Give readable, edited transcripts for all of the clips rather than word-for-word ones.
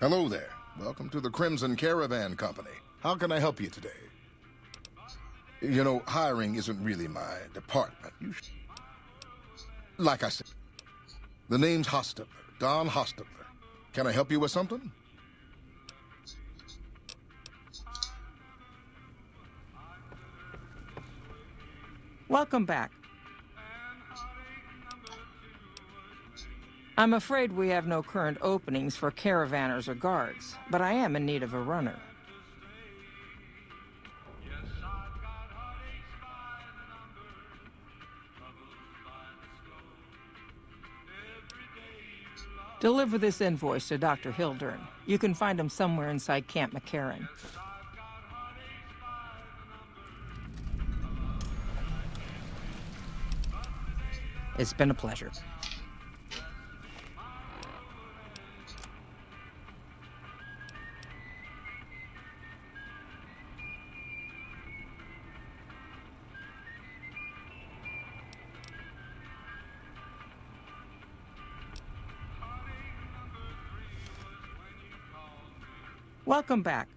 Hello there. Welcome to the Crimson Caravan Company. How can I help you today? You know, hiring isn't really my department. Like I said, the name's Hostetler, Don Hostetler. Can I help you with something? Welcome back. I'm afraid we have no current openings for caravanners or guards, but I am in need of a runner. Deliver this invoice to Dr. Hildern. You can find him somewhere inside Camp McCarran. It's been a pleasure. Welcome back.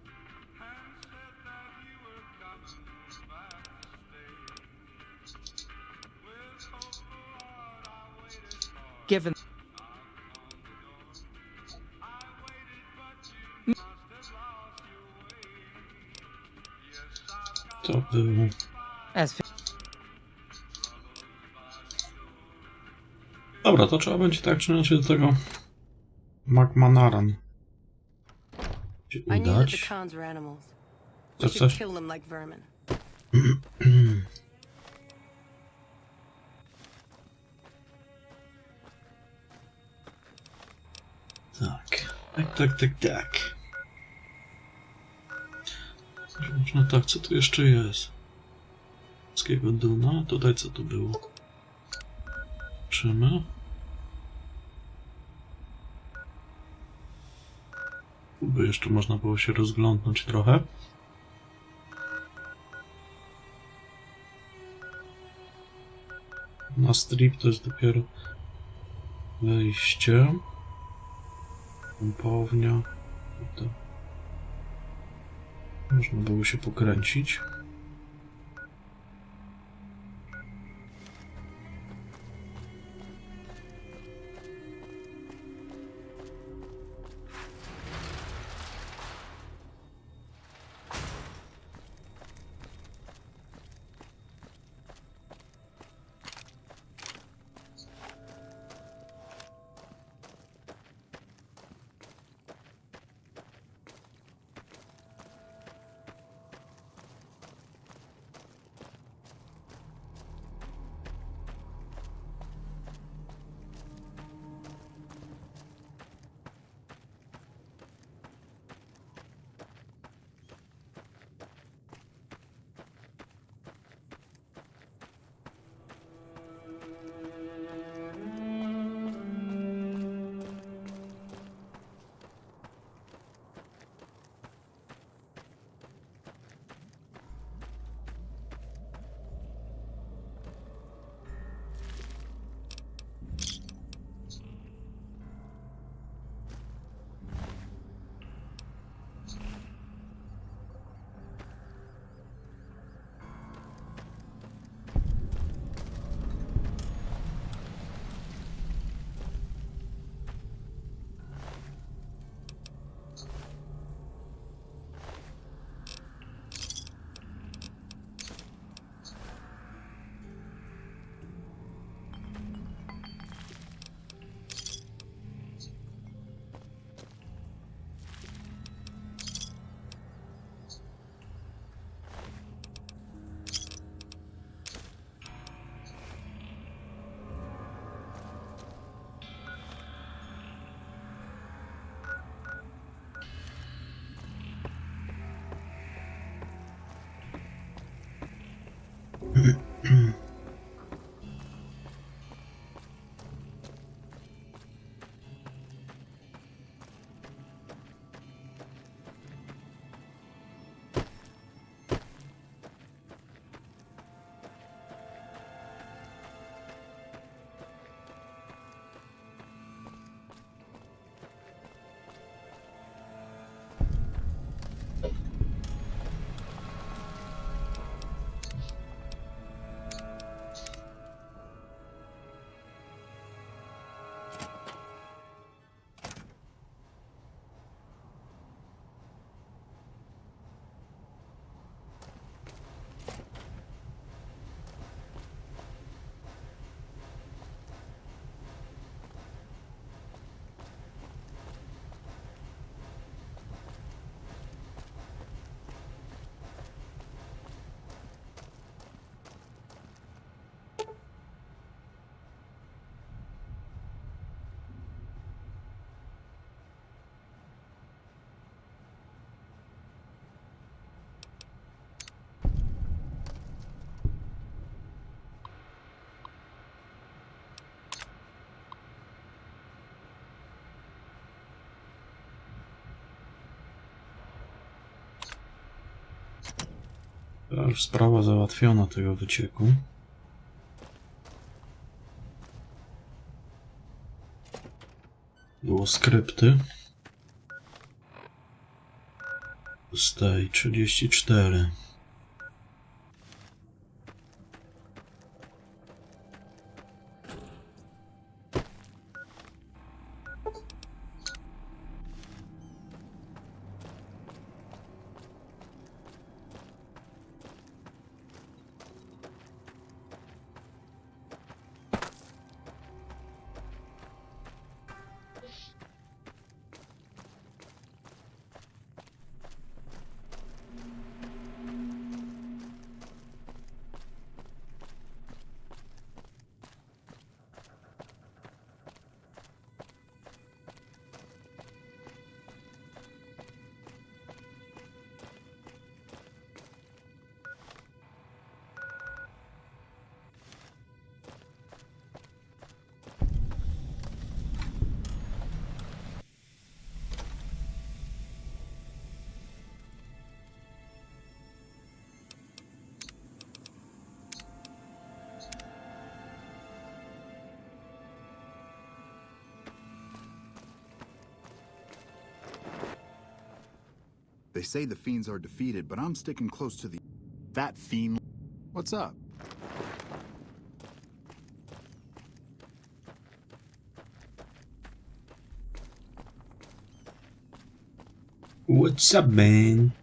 Given to było. as Dobra, to trzeba będzie tak czy inaczej do tego McManaran się I knew that the udać. cons were animals. We Coś, should coś. kill them like vermin. Tak. No tak, co tu jeszcze jest? Polskiego Duna. Tutaj co tu było? Patrzymy. By jeszcze można było się rozglądnąć trochę. Na strip to jest dopiero wejście. Pompownia. To można było się pokręcić. Już sprawa załatwiona tego wycieku. Było skrypty. Stay 34. They say the fiends are defeated, but I'm sticking close to the... That fiend... What's up? What's up, man?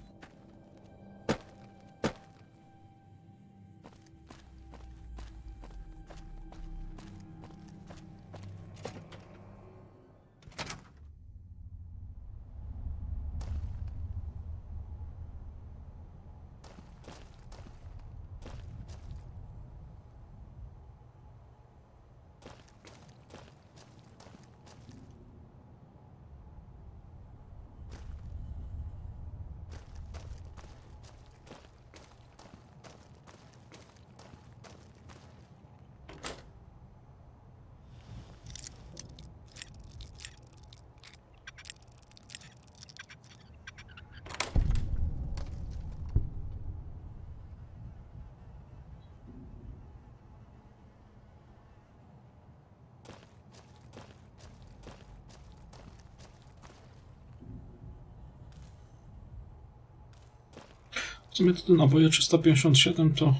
W sumie to naboje 357 to...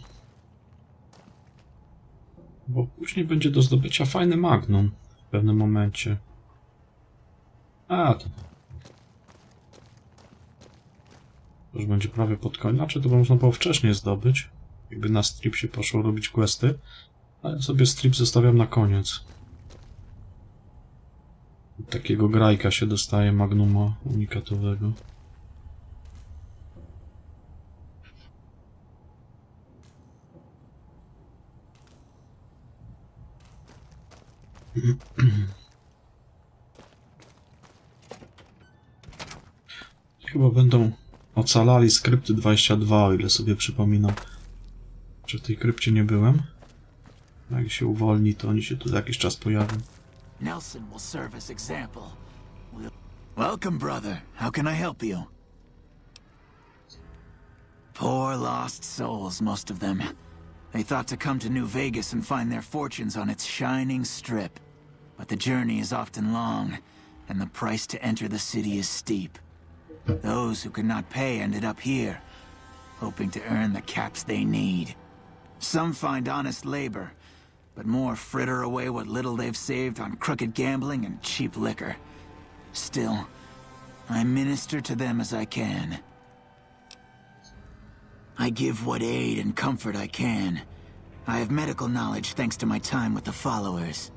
Bo później będzie do zdobycia fajny magnum w pewnym momencie. A, to... Już będzie prawie pod koniec. Znaczy to można było wcześniej zdobyć. Jakby na strip się poszło robić questy. Ale sobie strip zostawiam na koniec. Takiego grajka się dostaje magnuma unikatowego. Chyba będą ocalali skrypty 22, o ile sobie przypominam. Czy w tej krypcie nie byłem? Jak się uwolni, to oni się tu za jakiś czas pojawią. Nelson will serve as example. Welcome, brother. How can I help you? Poor lost souls, most of them. They thought to come to New Vegas and find their fortunes on its shining strip. But the journey is often long, and the price to enter the city is steep. Those who could not pay ended up here, hoping to earn the caps they need. Some find honest labor, but more fritter away what little they've saved on crooked gambling and cheap liquor. Still, I minister to them as I can. I give what aid and comfort I can. I have medical knowledge thanks to my time with the followers.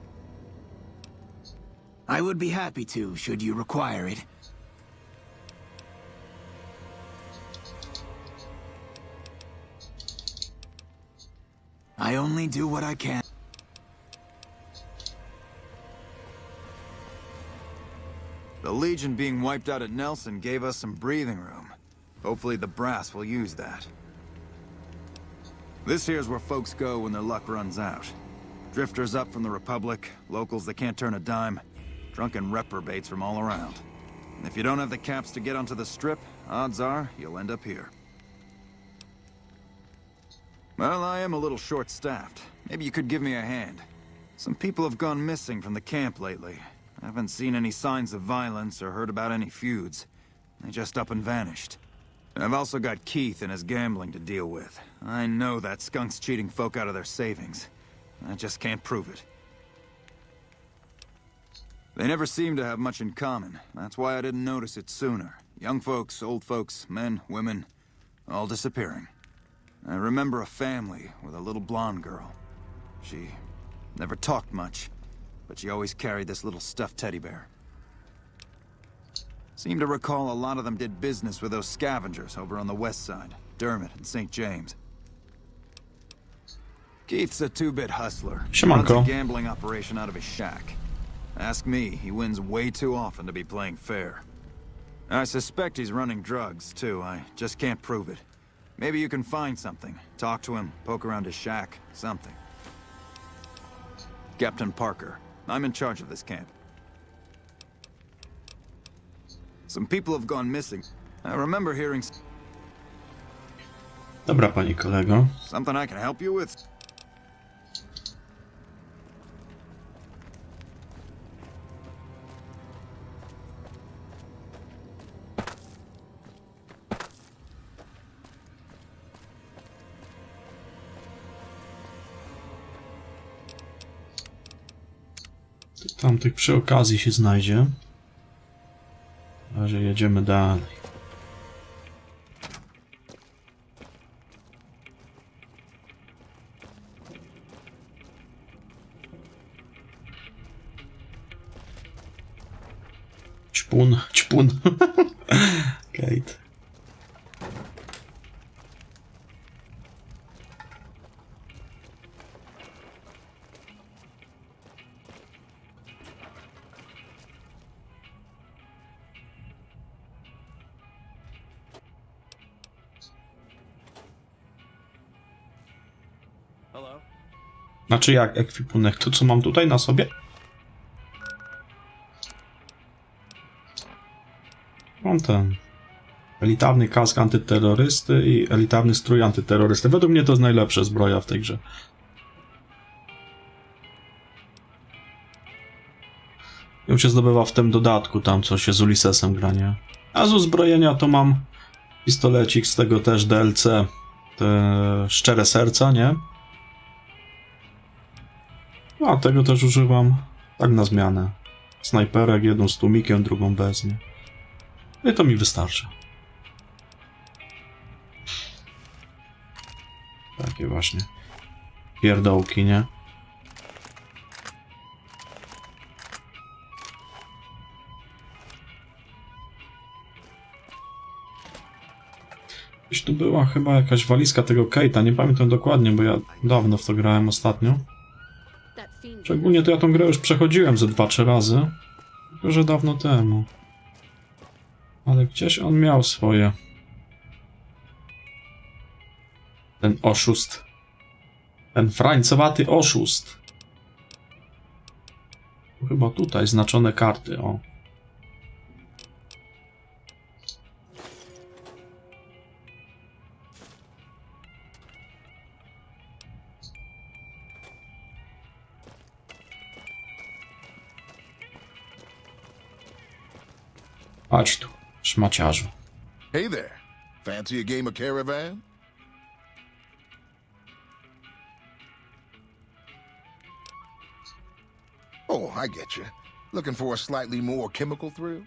I would be happy to, should you require it. I only do what I can. The Legion being wiped out at Nelson gave us some breathing room. Hopefully the brass will use that. This here's where folks go when their luck runs out. Drifters up from the Republic, locals that can't turn a dime, drunken reprobates from all around. And if you don't have the caps to get onto the strip, odds are you'll end up here. Well, I am a little short-staffed. Maybe you could give me a hand. Some people have gone missing from the camp lately. I haven't seen any signs of violence or heard about any feuds. They just up and vanished. I've also got Keith and his gambling to deal with. I know that skunk's cheating folk out of their savings. I just can't prove it. They never seem to have much in common. That's why I didn't notice it sooner. Young folks, old folks, men, women, all disappearing. I remember a family with a little blonde girl. She never talked much, but she always carried this little stuffed teddy bear. Seem to recall a lot of them did business with those scavengers over on the west side, Dermot and St. James. Keith's a two-bit hustler. Siemanko. Runs a gambling operation out of his shack. Ask me, he wins way too often to be playing fair. I suspect he's running drugs, too. I just can't prove it. Maybe you can find something. Talk to him, poke around his shack, something. Captain Parker. I'm in charge of this camp. Some people have gone missing. I remember hearing Dobra, panie kolego. something I can help you with. Tamtych przy okazji się znajdzie. Na razie jedziemy dalej. Ćpun, ćpun. Kate. Znaczy jak ekwipunek? To co mam tutaj na sobie? Mam ten elitarny kask antyterrorysty i elitarny strój antyterrorysty. Według mnie to jest najlepsza zbroja w tej grze. Ją się zdobywa w tym dodatku, tam co się z Ulyssesem gra, nie? A z uzbrojenia to mam pistolecik z tego też DLC, te szczere serca, nie? A tego też używam tak na zmianę. Snajperek, jedną z tłumikiem, drugą bez, nie? I to mi wystarczy. Takie właśnie pierdołki, nie? Gdzieś tu była chyba jakaś walizka tego Kate'a, nie pamiętam dokładnie, bo ja dawno w to grałem ostatnio. Szczególnie to ja tą grę już przechodziłem ze 2-3 razy, tylko że dawno temu. Ale gdzieś on miał swoje. Ten oszust. Ten frańcowaty oszust. Chyba tutaj znaczone karty, o. Chodź tu, szmaciarzu. Hey there. Fancy a game of Caravan? Oh, I get you. Looking for a slightly more chemical thrill?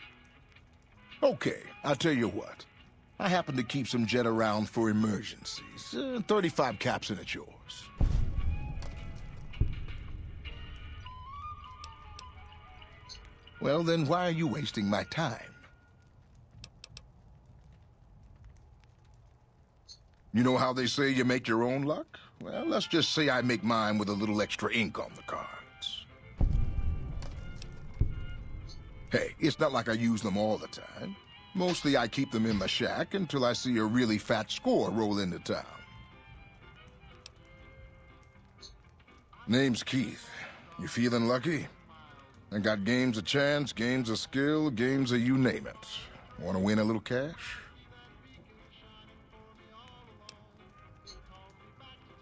Okay, I'll tell you what. I happen to keep some jet around for emergencies. 35 caps and it's yours. Well, then why are you wasting my time? You know how they say you make your own luck? Well, let's just say I make mine with a little extra ink on the cards. Hey, it's not like I use them all the time. Mostly I keep them in my shack until I see a really fat score roll into town. Name's Keith. You feeling lucky? I got games of chance, games of skill, games of you name it. Want to win a little cash?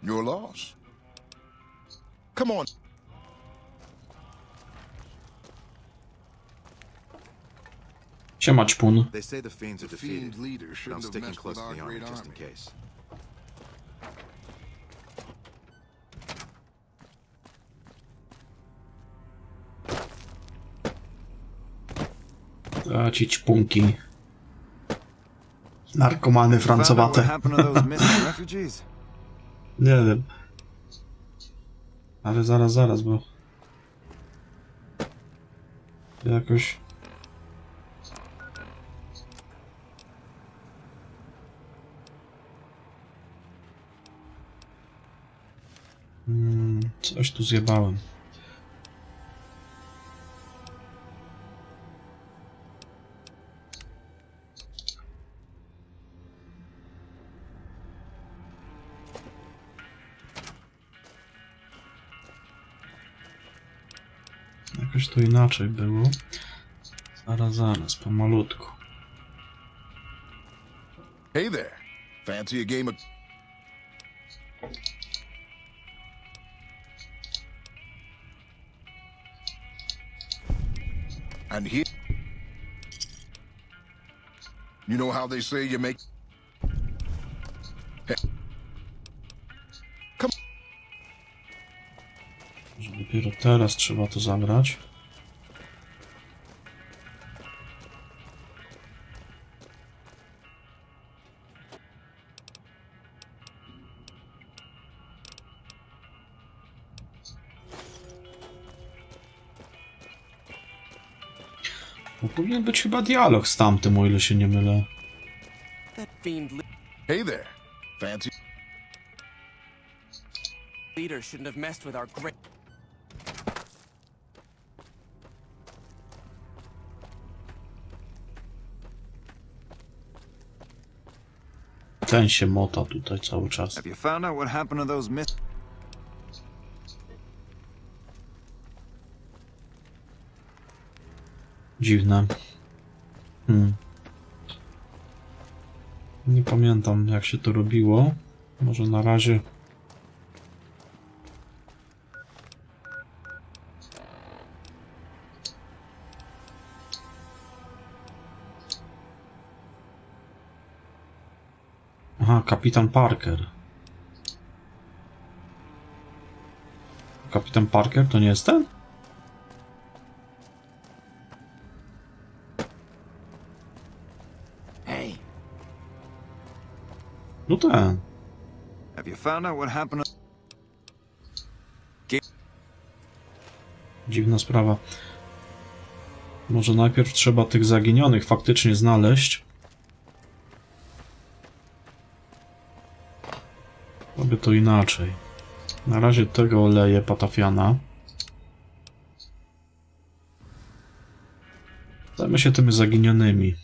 Your loss. Come on. Siema, ćpun. They say the fiends are The defeated, fiend leader but I'm shouldn't have sticking messed close with to the our army great just in army. case. A ci ćpunki. Narkomany Found out what francowate. happened to those missing refugees? Nie wiem. Ale zaraz, bo... Jakoś... Coś tu zjebałem. Jakoś to inaczej było. Zaraz, pomalutku. Hey there. Fancy a game of... And here... You know how they say you make... Hey. Come... Że dopiero teraz trzeba to zagrać. Bo powinien być chyba dialog z tamtym, o ile się nie mylę. That fiend Hey there. Fancy... leader shouldn't have messed with our great... Ten się mota tutaj cały czas. Have you found out what happened to those missing? Dziwne. Nie pamiętam, jak się to robiło. Może na razie... Aha, kapitan Parker. Kapitan Parker to nie jest ten? Hey, No ten. Have you found out what happened to... Dziwna sprawa. Może najpierw trzeba tych zaginionych faktycznie znaleźć. Robię to inaczej. Na razie tego oleję patafiana. Zajmę się tymi zaginionymi.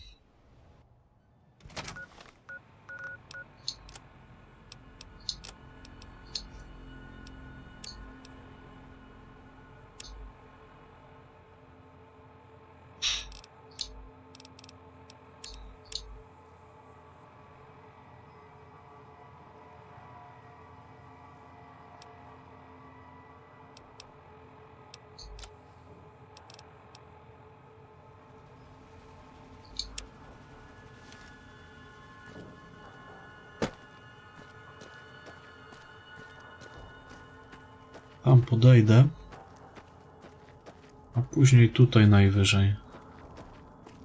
Tam podejdę. A później tutaj najwyżej.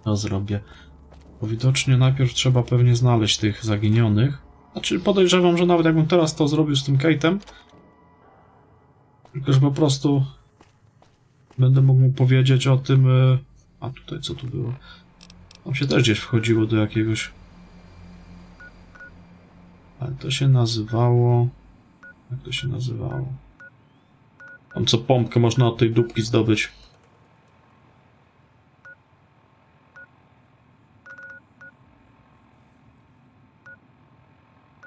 To zrobię. Bo widocznie najpierw trzeba pewnie znaleźć tych zaginionych. Znaczy podejrzewam, że nawet jakbym teraz to zrobił z tym Kate'em, tylko że po prostu będę mógł mu powiedzieć o tym... A tutaj co tu było? Tam się też gdzieś wchodziło do jakiegoś... Ale to się nazywało... Jak to się nazywało? Tam co pompkę można od tej dupki zdobyć.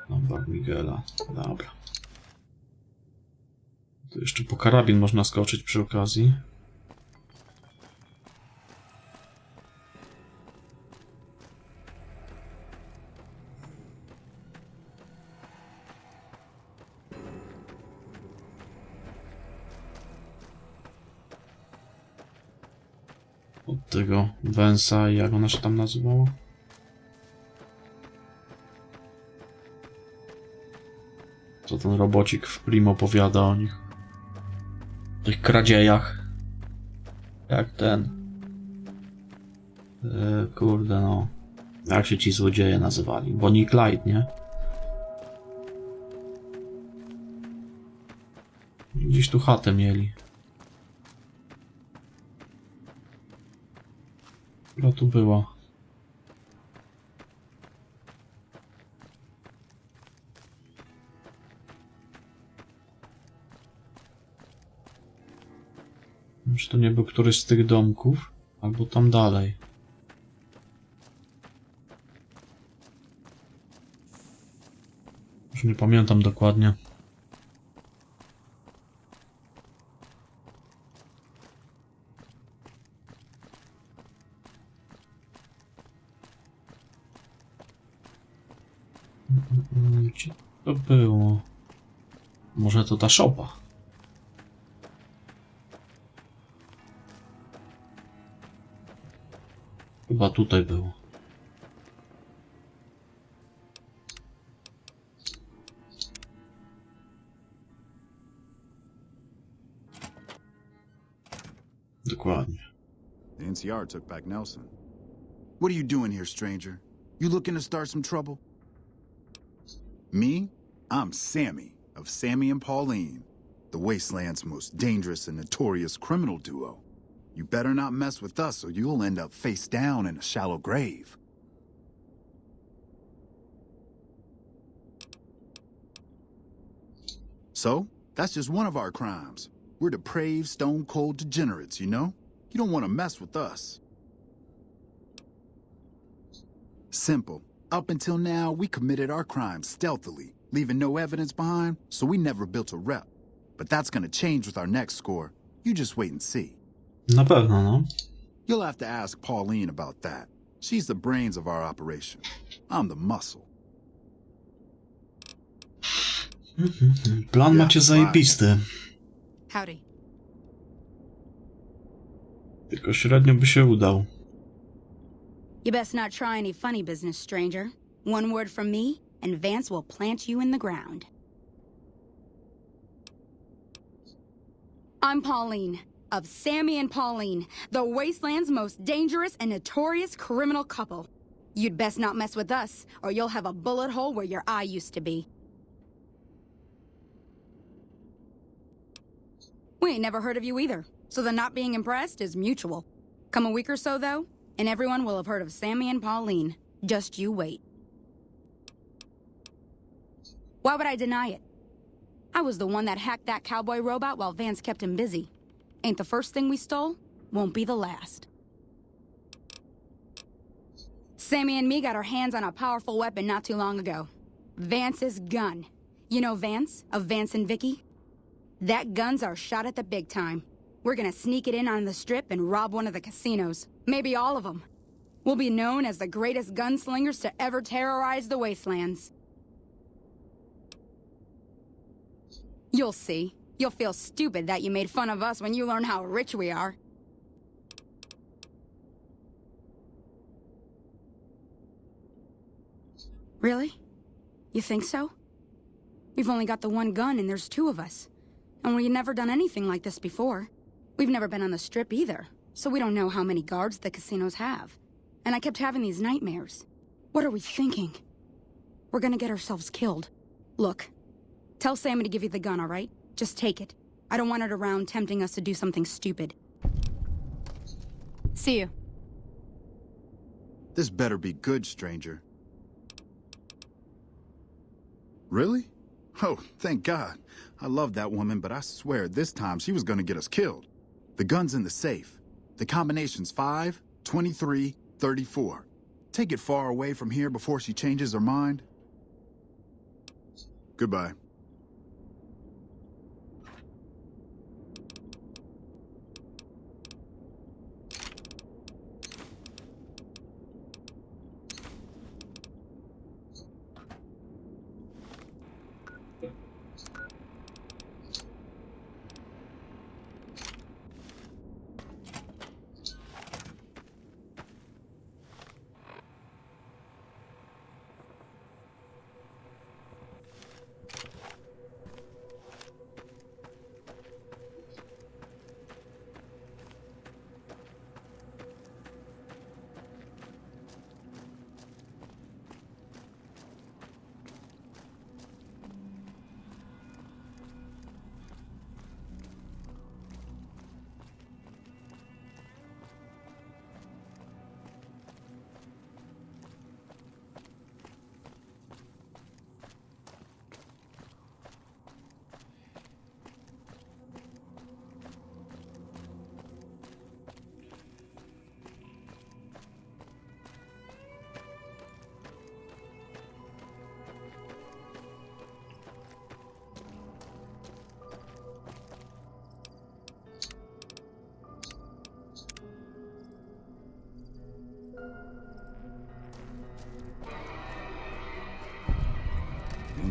Dobra, Miguela. Dobra. Tu jeszcze po karabin można skoczyć przy okazji. Od tego węsa i jak ona się tam nazywała? Co ten robocik w Prim opowiada o nich? Tych kradziejach. Jak ten. Kurde no. Jak się ci złodzieje nazywali? Bonnie i Clyde, nie? Gdzieś tu chatę mieli. Która tu była? Czy to nie był któryś z tych domków? Albo tam dalej. Już nie pamiętam dokładnie. Gdzie to było? Może to ta szopa? Chyba tutaj było. Dokładnie. The NCR took back Nelson. What are you doing here, stranger? You looking to start some trouble? Me? I'm Sammy, of Sammy and Pauline, the Wasteland's most dangerous and notorious criminal duo. You better not mess with us or you'll end up face down in a shallow grave. So, that's just one of our crimes. We're depraved, stone-cold degenerates, you know? You don't want to mess with us. Simple. Up until now, we committed our crimes stealthily, leaving no evidence behind, so we never built a rep. But that's gonna change with our next score. You just wait and see. Na pewno, no. You'll have to ask Pauline about that. She's the brains of our operation. I'm the muscle. Plan macie zajebisty. Howdy. Tylko średnio by się udał. You best not try any funny business, stranger. One word from me, and Vance will plant you in the ground. I'm Pauline, of Sammy and Pauline, the Wasteland's most dangerous and notorious criminal couple. You'd best not mess with us, or you'll have a bullet hole where your eye used to be. We ain't never heard of you either, so the not being impressed is mutual. Come a week or so, though, and everyone will have heard of Sammy and Pauline. Just you wait. Why would I deny it? I was the one that hacked that cowboy robot while Vance kept him busy. Ain't the first thing we stole, won't be the last. Sammy and me got our hands on a powerful weapon not too long ago. Vance's gun. You know Vance, of Vance and Vicky? That gun's our shot at the big time. We're gonna sneak it in on the strip and rob one of the casinos. Maybe all of them. We'll be known as the greatest gunslingers to ever terrorize the wastelands. You'll see. You'll feel stupid that you made fun of us when you learn how rich we are. Really? You think so? We've only got the one gun and there's two of us. And we've never done anything like this before. We've never been on the strip either, so we don't know how many guards the casinos have. And I kept having these nightmares. What are we thinking? We're gonna get ourselves killed. Look, tell Sammy to give you the gun, all right? Just take it. I don't want it around tempting us to do something stupid. See you. This better be good, stranger. Really? Oh, thank God. I love that woman, but I swear this time she was gonna get us killed. The gun's in the safe. The combination's 5, 23, 34. Take it far away from here before she changes her mind. Goodbye.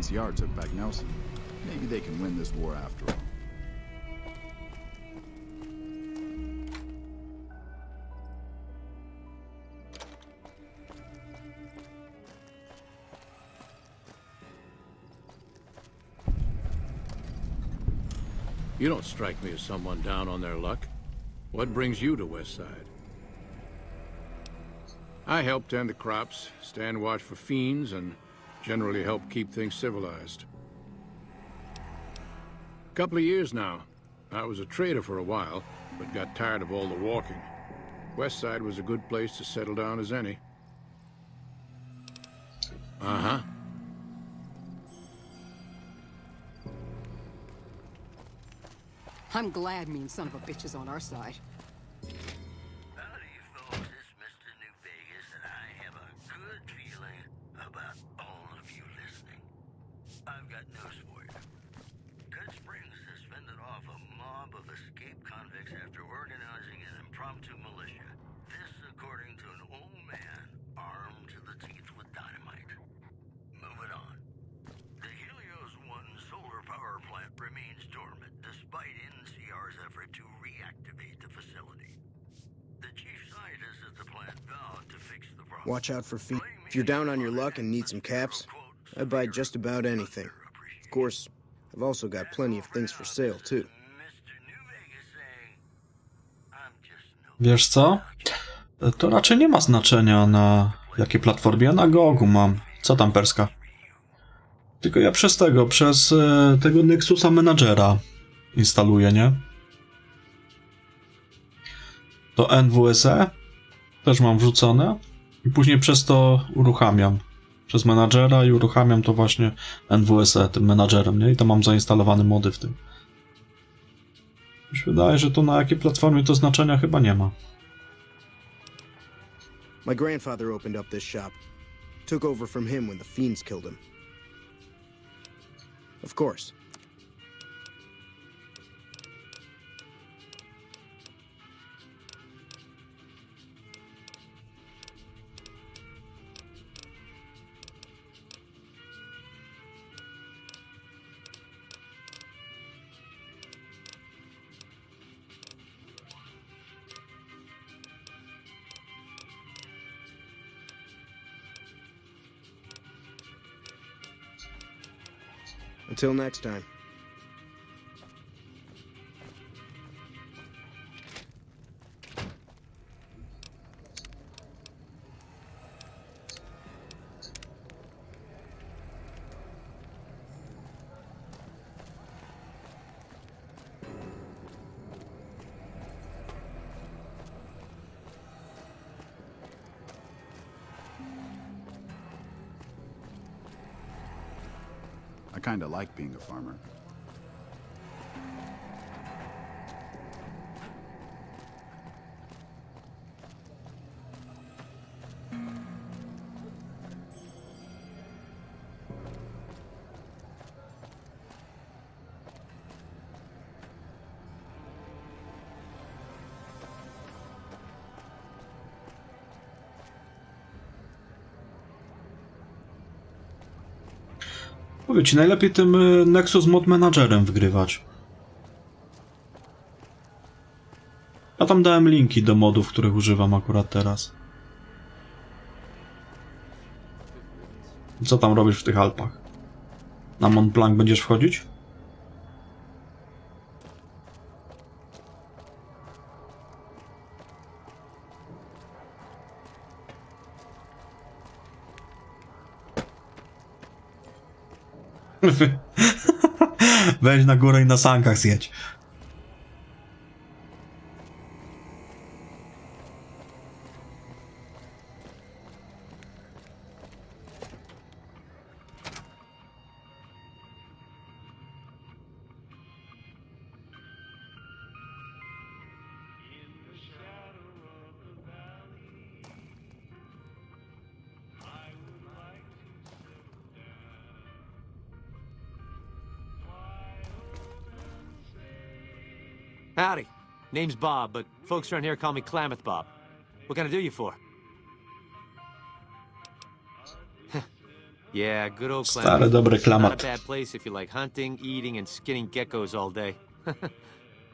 NCR took back Nelson. Maybe they can win this war after all. You don't strike me as someone down on their luck. What brings you to Westside? I help tend the crops, stand watch for fiends, and generally help keep things civilized. Couple of years now. I was a trader for a while, but got tired of all the walking. Westside was a good place to settle down as any. Uh-huh. I'm glad mean son of a bitch is on our side. Howdy, folks. It's Mr. New Vegas, and I have a good feeling about all of you listening. I've got news for you. Good Springs has fended off a mob of escaped convicts after organizing an impromptu militia. This, according to an old man armed to the teeth with dynamite. Moving on. The Helios 1 solar power plant remains dormant despite NCR's effort to reactivate the facility. The chief scientist at the plant vowed to fix the problem. Watch out for feet. If you're down on your luck and need some caps, I buy just about anything. Of course, I've also got plenty of things for sale, too. Wiesz co? To raczej nie ma znaczenia na jakiej platformie. Ja na Gogu mam. Co tam perska? Tylko ja przez tego Nexusa Managera instaluję, nie? To NWSE też mam wrzucone i później przez to uruchamiam. Przez menadżera i uruchamiam to właśnie NWSE tym menadżerem, nie? I to mam zainstalowane mody w tym. Mi się wydaje, że to na jakiej platformie to znaczenia chyba nie ma. My grandfather opened up this shop. Took over from him when the fiends killed him. Of course. Until next time. I kinda like being a farmer. Mówię ci, najlepiej tym Nexus Mod Managerem wgrywać. Ja tam dałem linki do modów, których używam akurat teraz. Co tam robisz w tych Alpach? Na Mont Blanc będziesz wchodzić? Weź na górę i na sankach zjedź. Howdy. Name's Bob, but folks around here call me Klamath Bob. What can I do you for? Yeah, good old Stary, Klamath. dobry Not Klamath. a bad place if you like hunting, eating, and skinning geckos all day.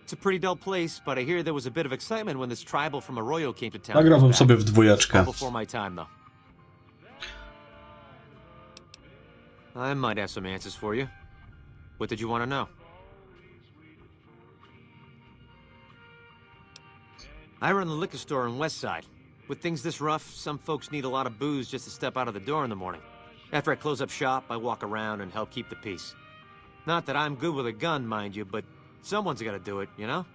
It's a pretty dull place, but I hear there was a bit of excitement when this tribal from Arroyo came to town. Zagrałbym sobie w dwójeczkę. Well before my time, though. I might have some answers for you. What did you want to know? I run the liquor store on West Side. With things this rough, some folks need a lot of booze just to step out of the door in the morning. After I close up shop, I walk around and help keep the peace. Not that I'm good with a gun, mind you, but someone's got to do it, you know?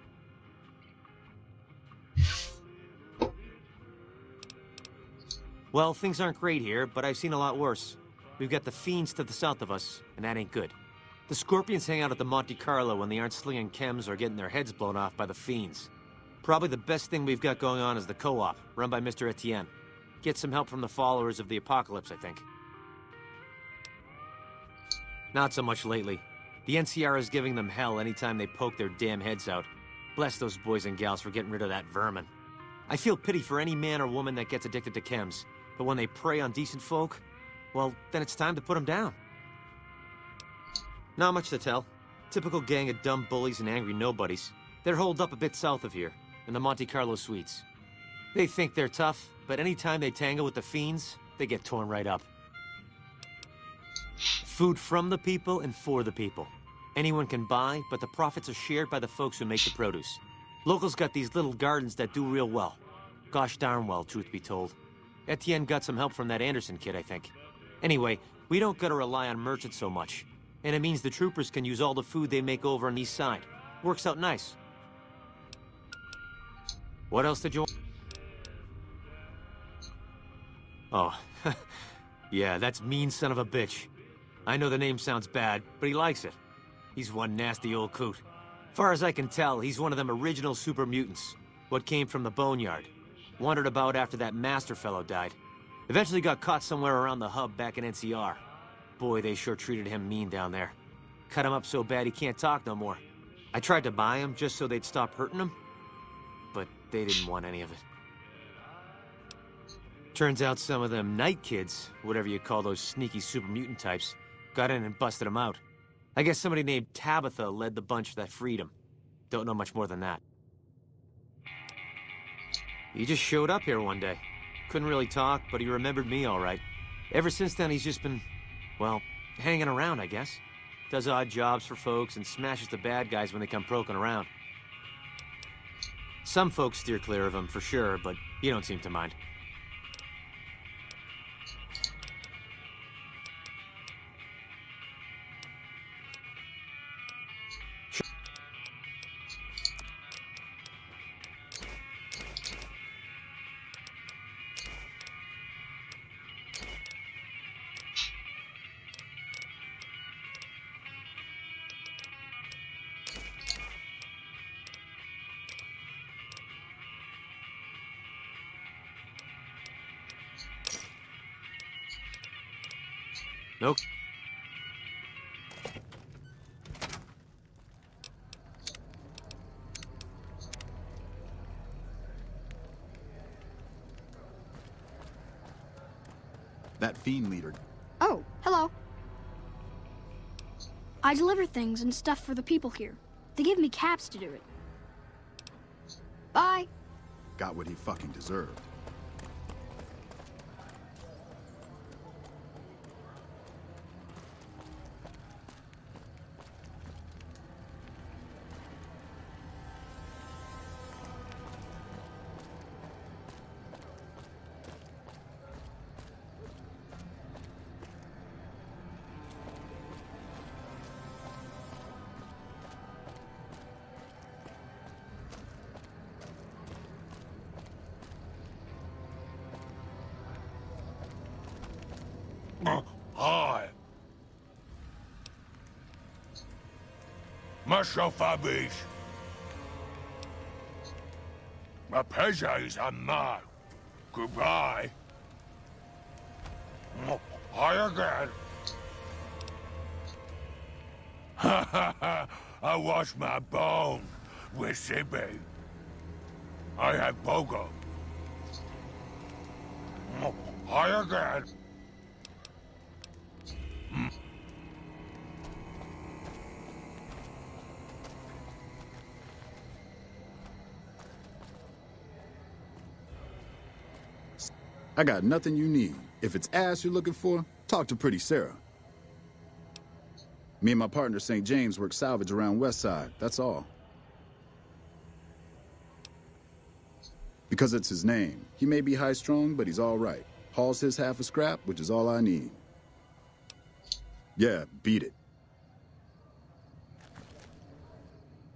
Well, things aren't great here, but I've seen a lot worse. We've got the fiends to the south of us, and that ain't good. The Scorpions hang out at the Monte Carlo when they aren't slinging chems or getting their heads blown off by the fiends. Probably the best thing we've got going on is the co-op, run by Mr. Etienne. Get some help from the followers of the apocalypse, I think. Not so much lately. The NCR is giving them hell anytime they poke their damn heads out. Bless those boys and gals for getting rid of that vermin. I feel pity for any man or woman that gets addicted to chems, but when they prey on decent folk, well, then it's time to put them down. Not much to tell. Typical gang of dumb bullies and angry nobodies. They're holed up a bit south of here, in the Monte Carlo suites. They think they're tough, but anytime they tangle with the fiends, they get torn right up. Food from the people and for the people. Anyone can buy, but the profits are shared by the folks who make the produce. Locals got these little gardens that do real well. Gosh darn well, truth be told. Etienne got some help from that Anderson kid, I think. Anyway, we don't gotta rely on merchants so much. And it means the troopers can use all the food they make over on the east side. Works out nice. What else did you want? Oh, yeah, that's mean son of a bitch. I know the name sounds bad, but he likes it. He's one nasty old coot. Far as I can tell, he's one of them original super mutants. What came from the boneyard. Wandered about after that master fellow died. Eventually got caught somewhere around the hub back in NCR. Boy, they sure treated him mean down there. Cut him up so bad he can't talk no more. I tried to buy him just so they'd stop hurting him, but they didn't want any of it. Turns out some of them night kids, whatever you call those sneaky super mutant types, got in and busted him out. I guess somebody named Tabitha led the bunch that freed him. Don't know much more than that. He just showed up here one day. Couldn't really talk, but he remembered me all right. Ever since then, he's just been, well, hanging around, I guess. Does odd jobs for folks and smashes the bad guys when they come poking around. Some folks steer clear of him, for sure, but you don't seem to mind. Nope. That fiend leader. Oh, hello. I deliver things and stuff for the people here. They give me caps to do it. Bye. Got what he fucking deserved. Hi. Mucho fabrice. My pleasures are mine. Goodbye. Hi again. Ha ha ha! I wash my bone with Sibi. I have Bogo. Hi again. I got nothing you need. If it's ass you're looking for, talk to Pretty Sarah. Me and my partner St. James work salvage around West Side, that's all. Because it's his name. He may be high-strung, but he's all right. Hauls his half a scrap, which is all I need. Yeah, beat it.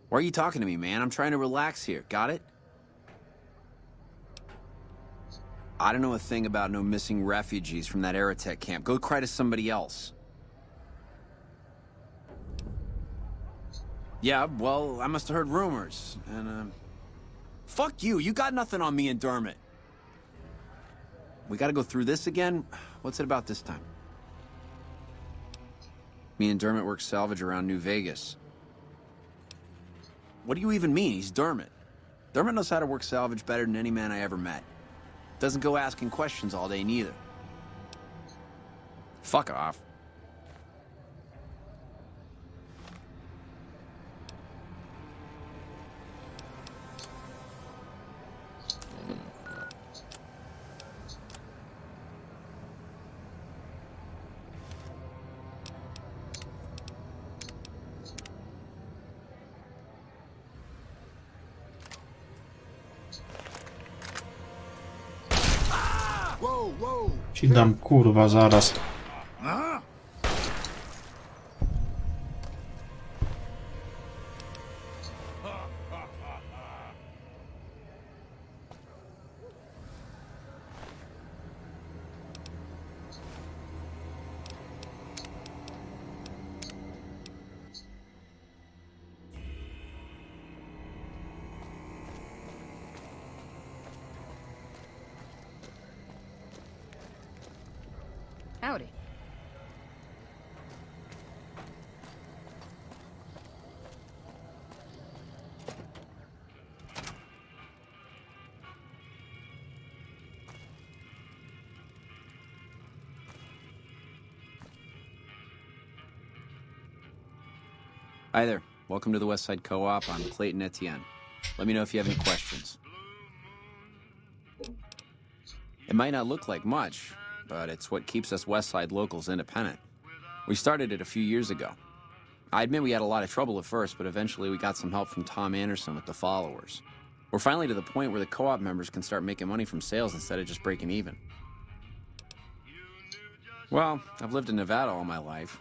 Why are you talking to me, man? I'm trying to relax here. Got it? I don't know a thing about no missing refugees from that Aerotech camp. Go cry to somebody else. Yeah, well, I must have heard rumors, and, fuck you. You got nothing on me and Dermot. We gotta go through this again? What's it about this time? Me and Dermot work salvage around New Vegas. What do you even mean? He's Dermot. Dermot knows how to work salvage better than any man I ever met. Doesn't go asking questions all day, neither. Fuck off. Ci dam kurwa zaraz. Howdy. Hi there. Welcome to the West Side Co-op. I'm Clayton Etienne. Let me know if you have any questions. It might not look like much, but it's what keeps us West Side locals independent. We started it a few years ago. I admit we had a lot of trouble at first, but eventually we got some help from Tom Anderson with the followers. We're finally to the point where the co-op members can start making money from sales instead of just breaking even. Well, I've lived in Nevada all my life.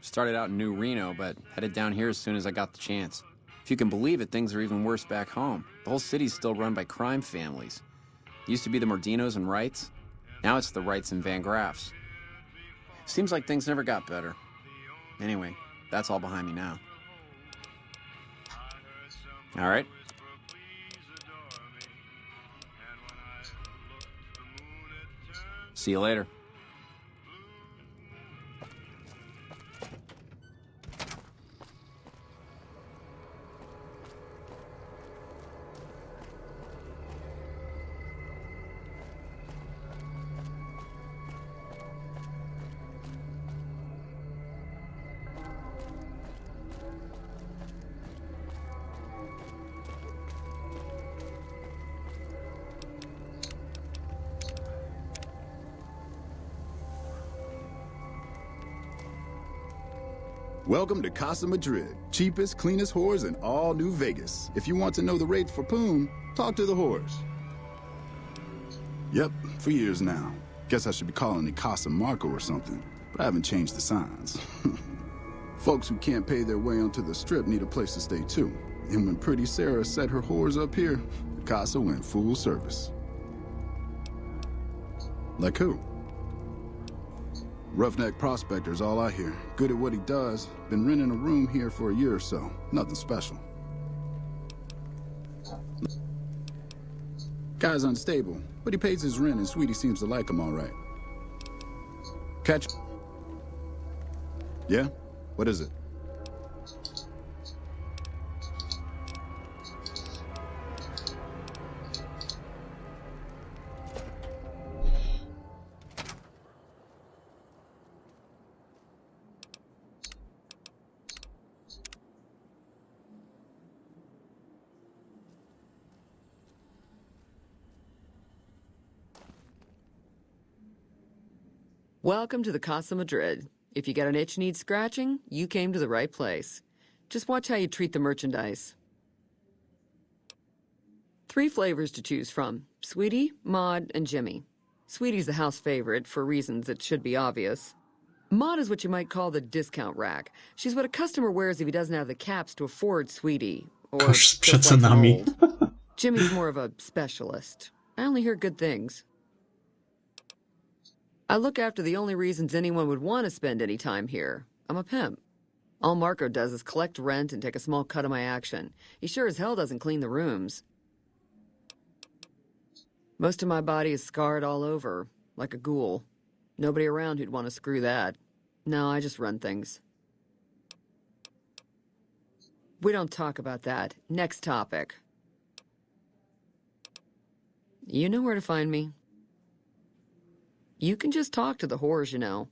Started out in New Reno, but headed down here as soon as I got the chance. If you can believe it, things are even worse back home. The whole city's still run by crime families. It used to be the Mordinos and Wrights. Now it's the Wrights and Van Graffs. Seems like things never got better. Anyway, that's all behind me now. All right. See you later. Welcome to Casa Madrid, cheapest, cleanest whores in all New Vegas. If you want to know the rates for Poon, talk to the whores. Yep, for years now. Guess I should be calling it Casa Marco or something, but I haven't changed the signs. Folks who can't pay their way onto the strip need a place to stay too. And when Pretty Sarah set her whores up here, the Casa went full service. Like who? Roughneck prospector's all I hear. Good at what he does. Been renting a room here for a year or so. Nothing special. Guy's unstable, but he pays his rent and Sweetie seems to like him all right. Catch... Yeah? What is it? Welcome to the Casa Madrid. If you got an itch needs scratching, you came to the right place. Just watch how you treat the merchandise. 3 flavors to choose from: Sweetie, Mod, and Jimmy. Sweetie's the house favorite, for reasons that should be obvious. Mod is what you might call the discount rack. She's what a customer wears if he doesn't have the caps to afford Sweetie. Or Tuż przed just like some cenami. old. Jimmy's more of a specialist. I only hear good things. I look after the only reasons anyone would want to spend any time here. I'm a pimp. All Marco does is collect rent and take a small cut of my action. He sure as hell doesn't clean the rooms. Most of my body is scarred all over, like a ghoul. Nobody around who'd want to screw that. No, I just run things. We don't talk about that. Next topic. You know where to find me. You can just talk to the whores, you know.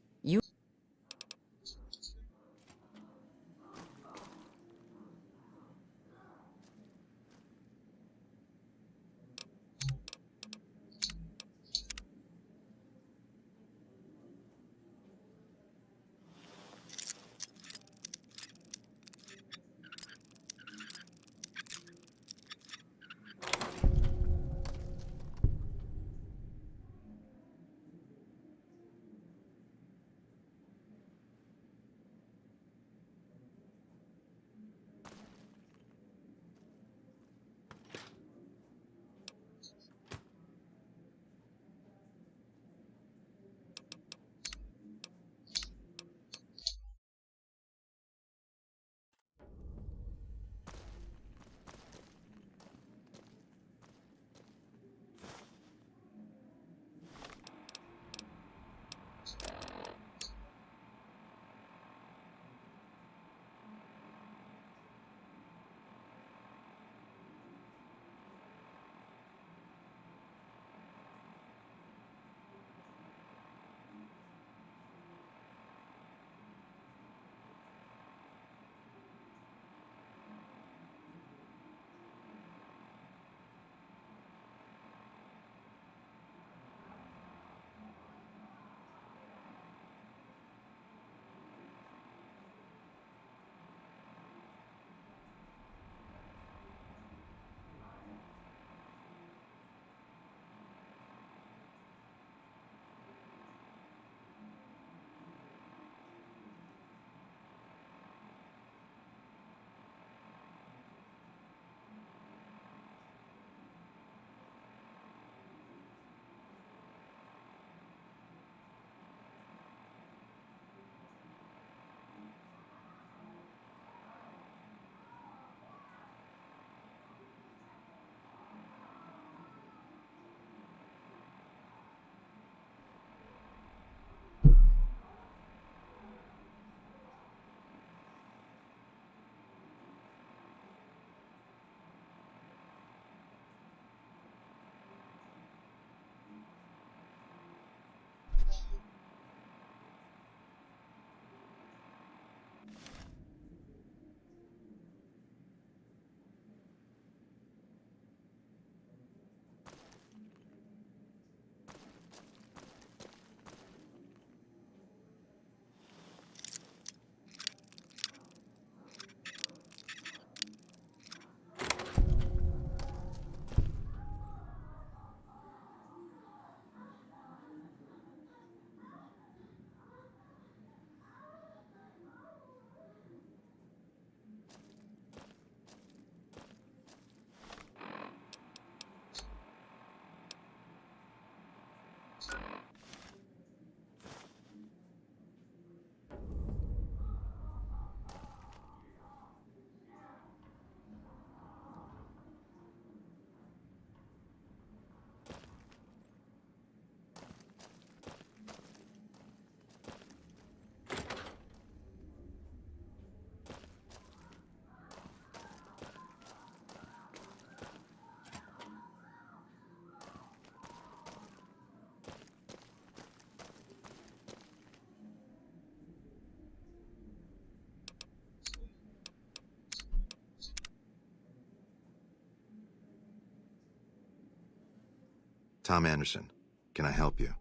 Tom Anderson. Can I help you?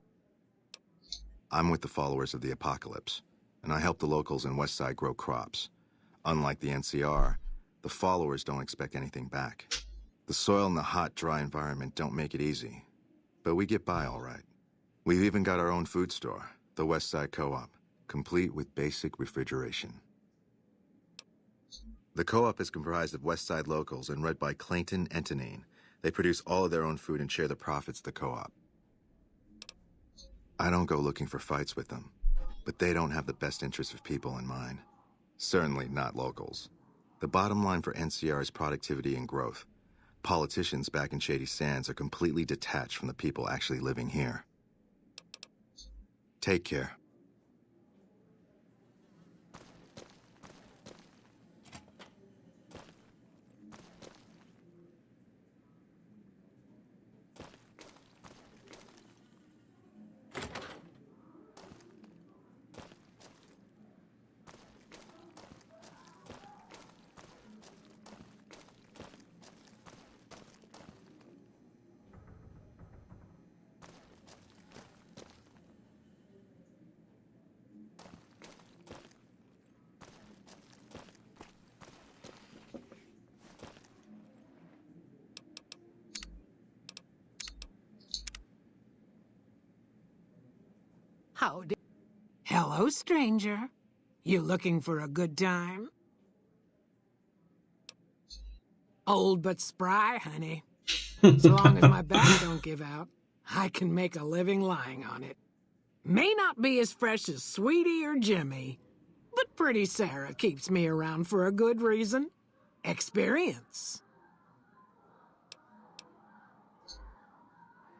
I'm with the followers of the apocalypse, and I help the locals in Westside grow crops. Unlike the NCR, the followers don't expect anything back. The soil and the hot, dry environment don't make it easy, but we get by all right. We've even got our own food store, the Westside Co-op, complete with basic refrigeration. The co-op is comprised of Westside locals and run by Clayton and Tanine. They produce all of their own food and share the profits of the co-op. I don't go looking for fights with them, but they don't have the best interests of people in mind. Certainly not locals. The bottom line for NCR is productivity and growth. Politicians back in Shady Sands are completely detached from the people actually living here. Take care. Howdy. Hello, stranger. You looking for a good time? Old but spry, honey. So long as my back don't give out, I can make a living lying on it. May not be as fresh as Sweetie or Jimmy, but pretty Sarah keeps me around for a good reason. Experience.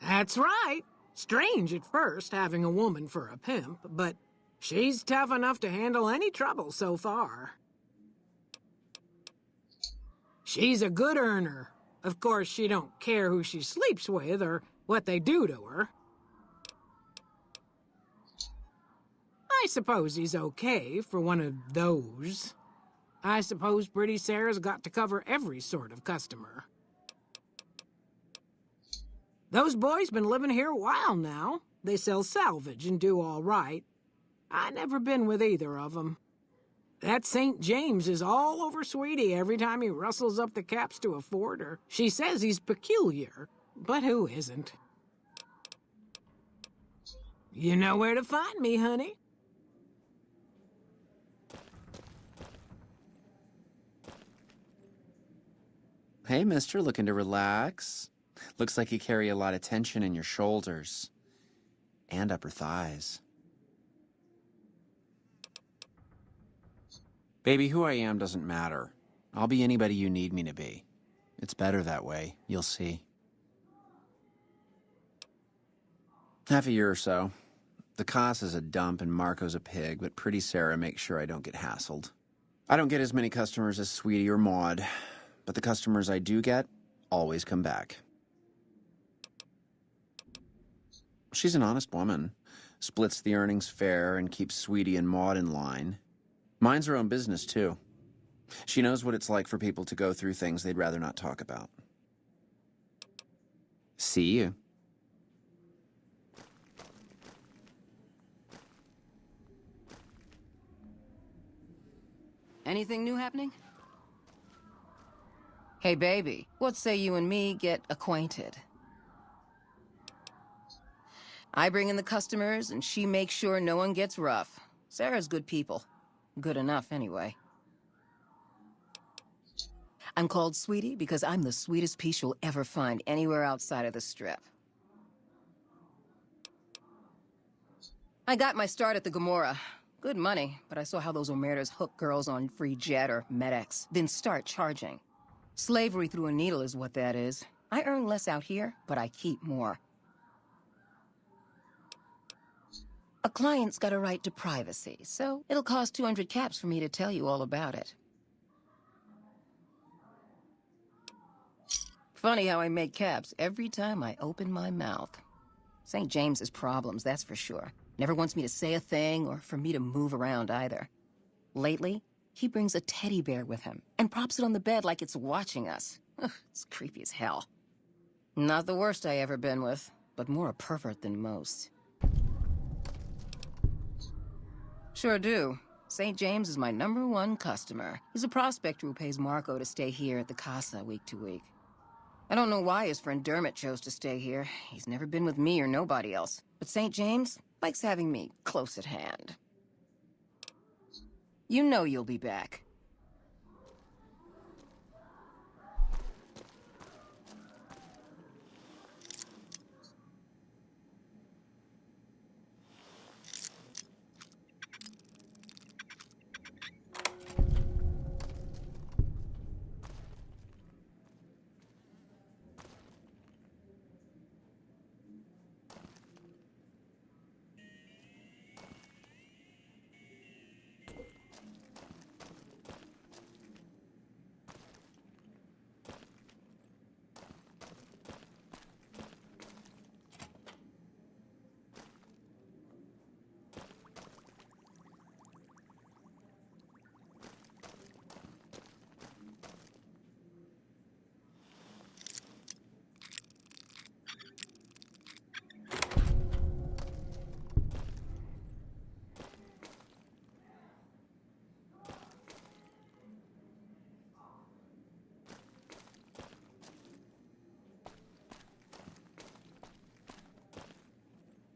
That's right. Strange at first, having a woman for a pimp, but she's tough enough to handle any trouble so far. She's a good earner. Of course, she don't care who she sleeps with or what they do to her. I suppose he's okay for one of those. I suppose Pretty Sarah's got to cover every sort of customer. Those boys been living here a while now. They sell salvage and do all right. I never been with either of them. That St. James is all over Sweetie every time he rustles up the caps to afford her. She says he's peculiar, but who isn't? You know where to find me, honey. Hey, mister, looking to relax? Looks like you carry a lot of tension in your shoulders and upper thighs. Baby, who I am doesn't matter. I'll be anybody you need me to be. It's better that way, you'll see. Half a year or so. The Cos is a dump and Marco's a pig, but Pretty Sarah makes sure I don't get hassled. I don't get as many customers as Sweetie or Maud, but the customers I do get always come back. She's an honest woman, splits the earnings fair and keeps Sweetie and Maud in line. Minds her own business, too. She knows what it's like for people to go through things they'd rather not talk about. See you. Anything new happening? Hey, baby, what say you and me get acquainted? I bring in the customers, and she makes sure no one gets rough. Sarah's good people. Good enough, anyway. I'm called Sweetie because I'm the sweetest piece you'll ever find anywhere outside of the Strip. I got my start at the Gomorrah. Good money, but I saw how those Omertas hook girls on free jet or MedX, then start charging. Slavery through a needle is what that is. I earn less out here, but I keep more. A client's got a right to privacy, so it'll cost 200 caps for me to tell you all about it. Funny how I make caps every time I open my mouth. St. James's problems, that's for sure. Never wants me to say a thing or for me to move around either. Lately, he brings a teddy bear with him and props it on the bed like it's watching us. Ugh, it's creepy as hell. Not the worst I ever been with, but more a pervert than most. Sure do. St. James is my #1 customer. He's a prospector who pays Marco to stay here at the Casa week to week. I don't know why his friend Dermot chose to stay here. He's never been with me or nobody else. But St. James likes having me close at hand. You know you'll be back.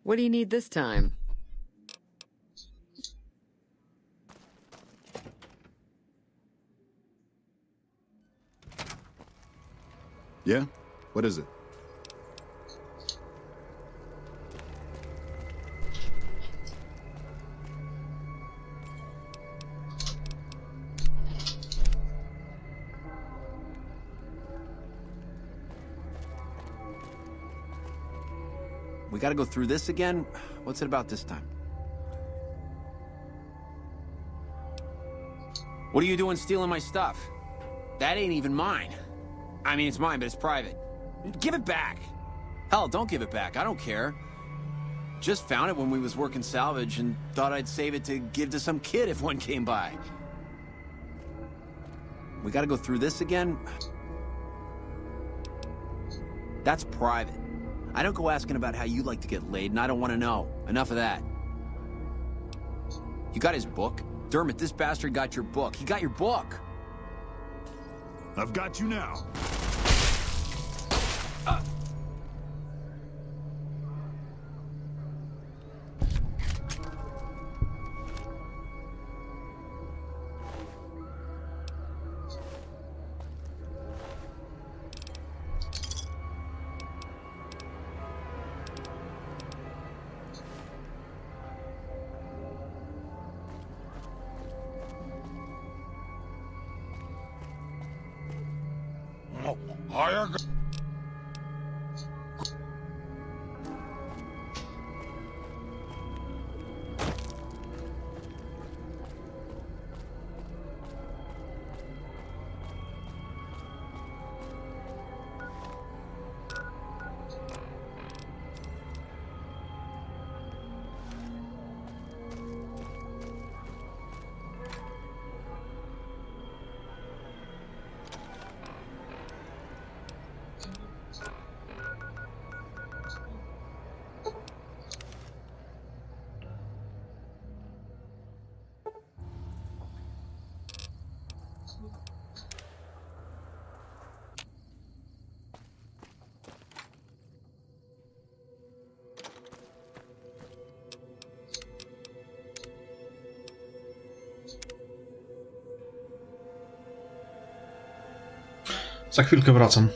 What do you need this time? Yeah? What is it? We gotta go through this again? What's it about this time? What are you doing stealing my stuff? That ain't even mine. I mean, it's mine, but it's private. Give it back. Hell, don't give it back. I don't care. Just found it when we was working salvage and thought I'd save it to give to some kid if one came by. We gotta go through this again? That's private. I don't go asking about how you like to get laid, and I don't want to know. Enough of that. You got his book? Dermot, this bastard got your book. He got your book! I've got you now. Higher. Za chwilkę wracam.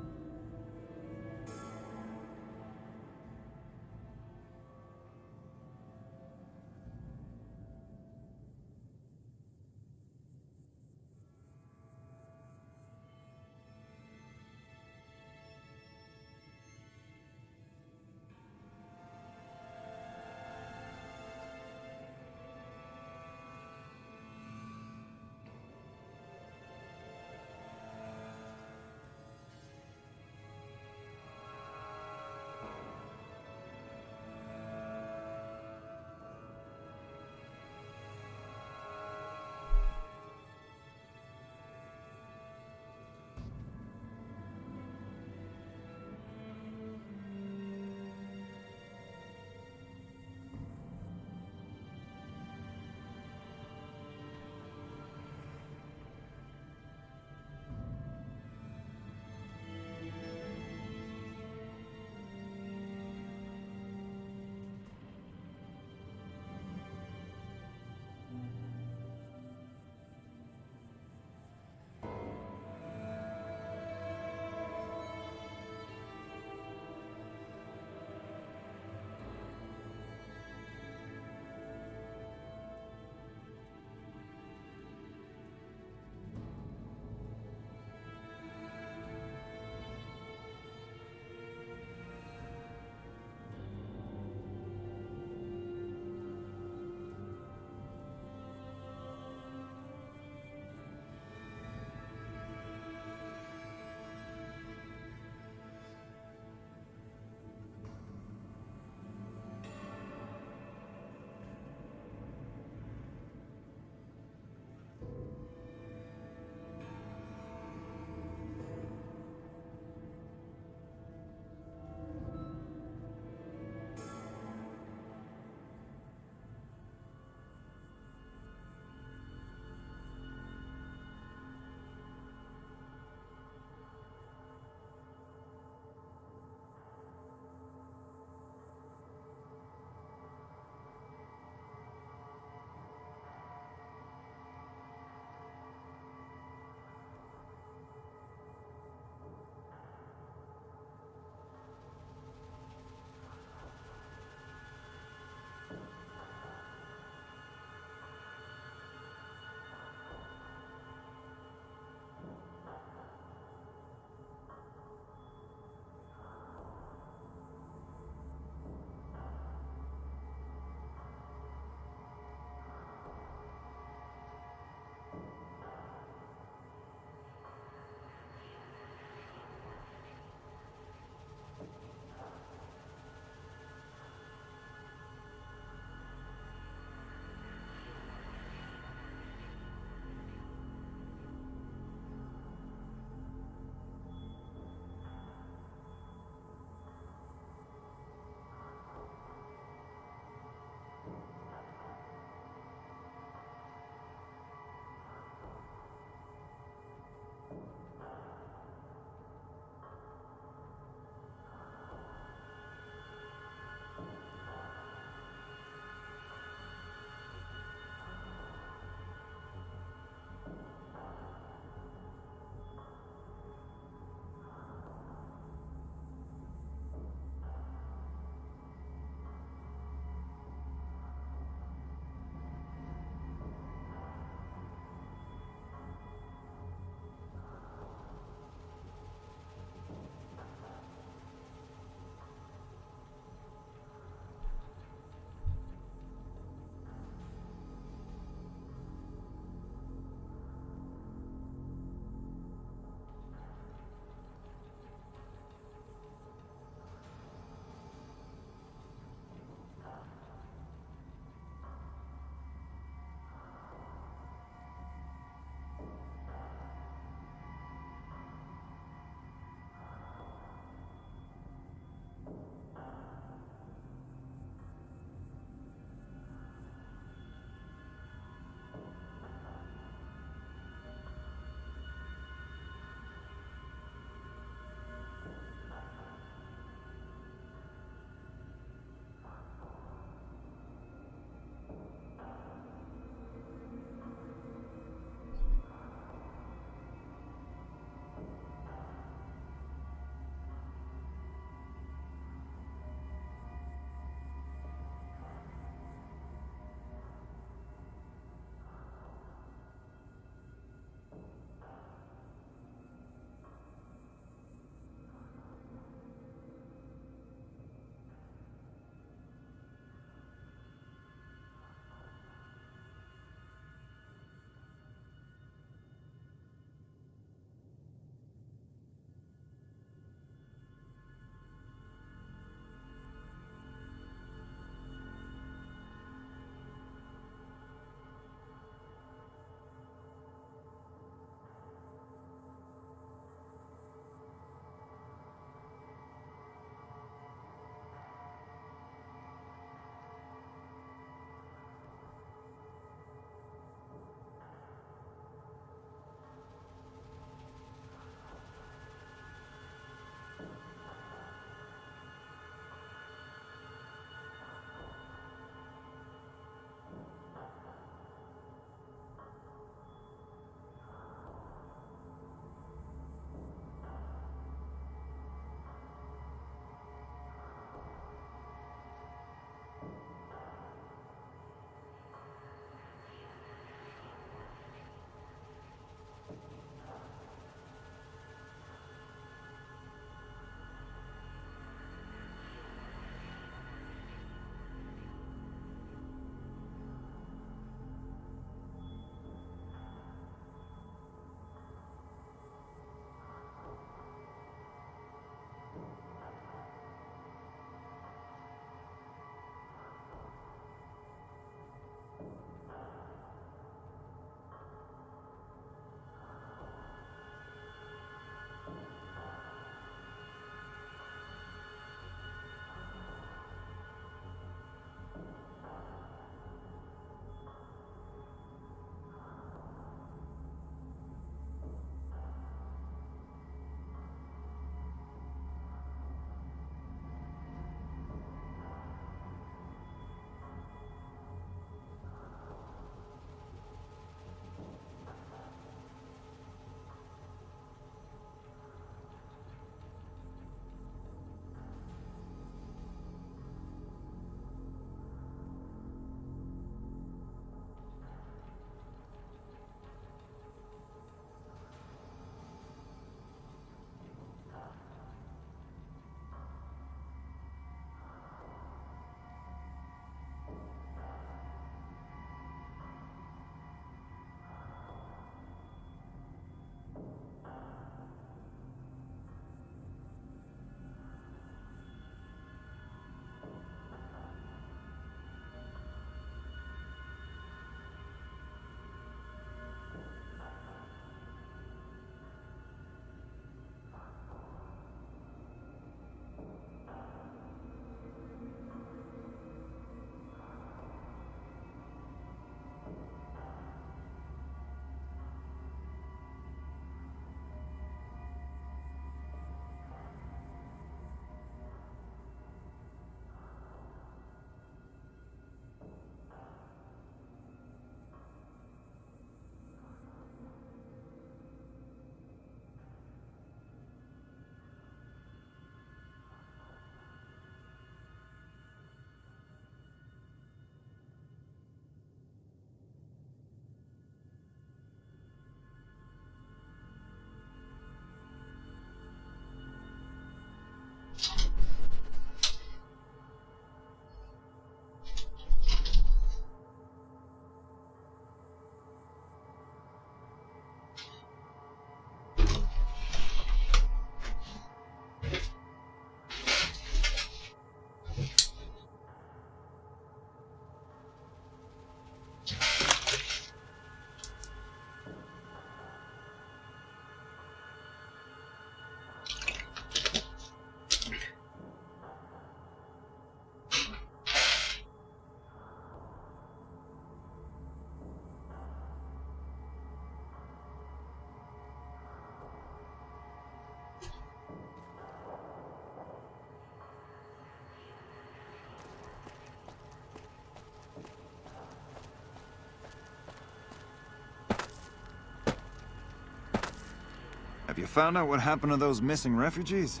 you found out what happened to those missing refugees?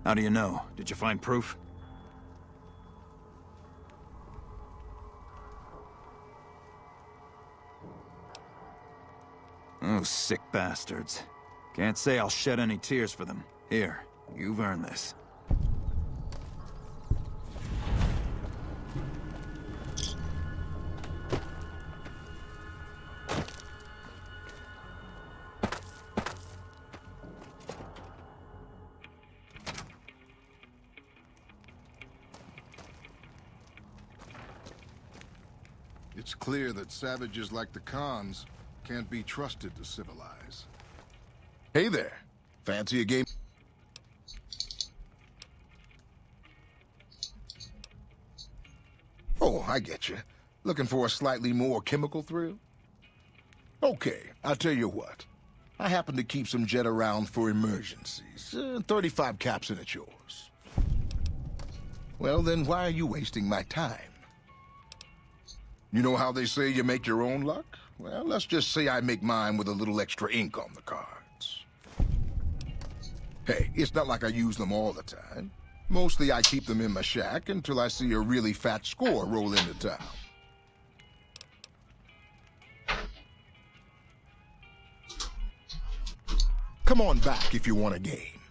How do you know? Did you find proof? Oh, sick bastards. Can't say I'll shed any tears for them. Here, you've earned this. It's clear that savages like the Khans can't be trusted to civilize. Hey there. Fancy a game? Oh, I get you. Looking for a slightly more chemical thrill? Okay, I'll tell you what. I happen to keep some jet around for emergencies. 35 caps and it's yours. Well, then why are you wasting my time? You know how they say you make your own luck? Well, let's just say I make mine with a little extra ink on the cards. Hey, it's not like I use them all the time. Mostly I keep them in my shack until I see a really fat score roll into town. Come on back if you want a game.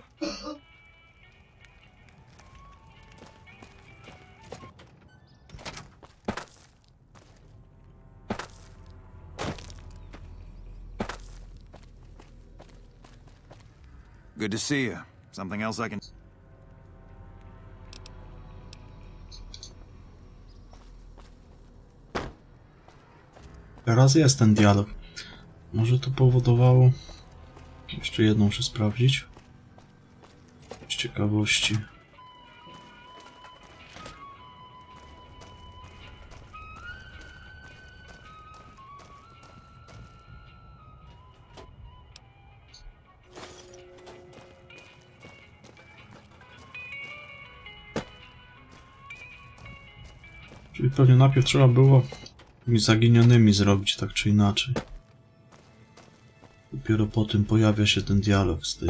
Good to see you. Something else I can... Teraz jest ten dialog. Może to powodowało... Jeszcze jedną muszę sprawdzić. Z ciekawości. Czyli pewnie najpierw trzeba było mi zaginionymi zrobić, tak czy inaczej. Dopiero po tym pojawia się ten dialog z tym.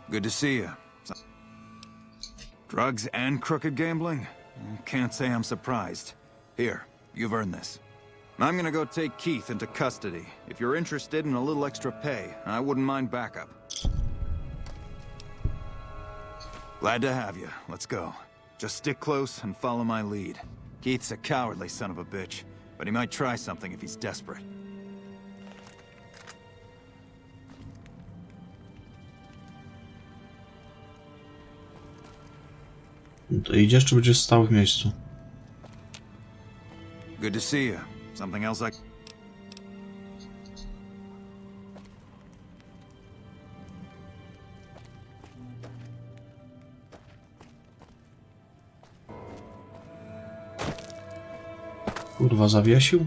Good to see you. Drugs and crooked gambling? Can't say I'm surprised. Here, you've earned this. I'm gonna go take Keith into custody. If you're interested in a little extra pay, I wouldn't mind backup. Glad to have you. Let's go. Just stick close and follow my lead. Keith's a cowardly son of a bitch, but he might try something if he's desperate. To idziesz, czy będziesz stał w miejscu? Good to see you. Something else I... Kurwa, zawiesił?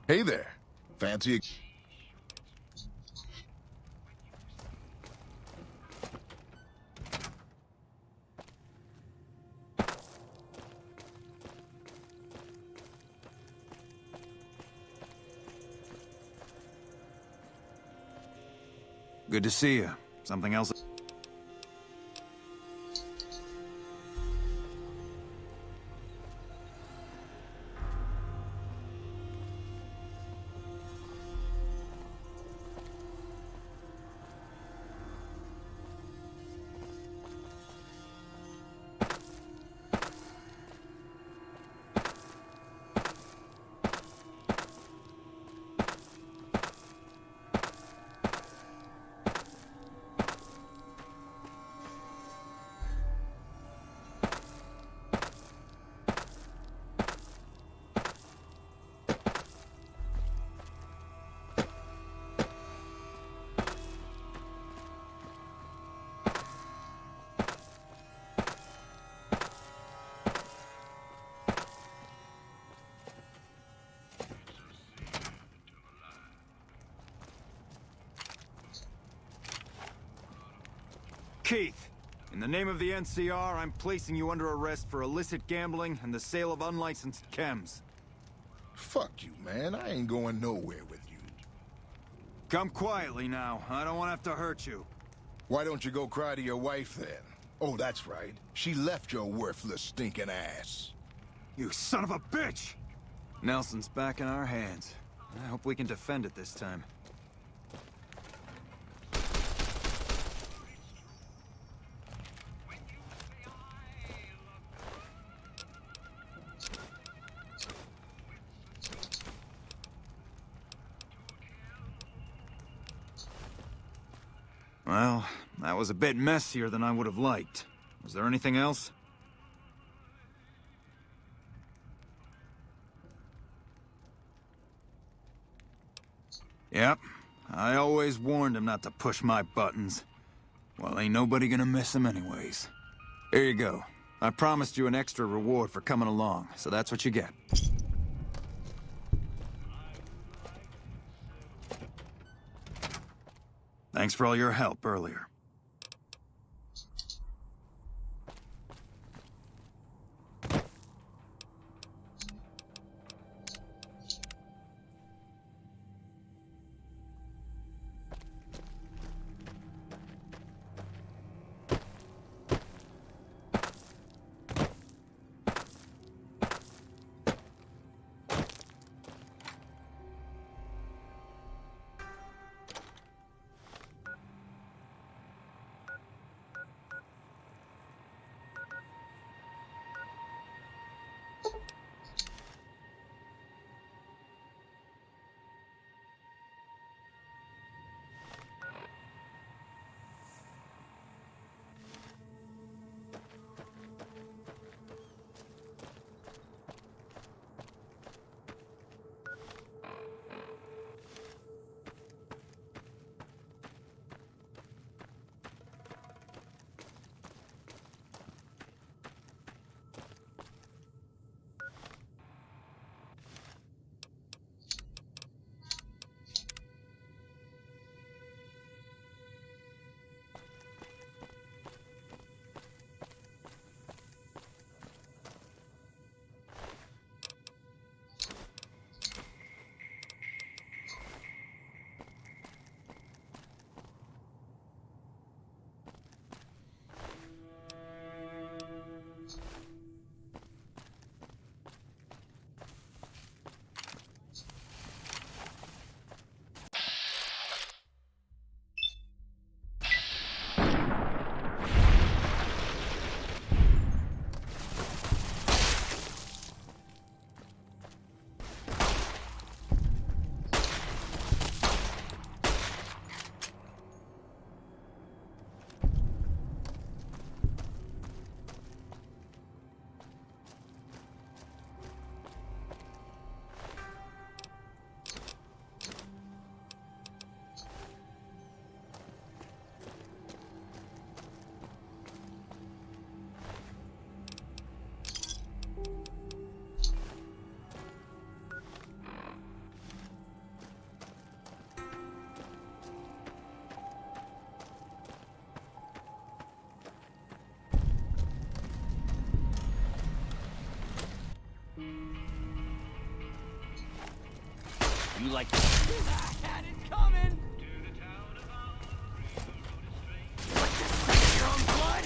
Hey there. Fancy a... Good to see you. Something else... Keith, in the name of the NCR, I'm placing you under arrest for illicit gambling and the sale of unlicensed chems. Fuck you, man. I ain't going nowhere with you. Come quietly now. I don't want to have to hurt you. Why don't you go cry to your wife then? Oh, that's right. She left your worthless, stinking ass. You son of a bitch! Nelson's back in our hands. I hope we can defend it this time. Well, that was a bit messier than I would have liked. Was there anything else? Yep. I always warned him not to push my buttons. Well, ain't nobody gonna miss him anyways. Here you go. I promised you an extra reward for coming along, so that's what you get. Thanks for all your help earlier. You like I had it coming! You like to save your own blood?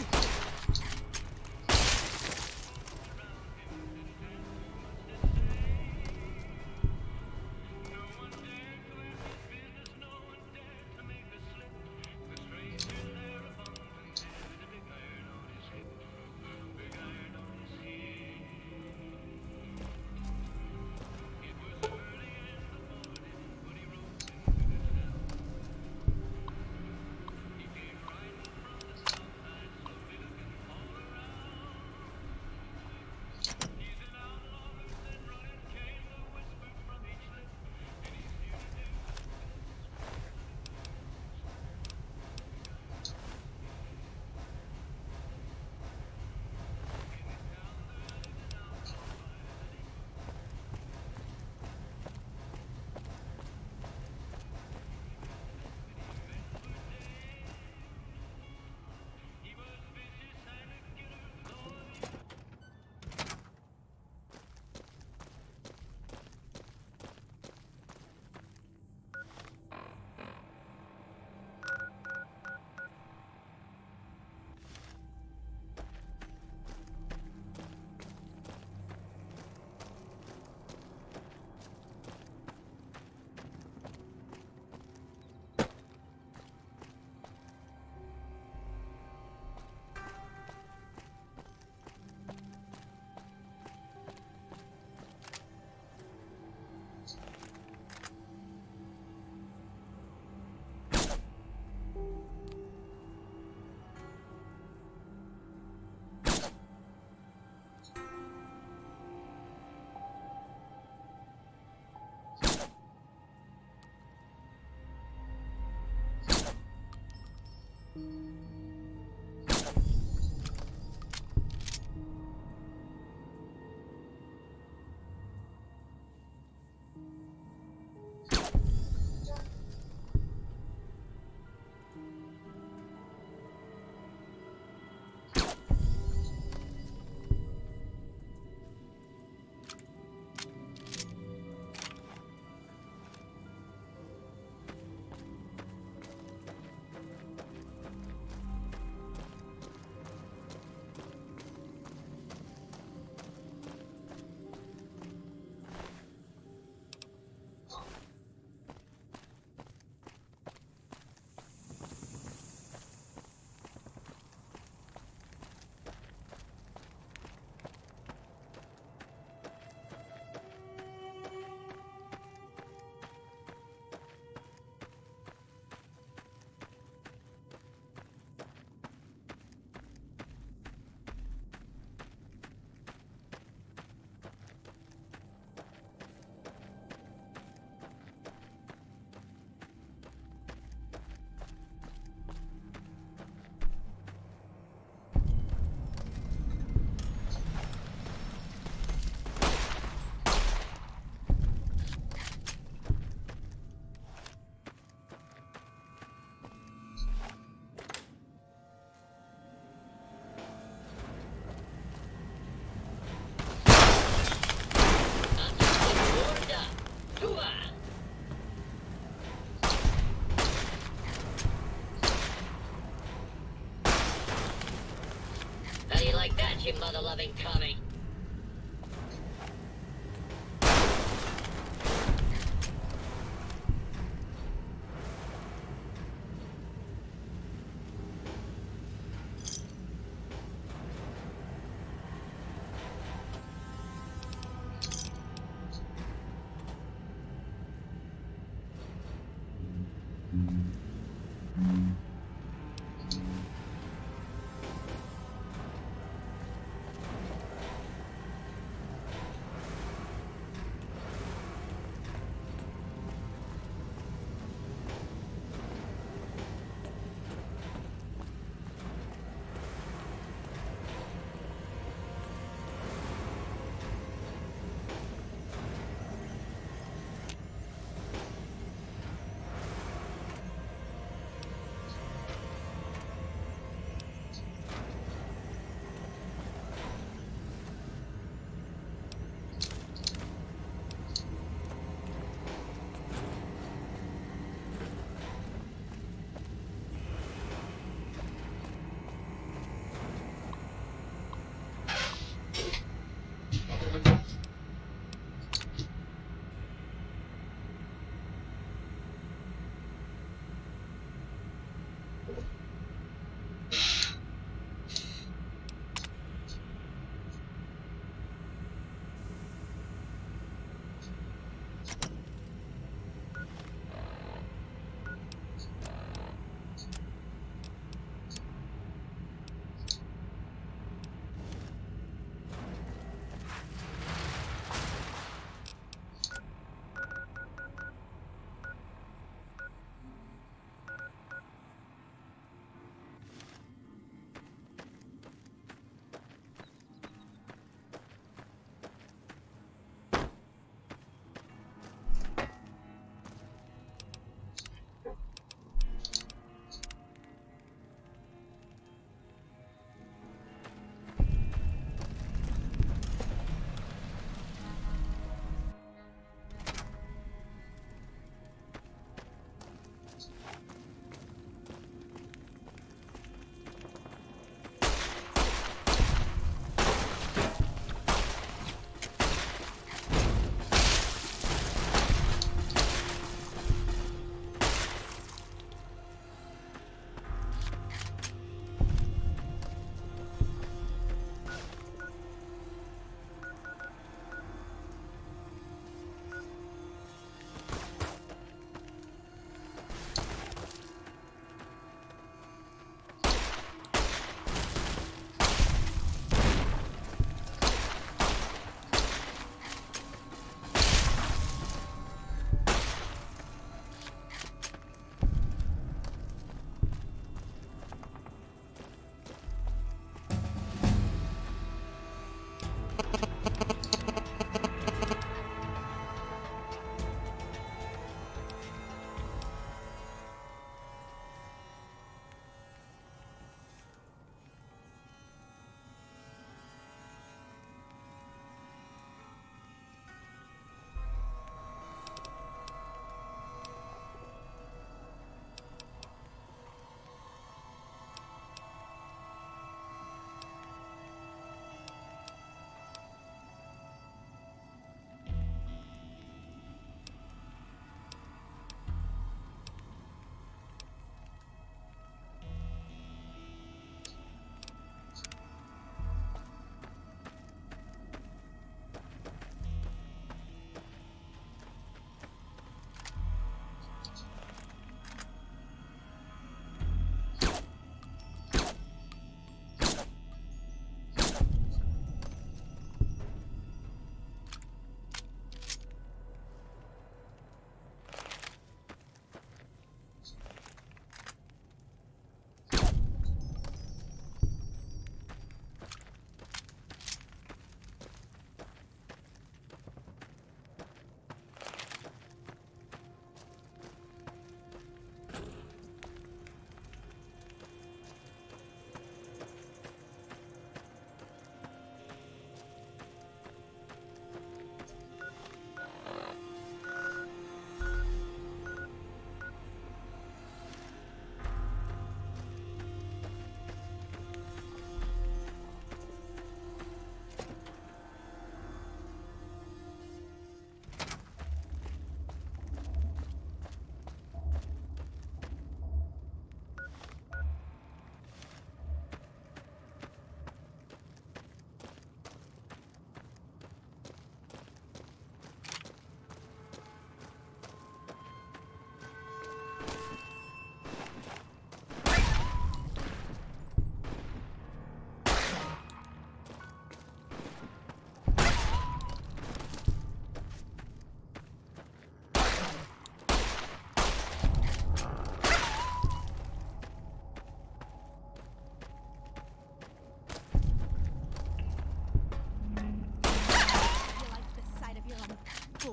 got you mother-loving coming.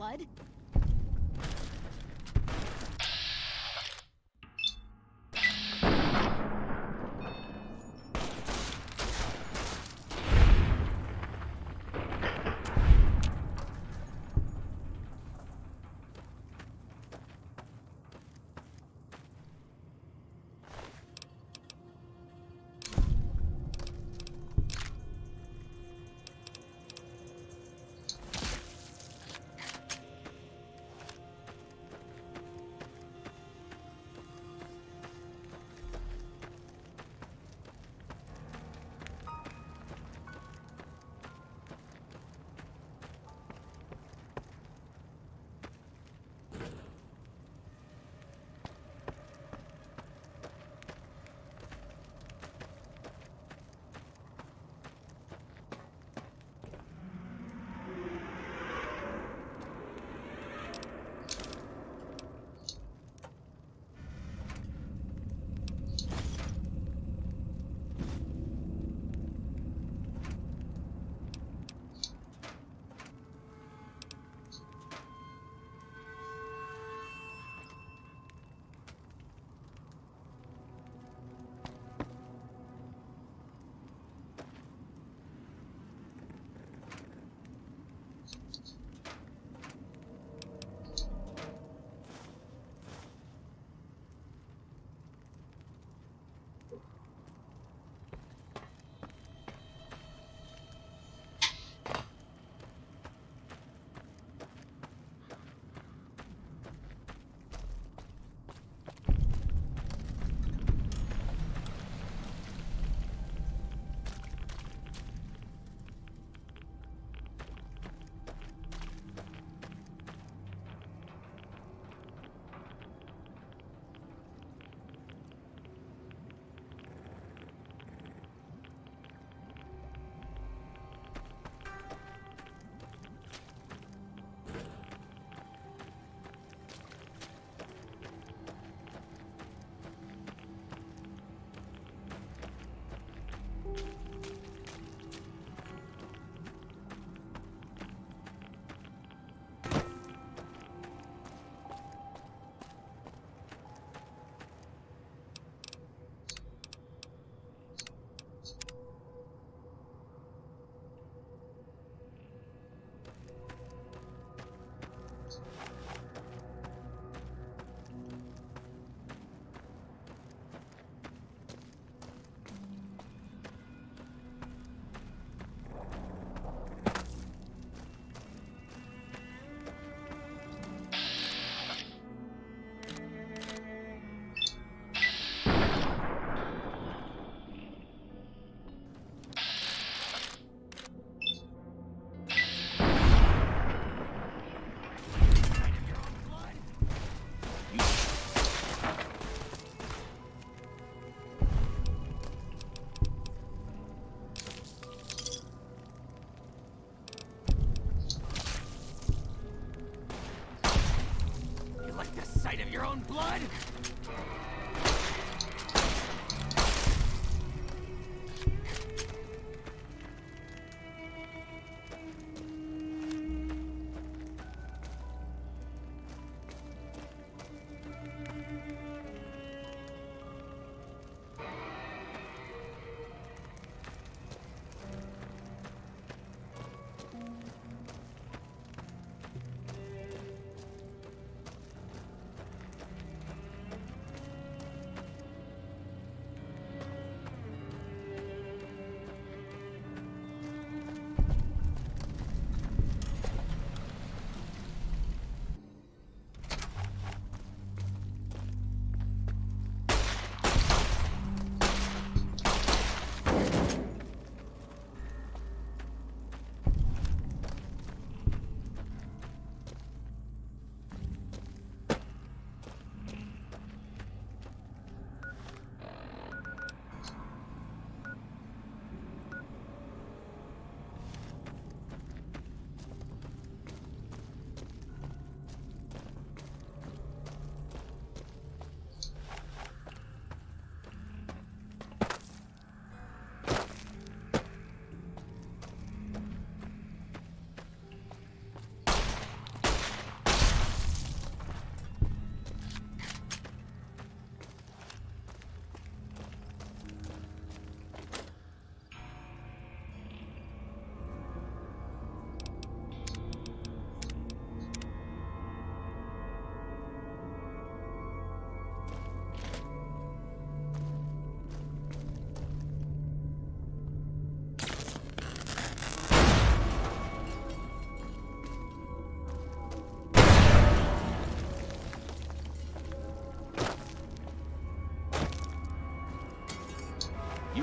bud.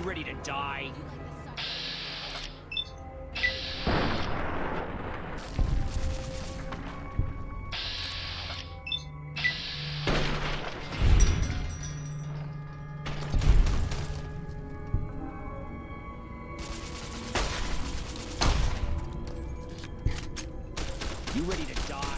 ready to die? You ready to die?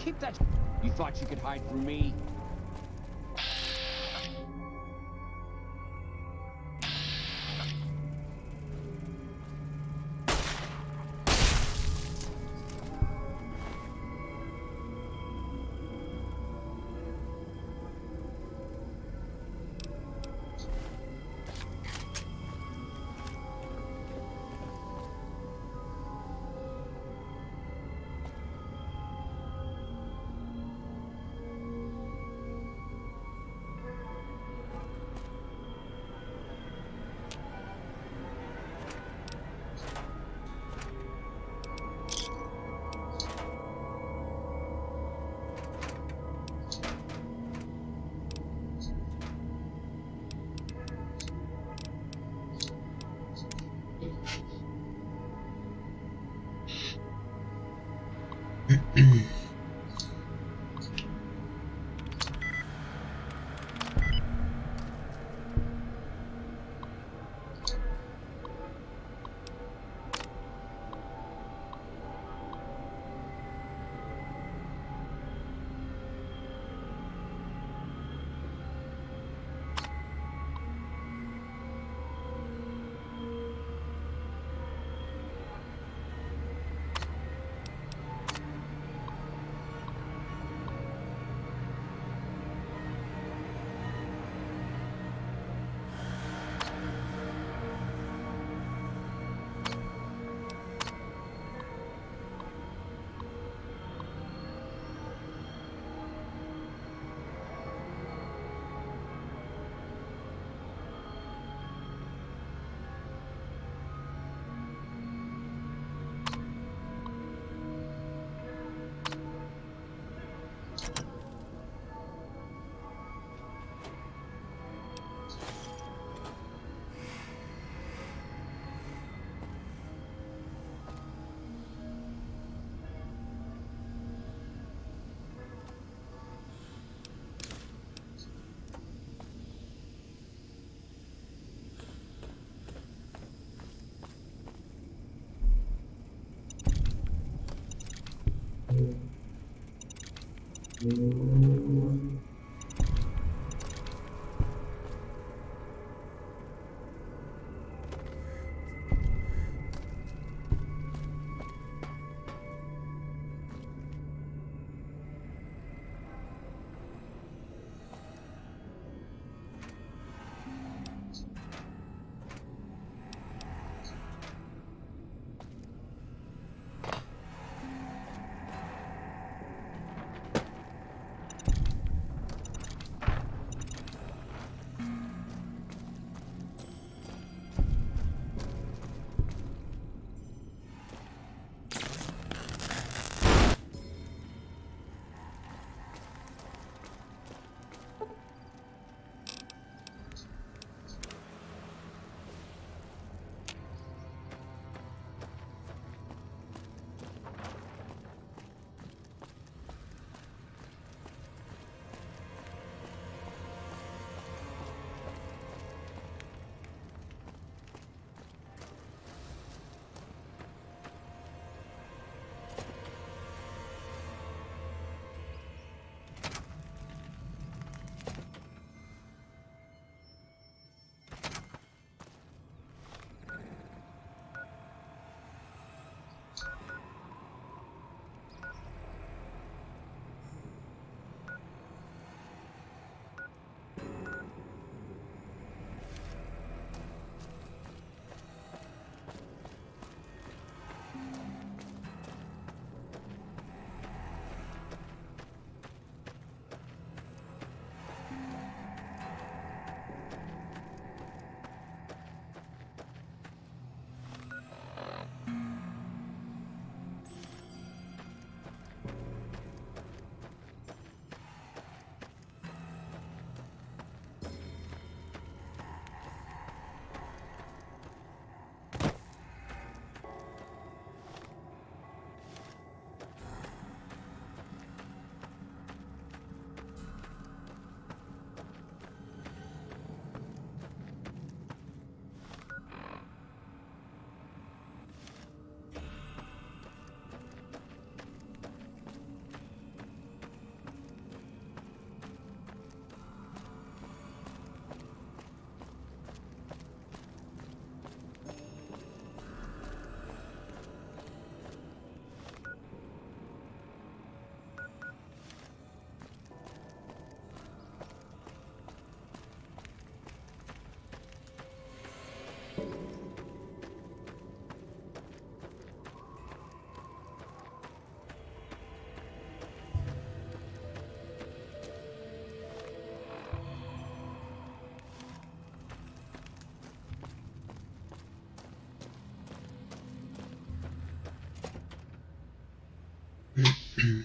Keep that. You thought you could hide from me? You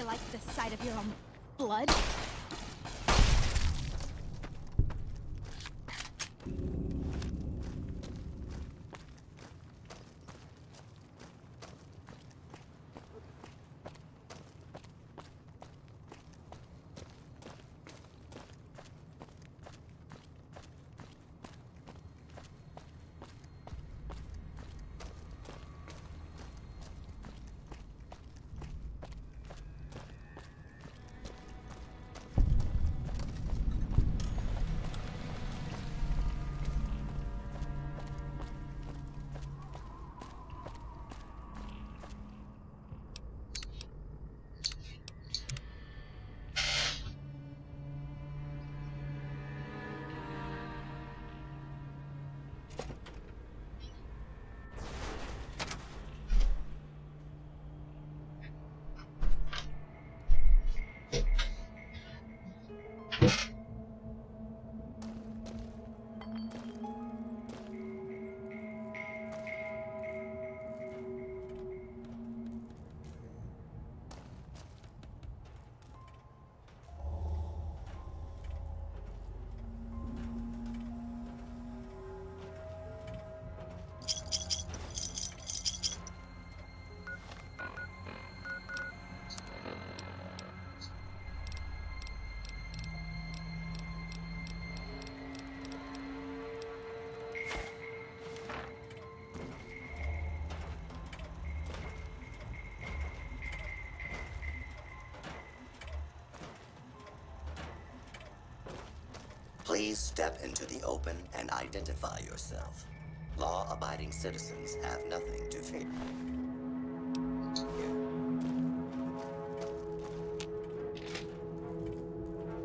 like the sight of your own blood? Please step into the open and identify yourself. Law-abiding citizens have nothing to fear.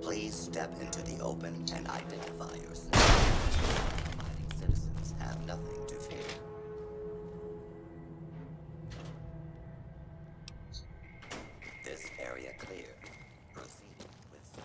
Please step into the open and identify yourself. Law-abiding citizens have nothing to fear. This area clear. Proceed with search.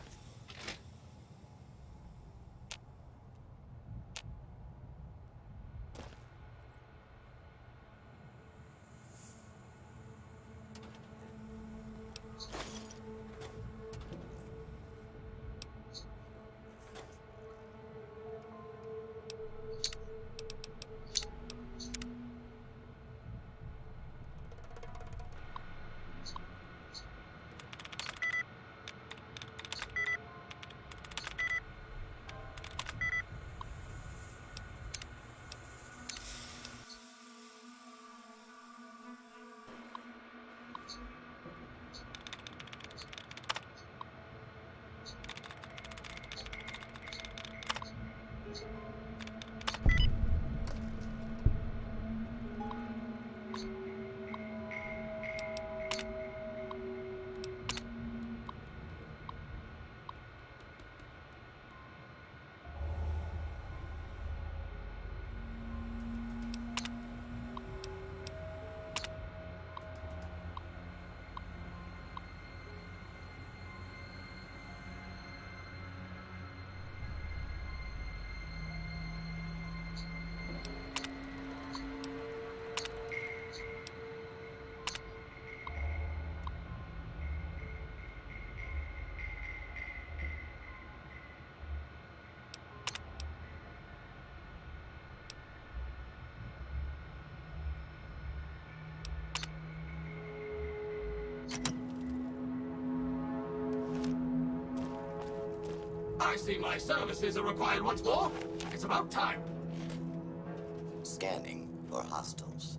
I see my services are required once more. It's about time. Scanning for hostiles.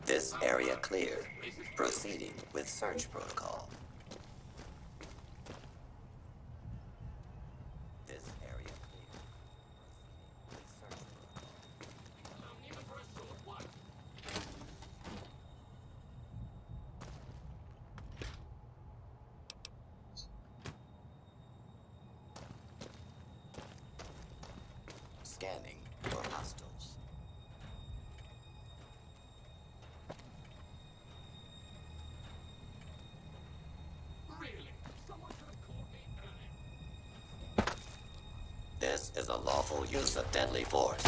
This area clear. Proceeding with search protocol. This area clear. Proceeding with search protocol. Scanning for hostiles. This is a lawful use of deadly force.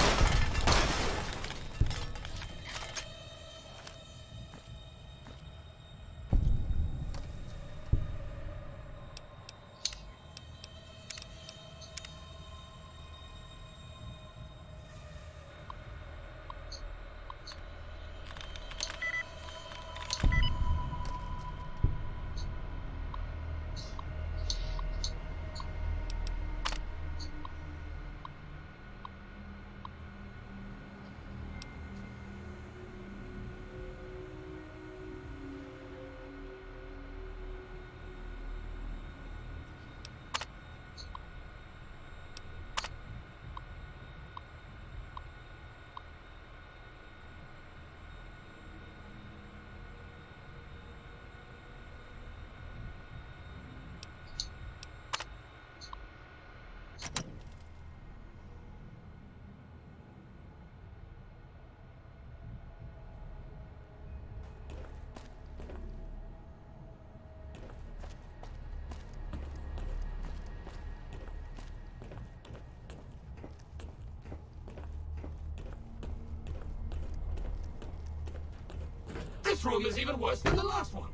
This room is even worse than the last one.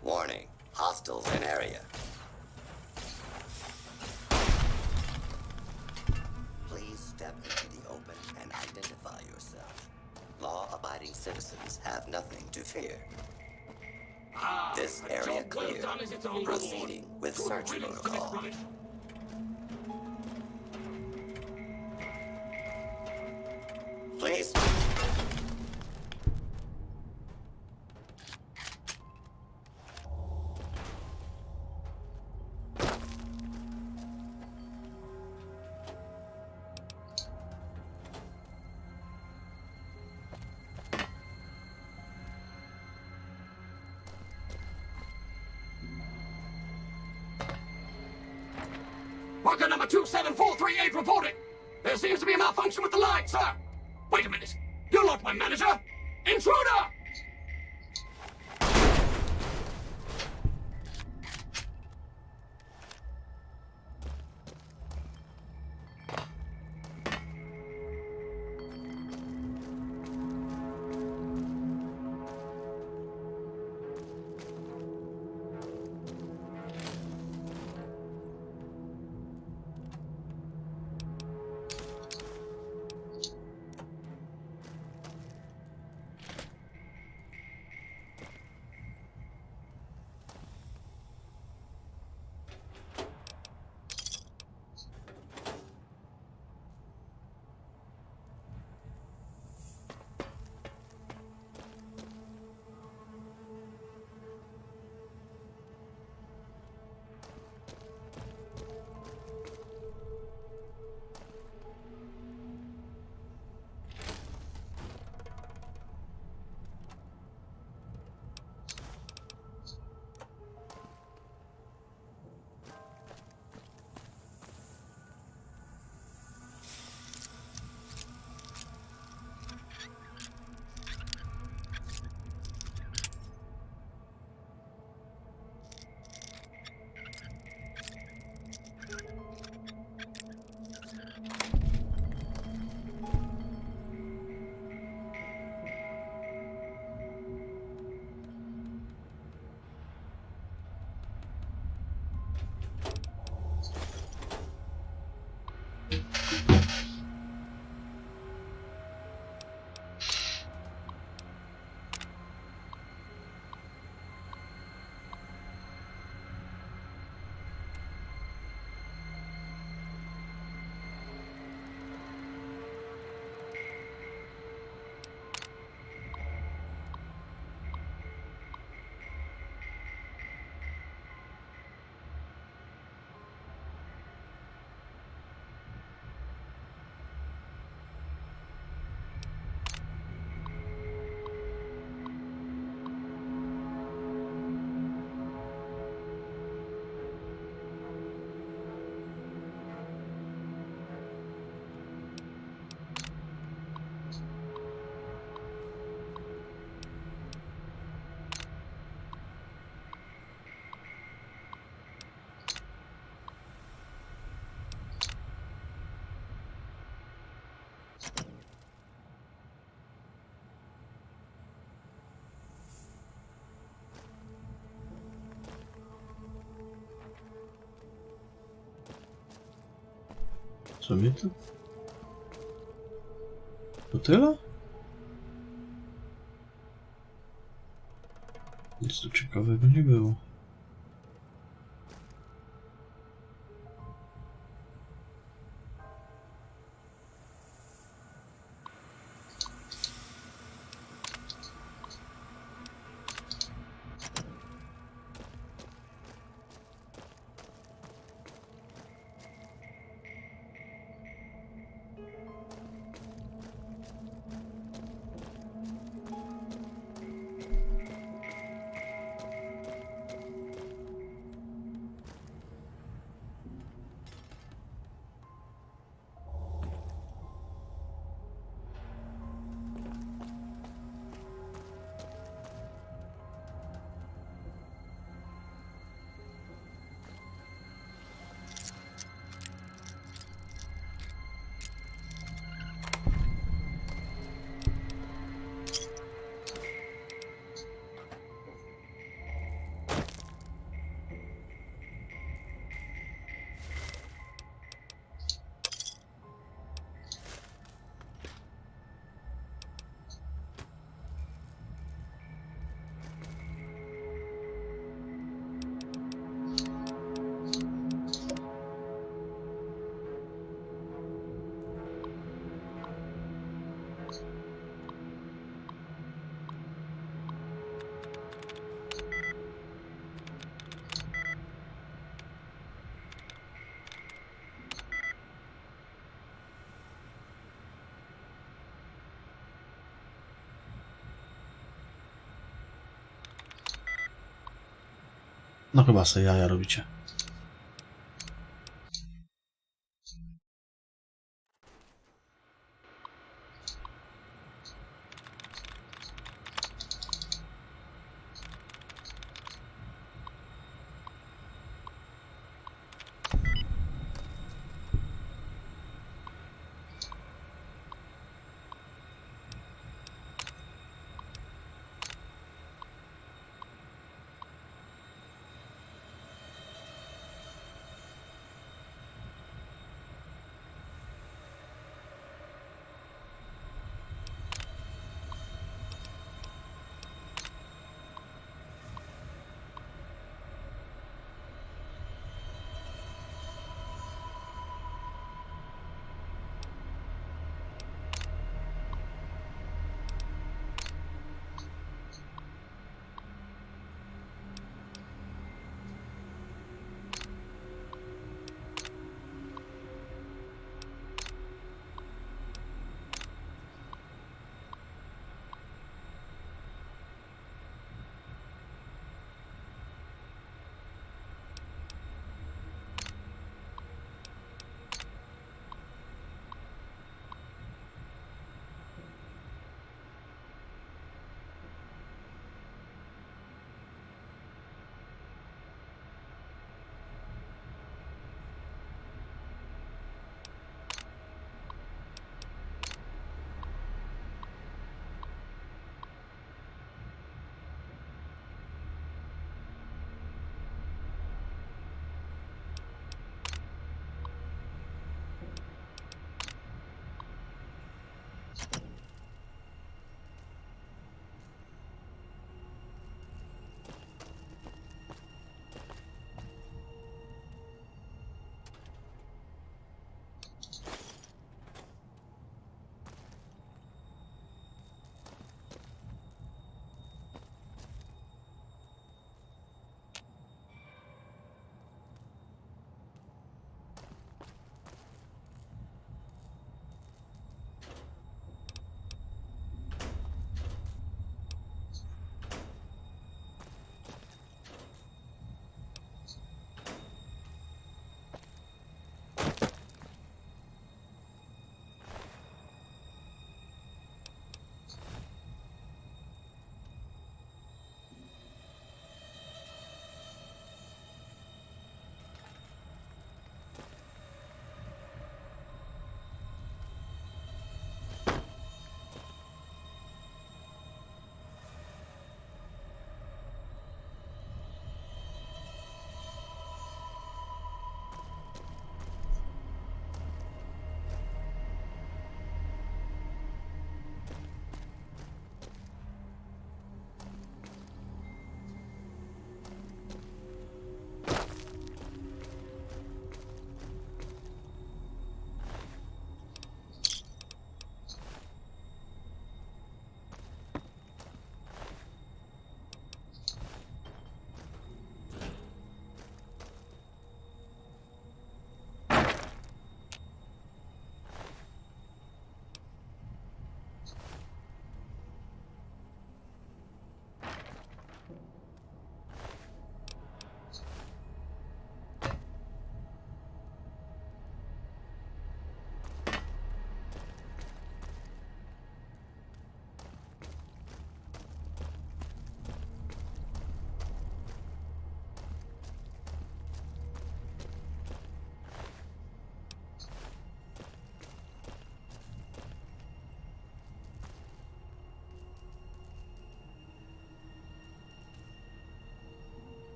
Warning, hostiles in area. Please step into the open and identify yourself. Law-abiding citizens have nothing to fear. This area clear. Proceeding with search protocol. Please. Worker number 27438 reporting. There seems to be a malfunction with the line, sir. Wait a minute. You're not my manager. Intruder! Zabity? To tyle? Nic tu ciekawego nie było. No chyba sobie jaja robicie.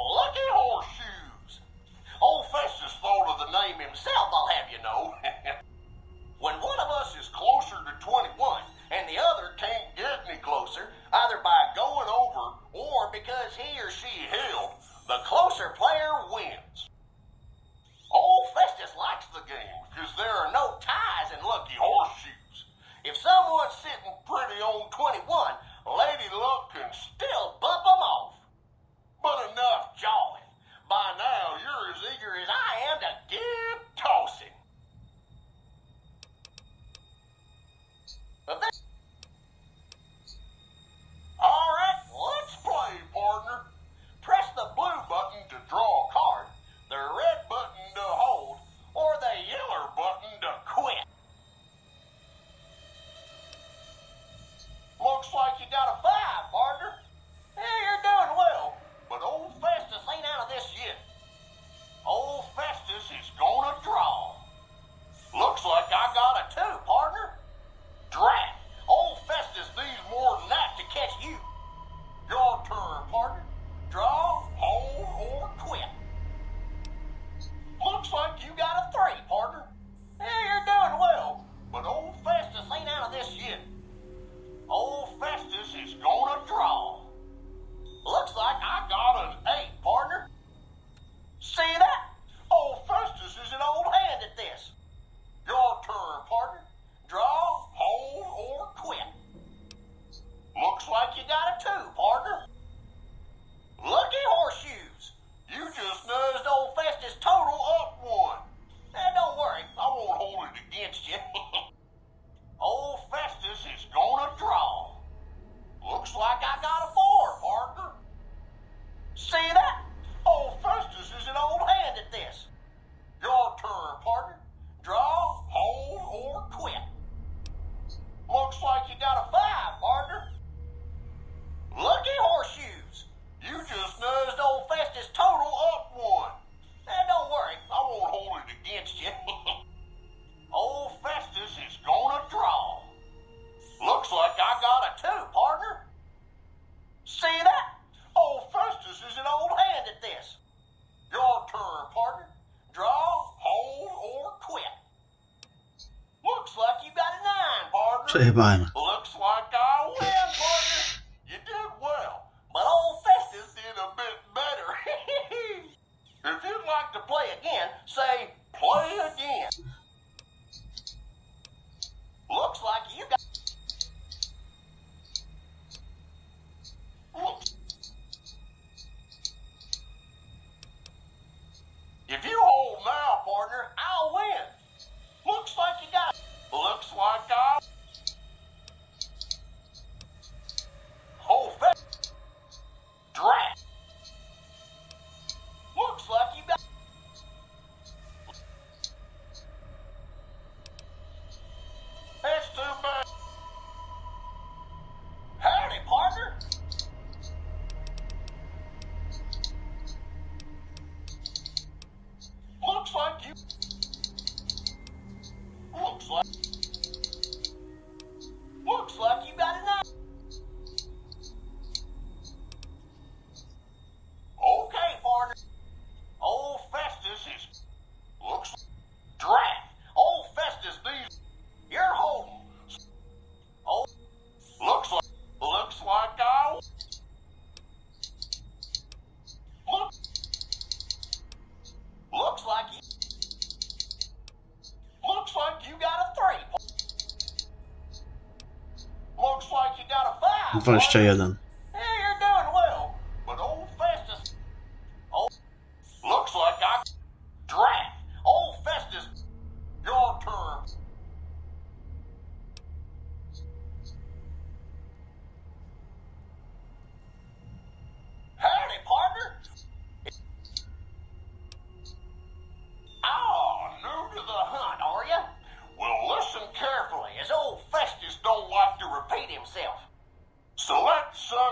lucky horseshoes. Old Festus thought of the name himself, I'll have you know. When one of us is closer to 21 and the other can't get any closer, either by going over or because he or she held, the closer player wins. Old Festus likes the game because there are no ties in lucky horseshoes. If someone's sitting pretty on 21, Lady Luck can still bump them off. But enough jawing. By now, you're as eager as I am to get tossing. All right, let's play, partner. Press the blue button to draw a card, the red button to hold, or the yellow button to quit. Looks like you got a 5, partner. Hey, you're doing well, but old Festus ain't out of this yet. Old Festus is gonna draw. Looks like I got a 2, partner. Drat! Old Festus needs more than that to catch you. Your turn, partner. Draw, hold, or quit. Looks like you got a 3, partner. Hey, you're doing well, but old Festus ain't out of this yet. Old Festus is gonna draw. Looks like I got an 8, partner. See that? Old Festus is an old hand at this. Your turn, partner. Draw, hold, or quit. Looks like you got a 2, partner. Lucky horseshoes. You just nudged old Festus total up 1. Now don't worry, I won't hold it against you. Old Festus is gonna draw. Looks like I got a 4, partner. See that? Old Festus is an old hand at this. Your turn, partner. Draw, hold, or quit. Looks like you got a 5, partner. Lucky horseshoes. You just nudged old Festus total up 1. Now don't worry, I won't hold it against you. Old Festus is gonna draw. Looks like I got a 2, partner. See that? Old Festus is an old hand at this. Your turn, partner. Draw, hold, or quit. Looks like you got a 9, partner. Przejebałem. Looks like I win, partner. You did well, but old Festus did a bit better. If you'd like to play again, say, play again. Looks like you got... If you hold now, partner, I'll win. Looks like you got... Looks like I... Hold fast. Drat. Looks like you got... That's too bad. Howdy, partner. Looks like you... Looks like you got a 9. Okay, partner. Old Festus is... Looks... Drat. Old Festus needs... You're holding. Oh... Looks like I... Looks like you... Looks like you got a 3. Looks like you got a 5. 21. Hey, you're doing well, but old Festus... Oh, looks like I... Drat. Old Festus... Your turn. Howdy, partner. Oh, new to the hunt, are ya? Well, listen carefully, as old Festus don't like to repeat himself. Select some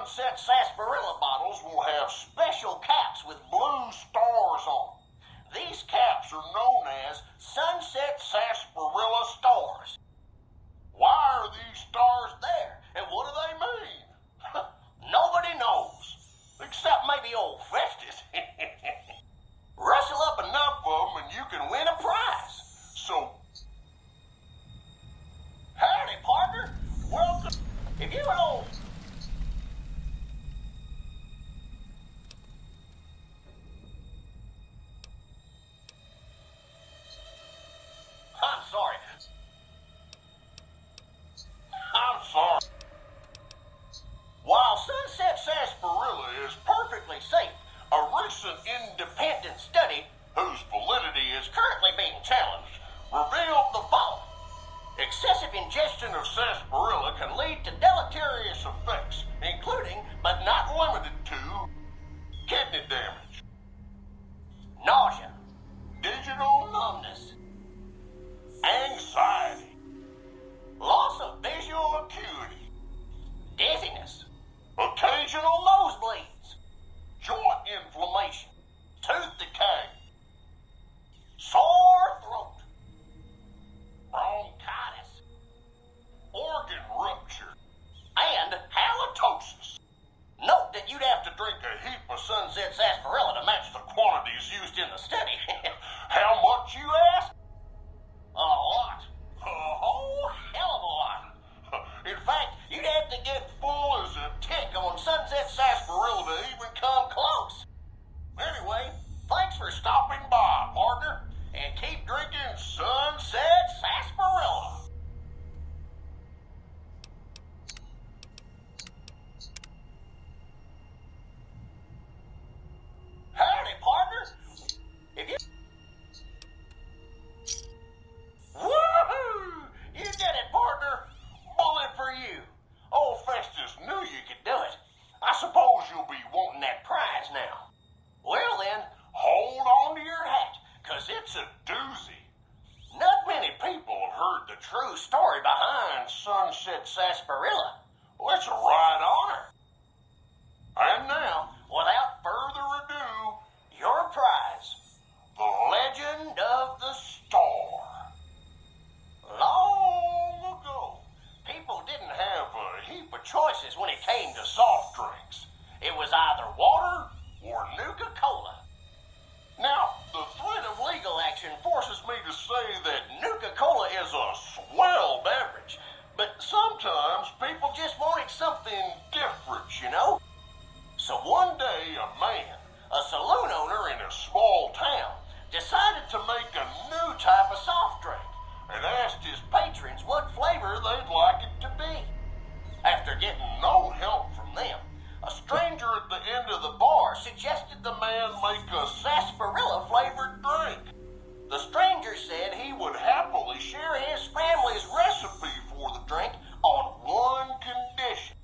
for stopping by, partner. And keep drinking Sunset Sarsaparilla. Howdy, partner. If you... Woohoo! You did it, partner. Bullet for you. Old Festus knew you could do it. I suppose you'll be wanting that prize now. Well then, hold on to your hat, 'cause it's a doozy. Not many people have heard the true story behind Sunset Sarsaparilla. Well, it's a right honor. And now, without further ado, your prize, the Legend of the Star. Long ago, people didn't have a heap of choices when it came to soft drinks. It was either water or Nuka-Cola. Now, the threat of legal action forces me to say that Nuka-Cola is a swell beverage, but sometimes people just wanted something different, you know? So one day, a man, a saloon owner in a small town, decided to make a new type of soft drink and asked his patrons what flavor they'd like it to be. After getting no help from them, a stranger at the end of the bar suggested the man make a sarsaparilla-flavored drink. The stranger said he would happily share his family's recipe for the drink on one condition.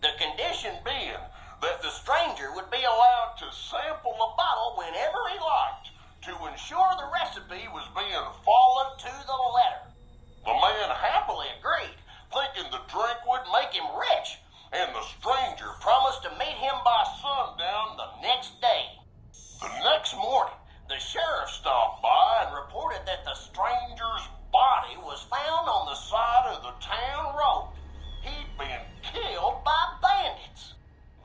The condition being that the stranger would be allowed to sample a bottle whenever he liked to ensure the recipe was being followed to the letter. The man happily agreed, thinking the drink would make him rich, and the stranger promised to meet him by sundown the next day. The next morning, the sheriff stopped by and reported that the stranger's body was found on the side of the town road. He'd been killed by bandits.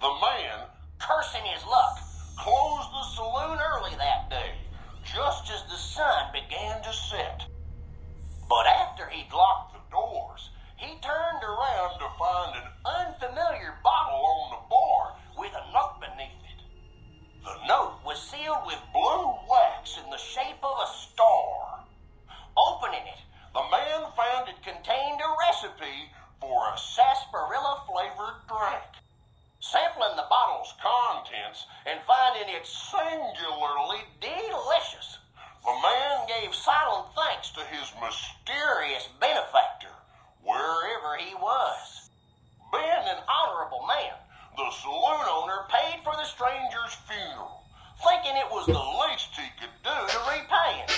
The man, cursing his luck, closed the saloon early that day, just as the sun began to set. But after he'd locked the doors, he turned around to find an unfamiliar bottle on the bar with a note beneath it. The note was sealed with blue wax in the shape of a star. Opening it, the man found it contained a recipe for a sarsaparilla-flavored drink. Sampling the bottle's contents and finding it singularly delicious, the man gave silent thanks to his mysterious benefactor, wherever he was. Being an honorable man, the saloon owner paid for the stranger's funeral, thinking it was the least he could do to repay him.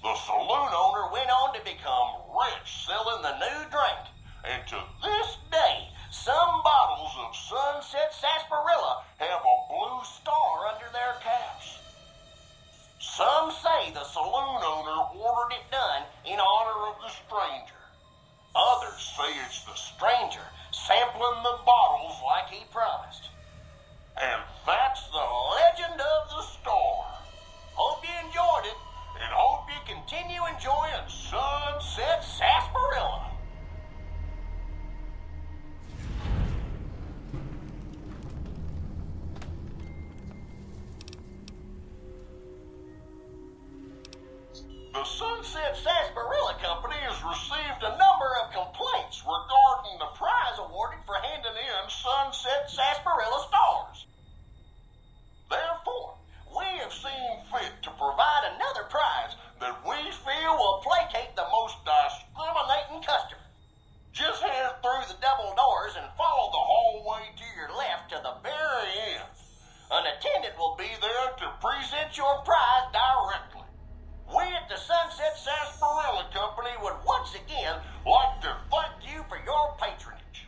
The saloon owner went on to become rich selling the new drink, and to this day, some bottles of Sunset Sarsaparilla have a blue star under their caps. Some say the saloon owner ordered it done in honor of the stranger. Others say it's the stranger sampling the bottles like he promised. And that's the legend of the star. Hope you enjoyed it, and hope you continue enjoying Sunset Sarsaparilla. The Sunset Sarsaparilla Company has received a number of complaints regarding the prize awarded for handing in Sunset Sarsaparilla stars. Therefore, we have seen fit to provide another prize that we feel will placate the most discriminating customer. Just head through the double doors and follow the hallway to your left to the very end. An attendant will be there to present your prize directly. We at the Sunset Sarsaparilla Company would once again like to thank you for your patronage.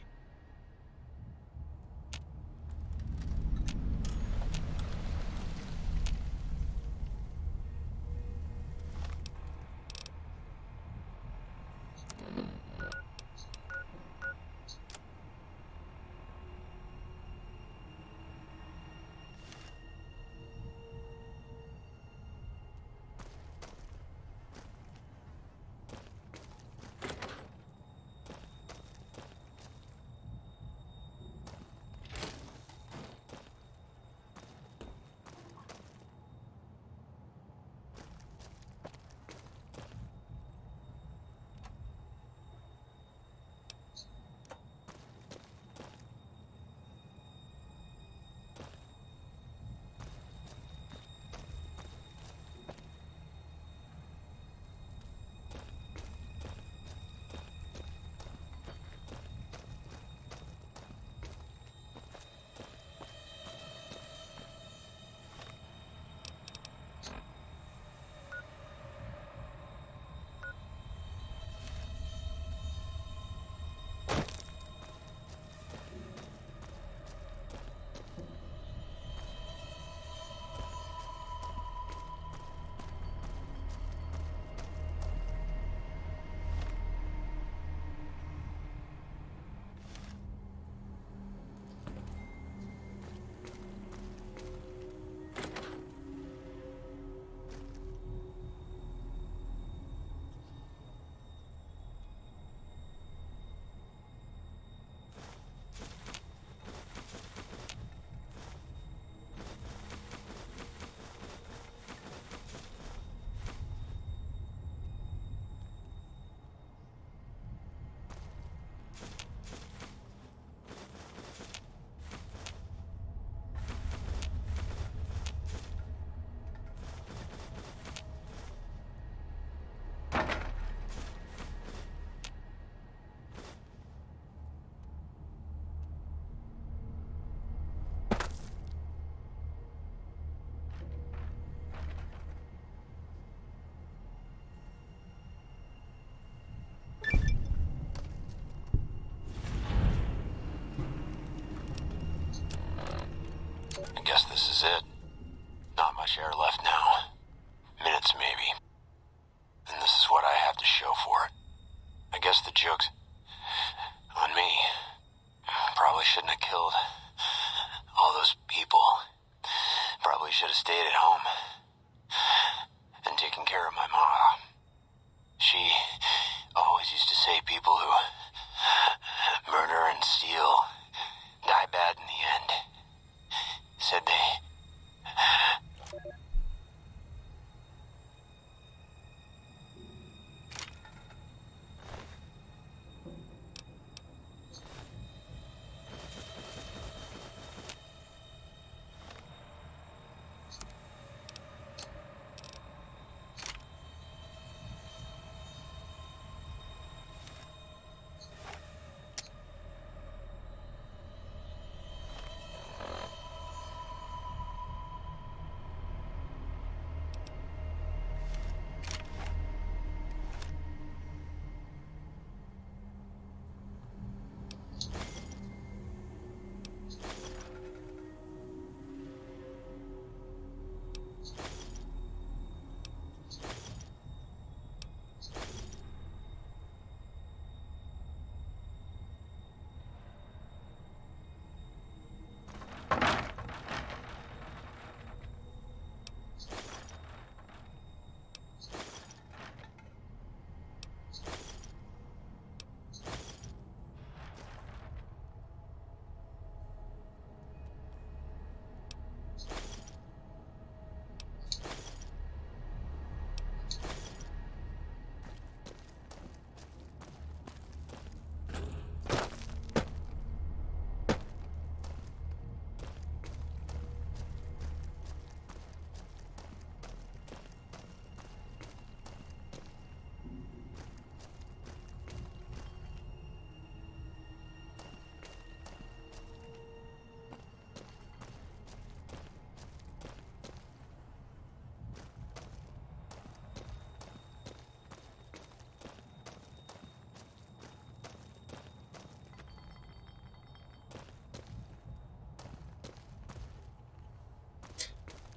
now. Minutes, maybe. And this is what I have to show for it. I guess the joke's on me. Probably shouldn't have killed all those people. Probably should have stayed at home and taken care of my ma. She always used to say people who murder and steal die bad in the end. Said they...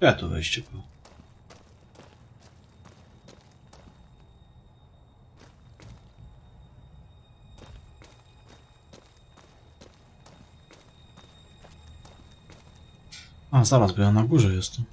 Ja tu wejście było. A, zaraz, bo ja na górze jestem.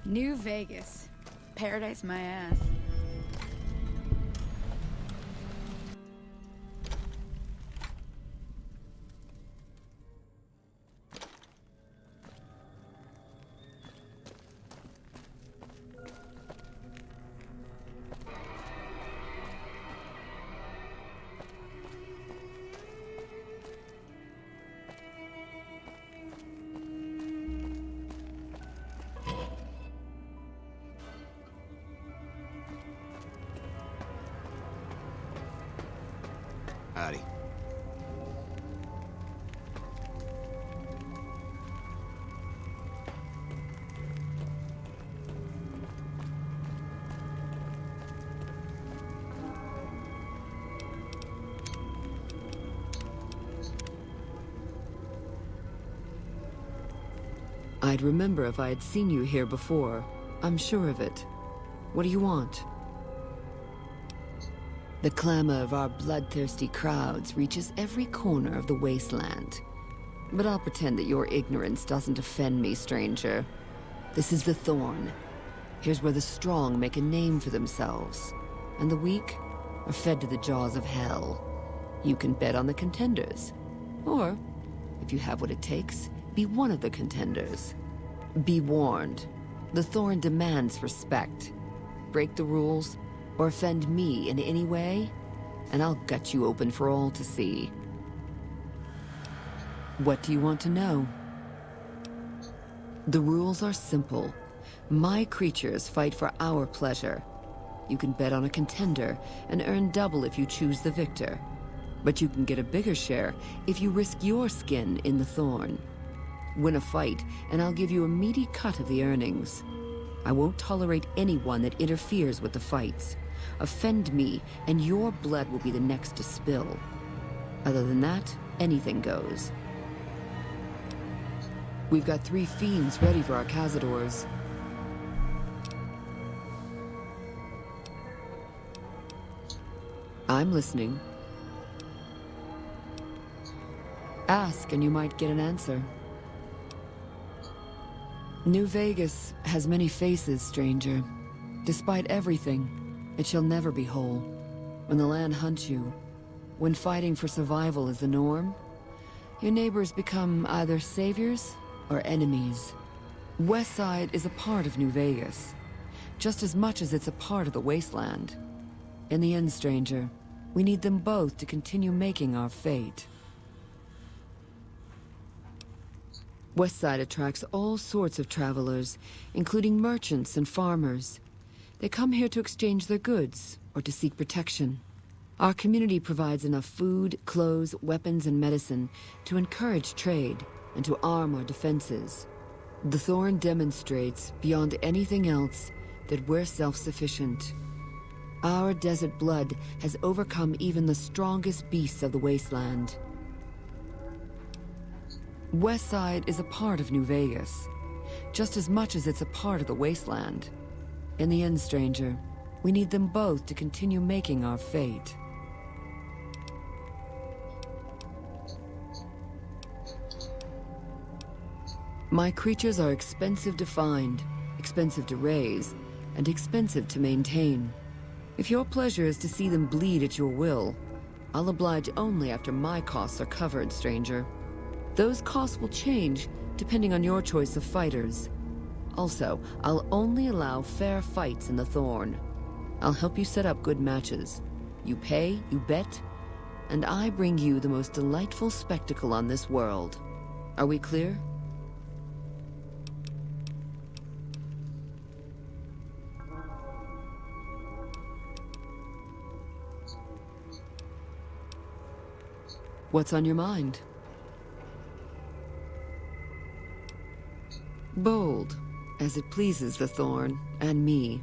New Vegas. Paradise my ass. Howdy. I'd remember if I had seen you here before. I'm sure of it. What do you want? The clamor of our bloodthirsty crowds reaches every corner of the wasteland. But I'll pretend that your ignorance doesn't offend me, stranger. This is the Thorn. Here's where the strong make a name for themselves, and the weak are fed to the jaws of hell. You can bet on the contenders. Or, if you have what it takes, be one of the contenders. Be warned. The Thorn demands respect. Break the rules, or offend me in any way, and I'll gut you open for all to see. What do you want to know? The rules are simple. My creatures fight for our pleasure. You can bet on a contender and earn double if you choose the victor. But you can get a bigger share if you risk your skin in the thorn. Win a fight, and I'll give you a meaty cut of the earnings. I won't tolerate anyone that interferes with the fights. Offend me, and your blood will be the next to spill. Other than that, anything goes. We've got 3 fiends ready for our cazadors. I'm listening. Ask and you might get an answer. New Vegas has many faces, stranger. Despite everything, it shall never be whole. When the land hunts you, when fighting for survival is the norm, your neighbors become either saviors or enemies. Westside is a part of New Vegas, just as much as it's a part of the wasteland. In the end, stranger, we need them both to continue making our fate. Westside attracts all sorts of travelers, including merchants and farmers. They come here to exchange their goods or to seek protection. Our community provides enough food, clothes, weapons, and medicine to encourage trade and to arm our defenses. The Thorn demonstrates, beyond anything else, that we're self-sufficient. Our desert blood has overcome even the strongest beasts of the wasteland. Westside is a part of New Vegas, just as much as it's a part of the wasteland. In the end, stranger, we need them both to continue making our fate. My creatures are expensive to find, expensive to raise, and expensive to maintain. If your pleasure is to see them bleed at your will, I'll oblige only after my costs are covered, stranger. Those costs will change depending on your choice of fighters. Also, I'll only allow fair fights in the Thorn. I'll help you set up good matches. You pay, you bet, and I bring you the most delightful spectacle on this world. Are we clear? What's on your mind? Bold, as it pleases the Thorn and me.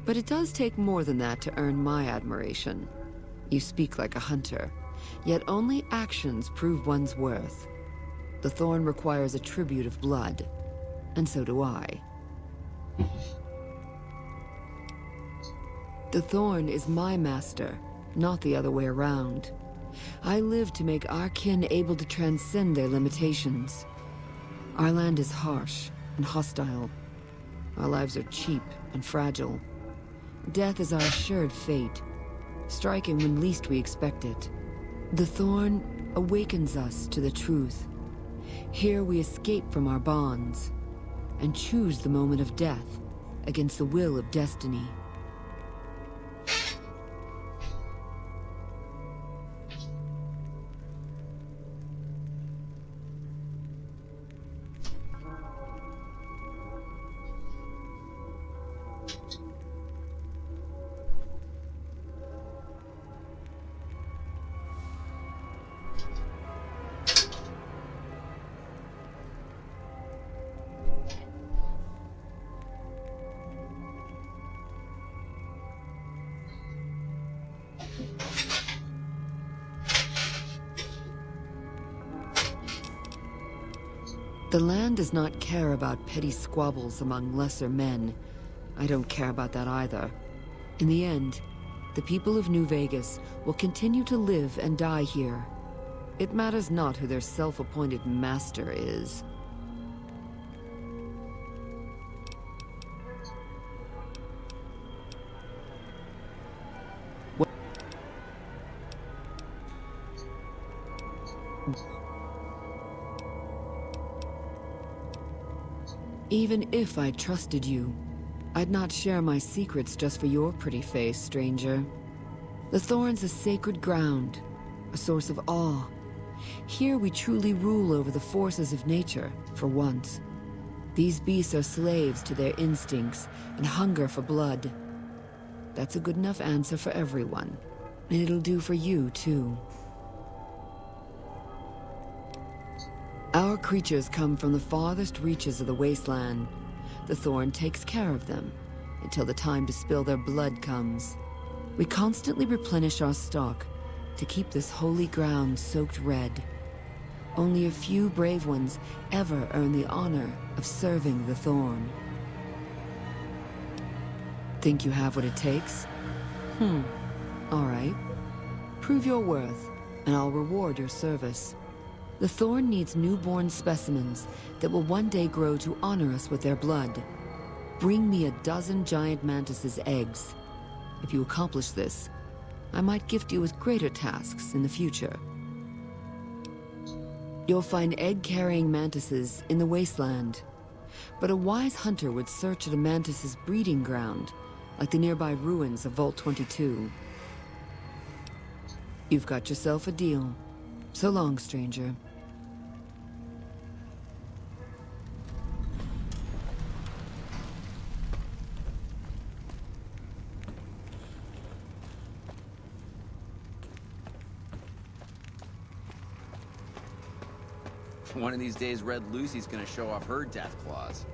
But it does take more than that to earn my admiration. You speak like a hunter, yet only actions prove one's worth. The Thorn requires a tribute of blood, and so do I. The Thorn is my master, not the other way around. I live to make our kin able to transcend their limitations. Our land is harsh and hostile. Our lives are cheap and fragile. Death is our assured fate, striking when least we expect it. The Thorn awakens us to the truth. Here we escape from our bonds and choose the moment of death against the will of destiny. The land does not care about petty squabbles among lesser men. I don't care about that either. In the end, the people of New Vegas will continue to live and die here. It matters not who their self-appointed master is. Even if I trusted you, I'd not share my secrets just for your pretty face, stranger. The thorn's a sacred ground, a source of awe. Here we truly rule over the forces of nature, for once. These beasts are slaves to their instincts and hunger for blood. That's a good enough answer for everyone. And it'll do for you, too. Our creatures come from the farthest reaches of the wasteland. The thorn takes care of them, until the time to spill their blood comes. We constantly replenish our stock to keep this holy ground soaked red. Only a few brave ones ever earn the honor of serving the thorn. Think you have what it takes? All right. Prove your worth, and I'll reward your service. The thorn needs newborn specimens that will one day grow to honor us with their blood. Bring me 12 giant mantises' eggs. If you accomplish this, I might gift you with greater tasks in the future. You'll find egg-carrying mantises in the wasteland, but a wise hunter would search the mantis' breeding ground, like the nearby ruins of Vault 22. You've got yourself a deal. So long, stranger. One of these days, Red Lucy's gonna show off her death claws.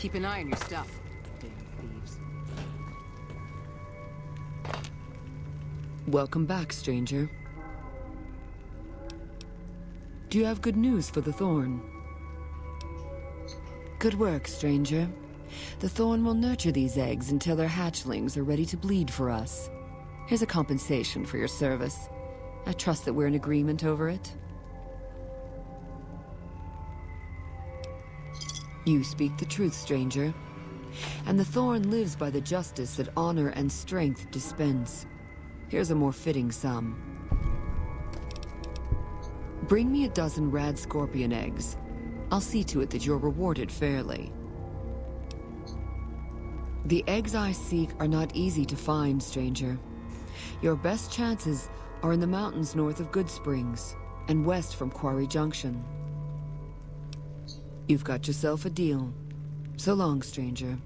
Keep an eye on your stuff. Damn thieves. Welcome back, stranger. Do you have good news for the Thorn? Good work, stranger. The Thorn will nurture these eggs until their hatchlings are ready to bleed for us. Here's a compensation for your service. I trust that we're in agreement over it. You speak the truth, stranger. And the Thorn lives by the justice that honor and strength dispense. Here's a more fitting sum. Bring me 12 rad scorpion eggs. I'll see to it that you're rewarded fairly. The eggs I seek are not easy to find, stranger. Your best chances are in the mountains north of Good Springs and west from Quarry Junction. You've got yourself a deal. So long, stranger.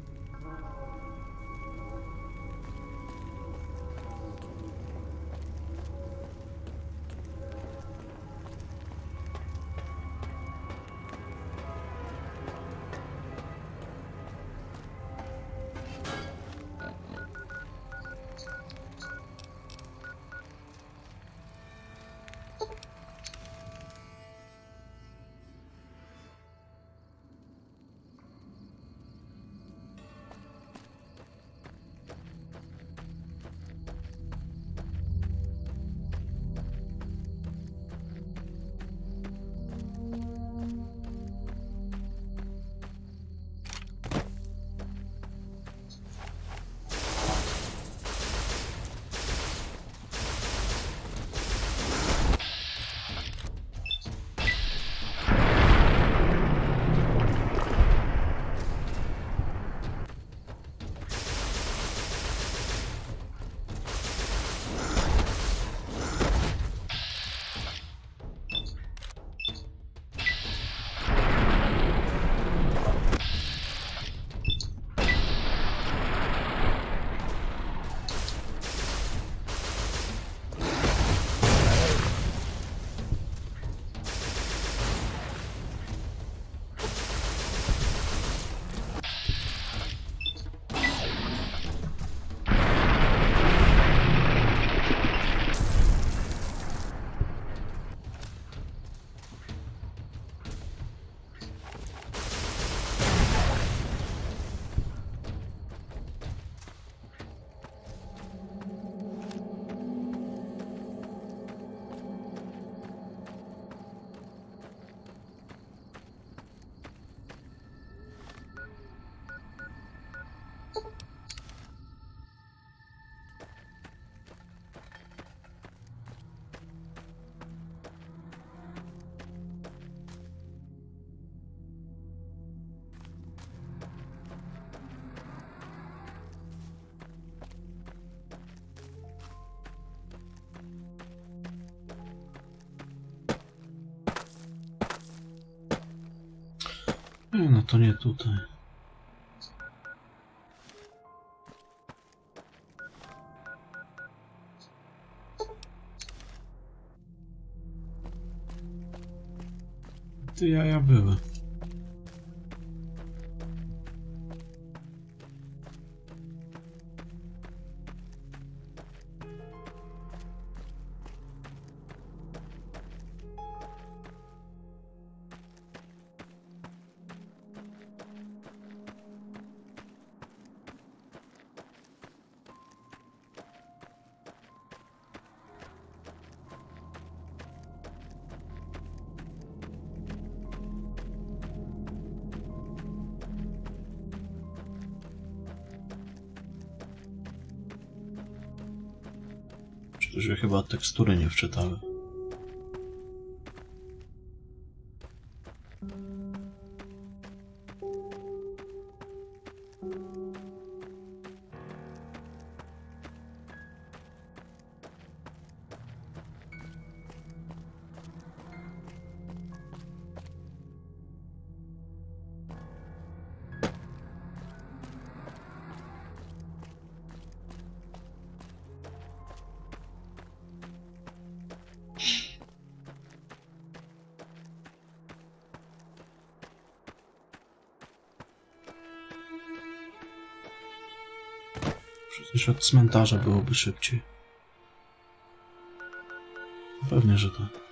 No to nie tutaj. Ty jaja były. Że chyba tekstury nie wczytały. Przecież od cmentarza byłoby szybciej. Pewnie, że tak.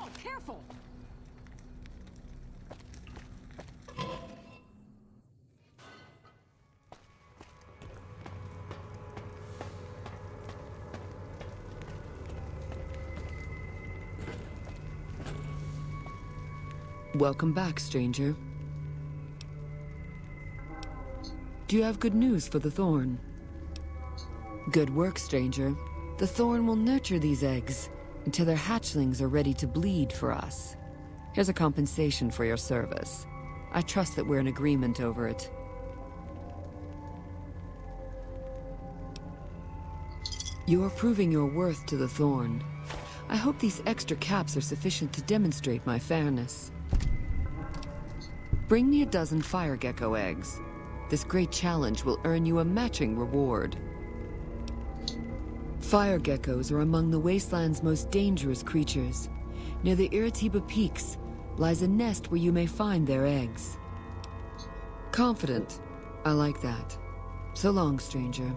Oh, careful! Welcome back, stranger. Do you have good news for the Thorn? Good work, stranger. The Thorn will nurture these eggs until their hatchlings are ready to bleed for us. Here's a compensation for your service. I trust that we're in agreement over it. You are proving your worth to the Thorn. I hope these extra caps are sufficient to demonstrate my fairness. Bring me a dozen fire gecko eggs. This great challenge will earn you a matching reward. Fire geckos are among the wasteland's most dangerous creatures. Near the Iritiba Peaks lies a nest where you may find their eggs. Confident. I like that. So long, stranger.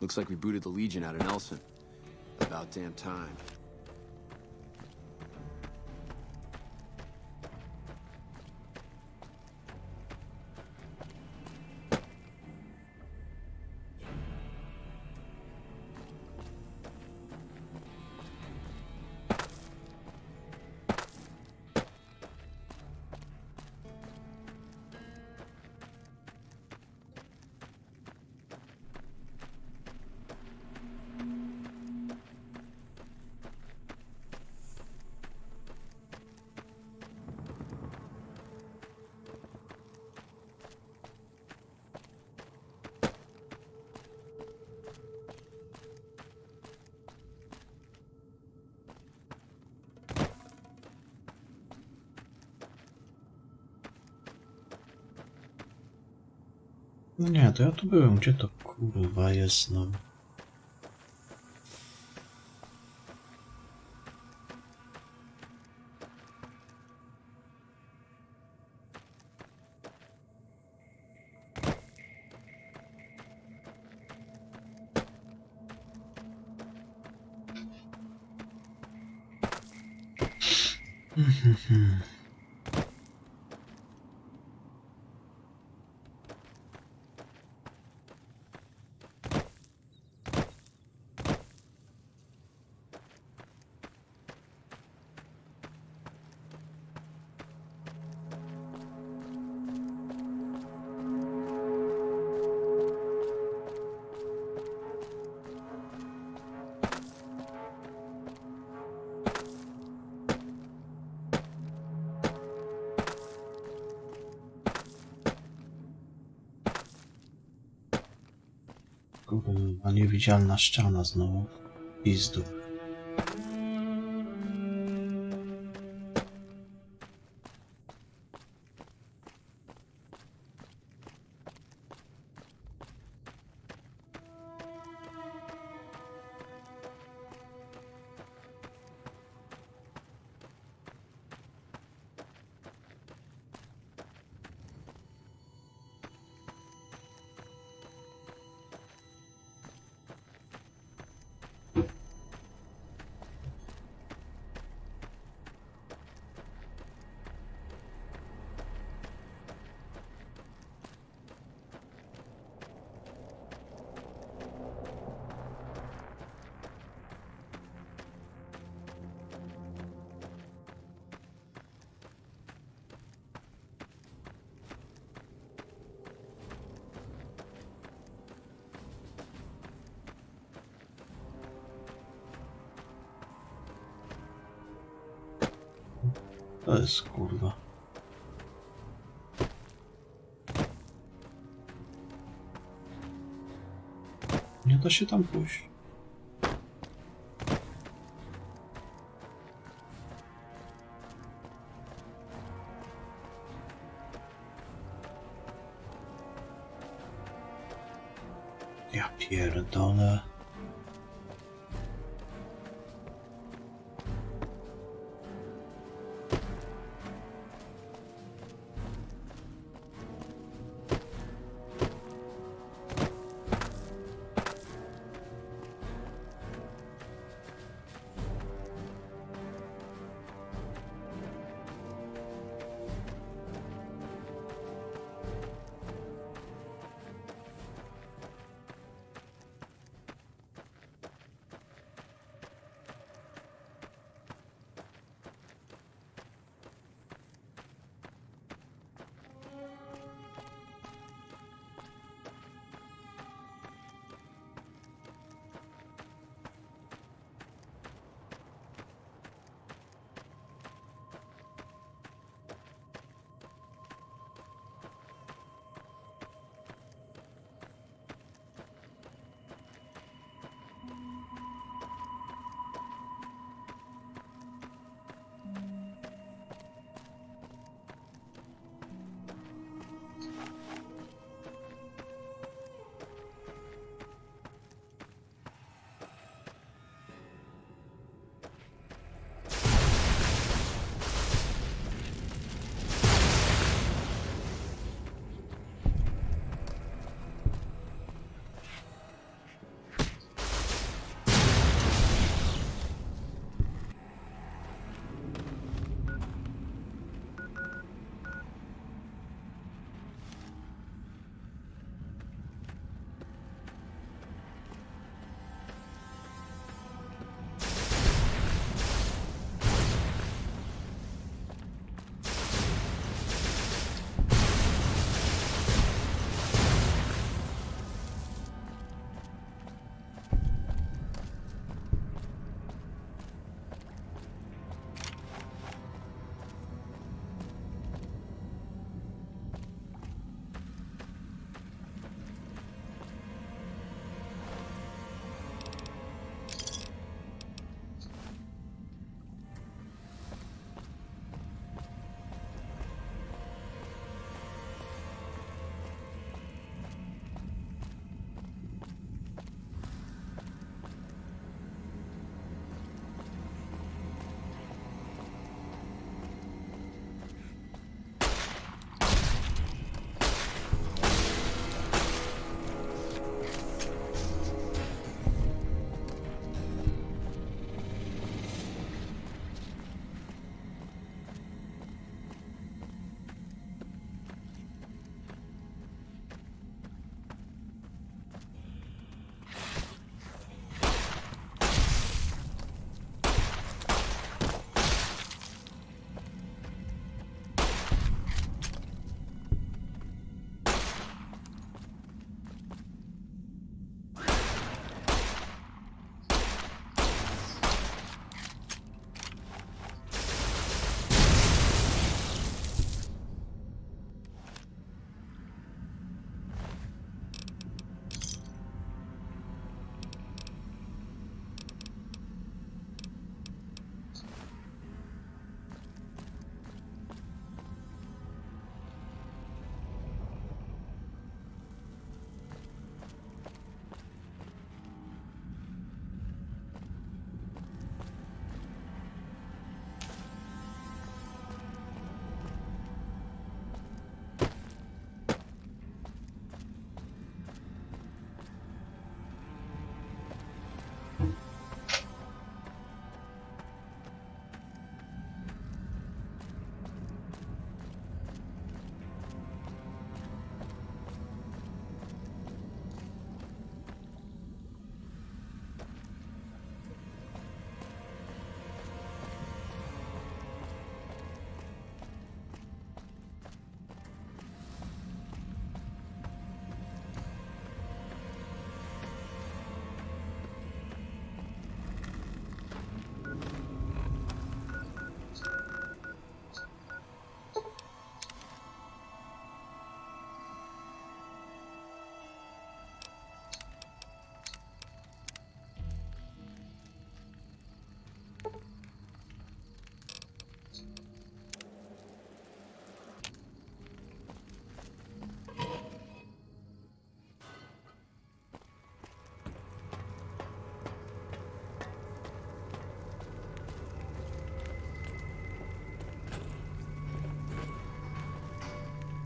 Looks like we booted the Legion out of Nelson. About damn time. No nie, to ja tu byłem. Gdzie to kurwa jest, no? Kurwa, niewidzialna ściana znowu. Pizdu. To jest kurwa. Nie da się tam pójść. Ja pierdolę.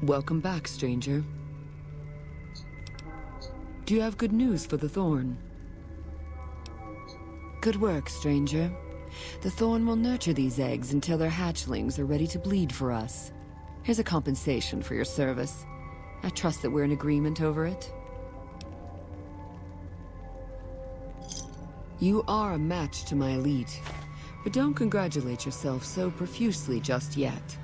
Welcome back, stranger. Do you have good news for the Thorn? Good work, stranger. The Thorn will nurture these eggs until their hatchlings are ready to bleed for us. Here's a compensation for your service. I trust that we're in agreement over it. You are a match to my elite, but don't congratulate yourself so profusely just yet.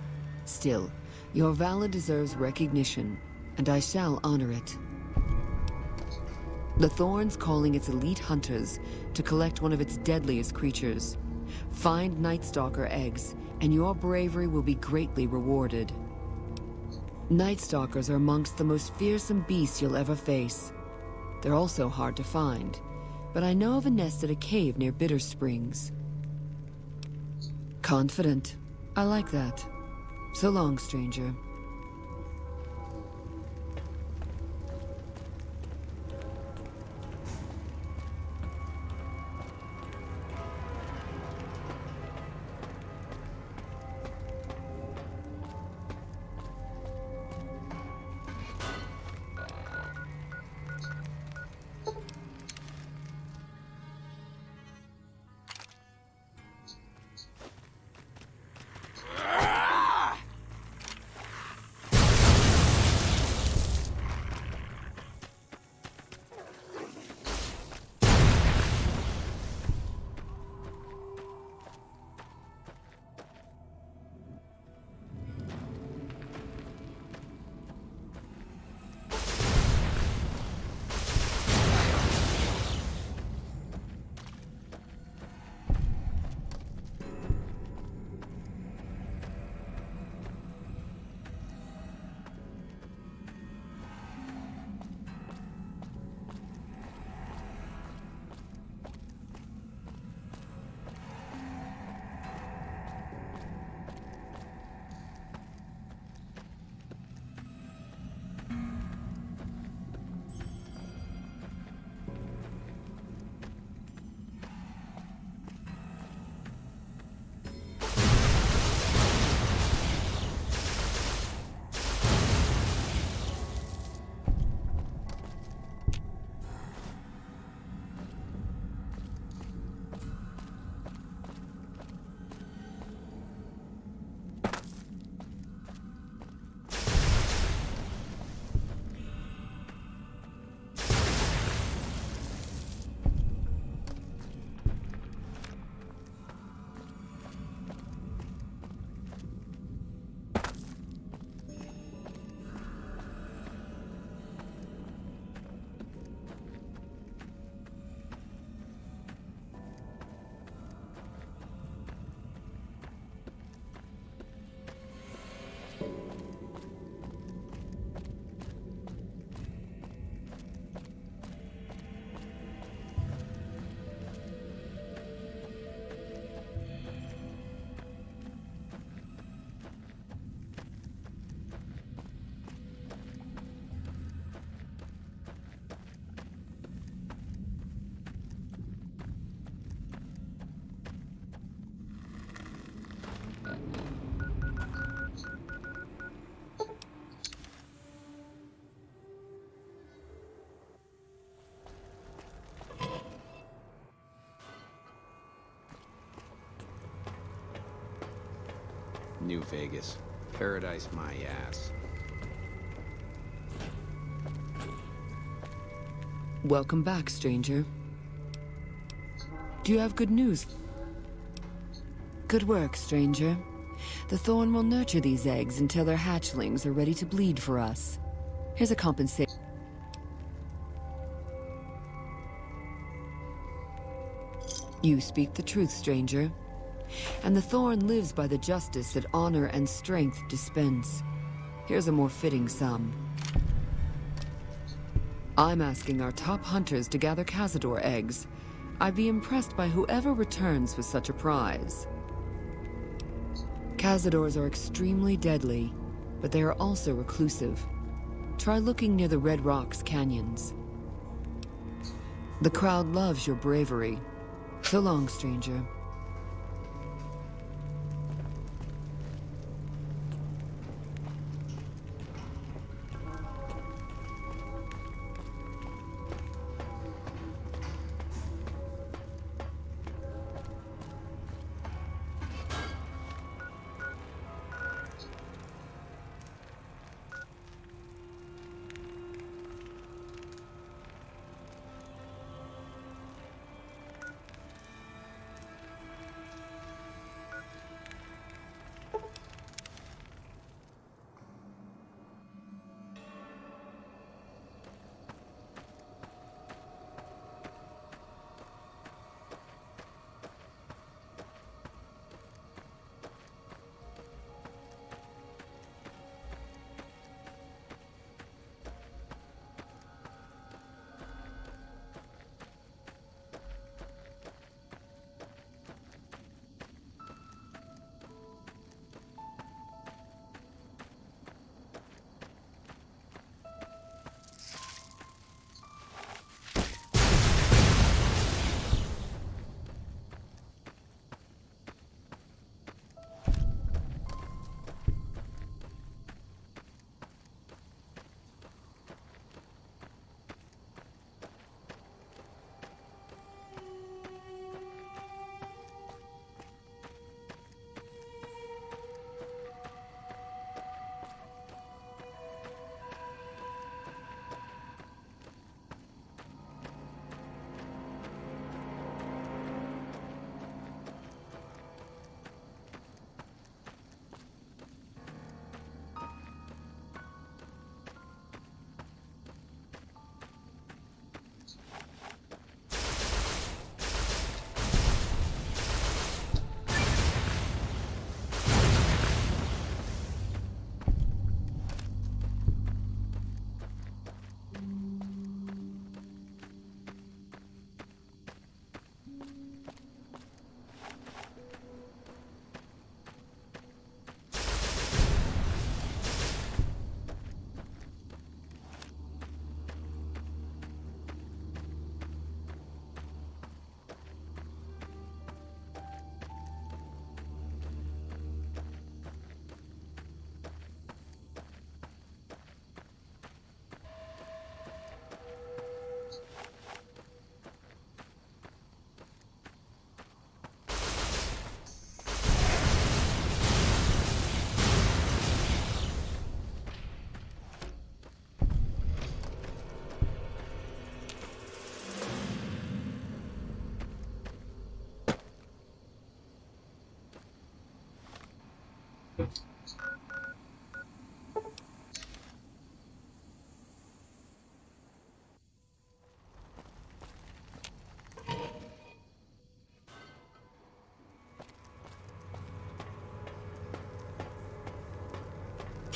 Still, your valor deserves recognition, and I shall honor it. The Thorn's calling its elite hunters to collect one of its deadliest creatures. Find Night Stalker eggs, and your bravery will be greatly rewarded. Night Stalkers are amongst the most fearsome beasts you'll ever face. They're also hard to find, but I know of a nest at a cave near Bitter Springs. Confident. I like that. So long, stranger. New Vegas. Paradise my ass. Welcome back, stranger. Do you have good news? Good work, stranger. The Thorn will nurture these eggs until their hatchlings are ready to bleed for us. Here's a compensation. You speak the truth, stranger. And the Thorn lives by the justice that honor and strength dispense. Here's a more fitting sum. I'm asking our top hunters to gather Cazador eggs. I'd be impressed by whoever returns with such a prize. Cazadors are extremely deadly, but they are also reclusive. Try looking near the Red Rocks canyons. The crowd loves your bravery. So long, stranger.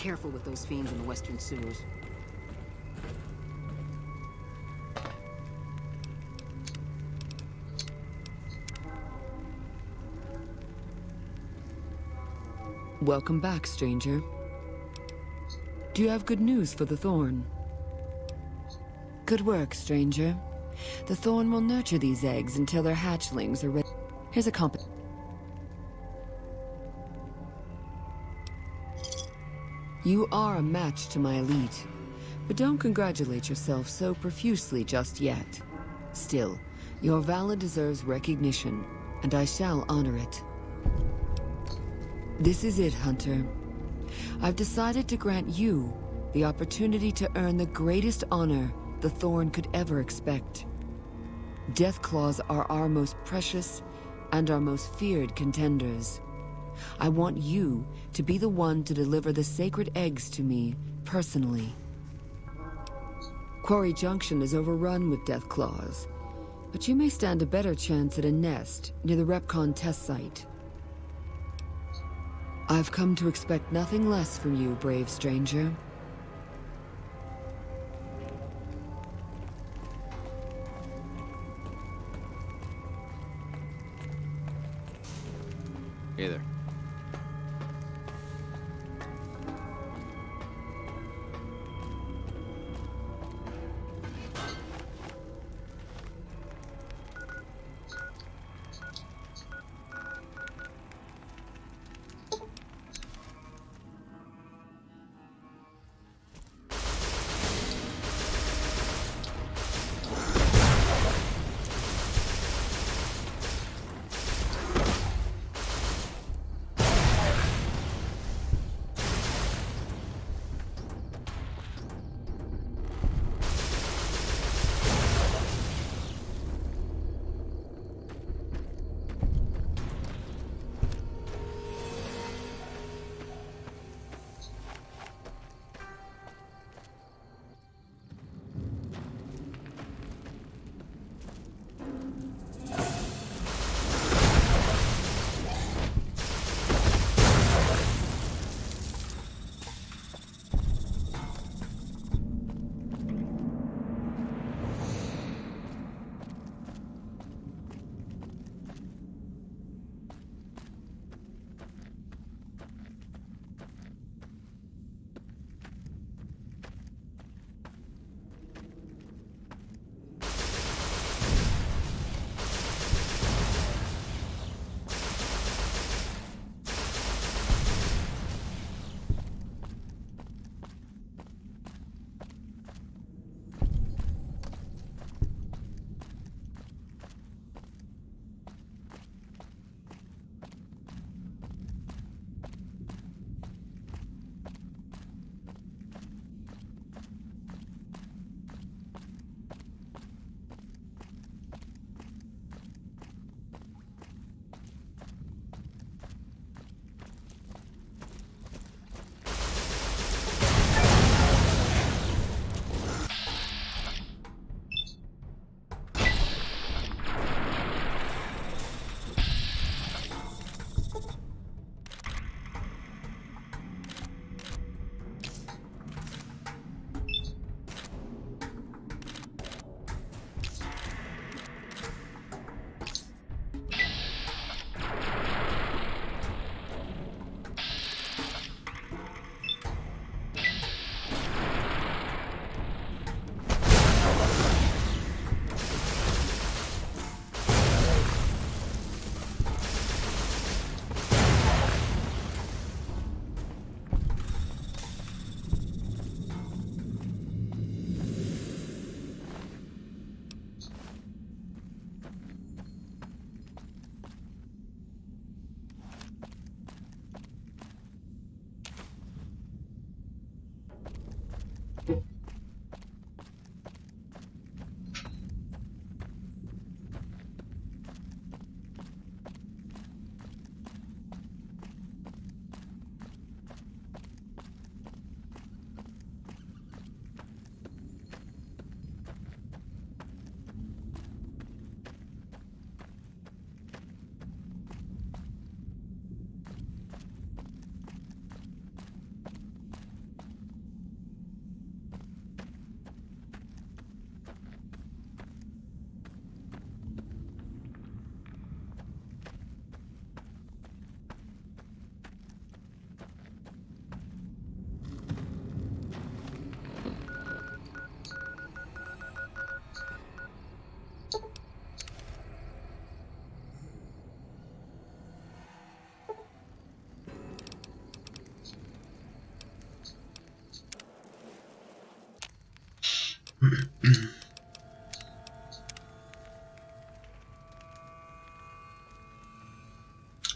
Careful with those fiends in the western sewers. Welcome back, stranger. Do you have good news for the Thorn? Good work, stranger. The Thorn will nurture these eggs until their hatchlings are ready. Here's a You are a match to my elite, but don't congratulate yourself so profusely just yet. Still, your valor deserves recognition, and I shall honor it. This is it, Hunter. I've decided to grant you the opportunity to earn the greatest honor the Thorn could ever expect. Deathclaws are our most precious and our most feared contenders. I want you to be the one to deliver the sacred eggs to me, personally. Quarry Junction is overrun with Deathclaws, but you may stand a better chance at a nest near the Repcon test site. I've come to expect nothing less from you, brave stranger. Hey there.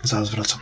Zaraz wracam.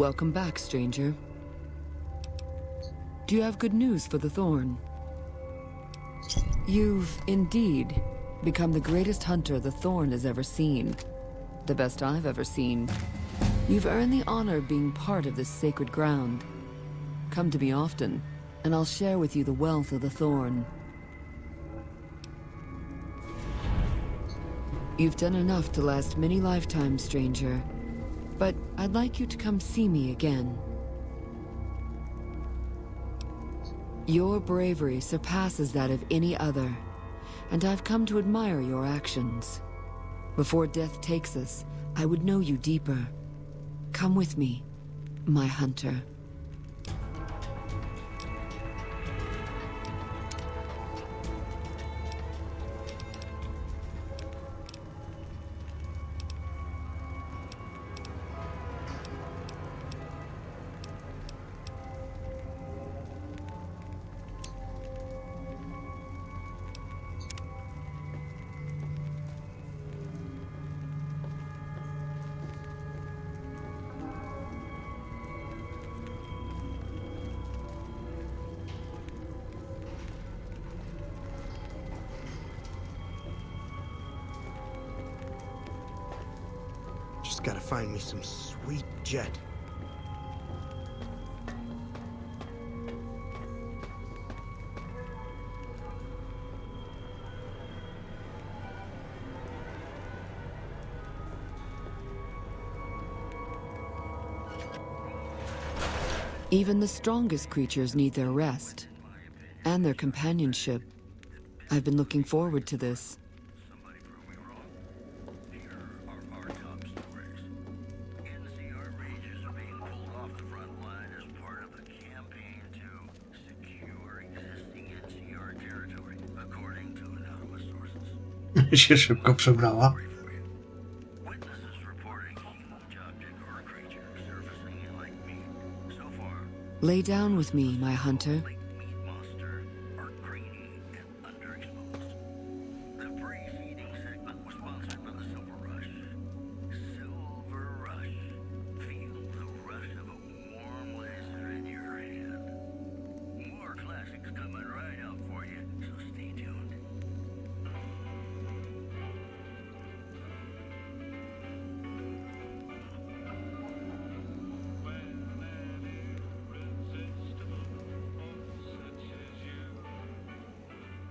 Welcome back, stranger. Do you have good news for the Thorn? You've, indeed, become the greatest hunter the Thorn has ever seen. The best I've ever seen. You've earned the honor of being part of this sacred ground. Come to me often, and I'll share with you the wealth of the Thorn. You've done enough to last many lifetimes, stranger. But I'd like you to come see me again. Your bravery surpasses that of any other, and I've come to admire your actions. Before death takes us, I would know you deeper. Come with me, my hunter. Just gotta find me some sweet jet. Even the strongest creatures need their rest and their companionship. I've been looking forward to this. Się szybko przebrała. Lay down with me, my hunter.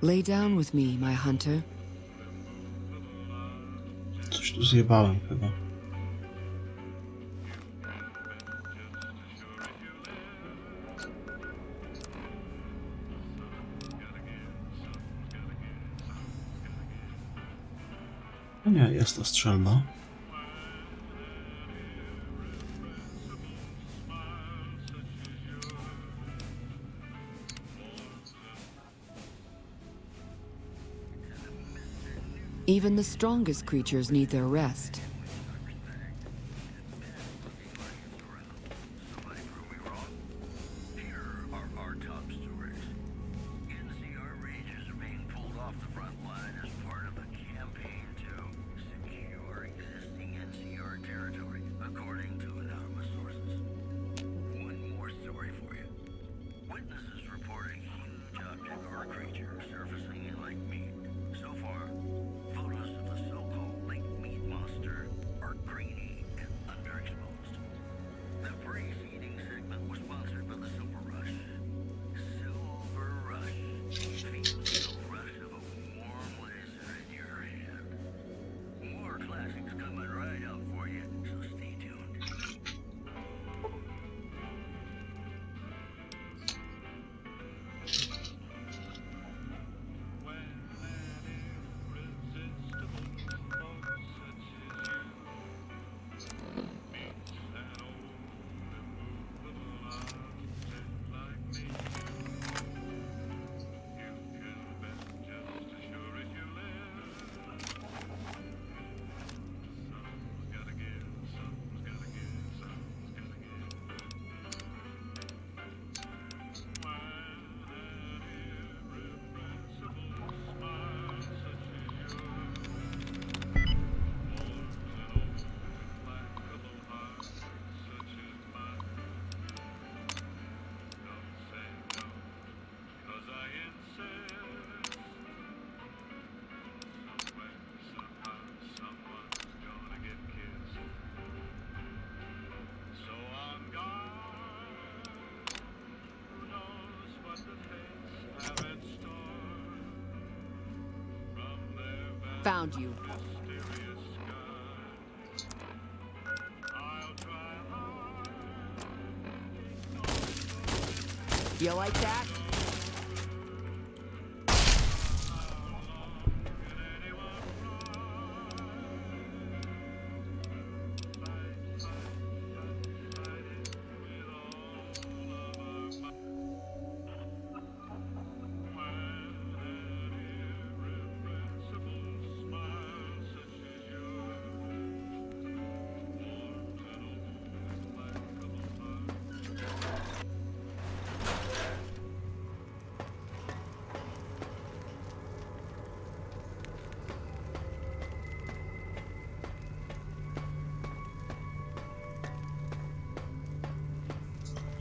Lay down with me, my hunter. Coś tu zjebałem chyba. No nie, jest to strzelba. Even the strongest creatures need their rest. Found you. You like that?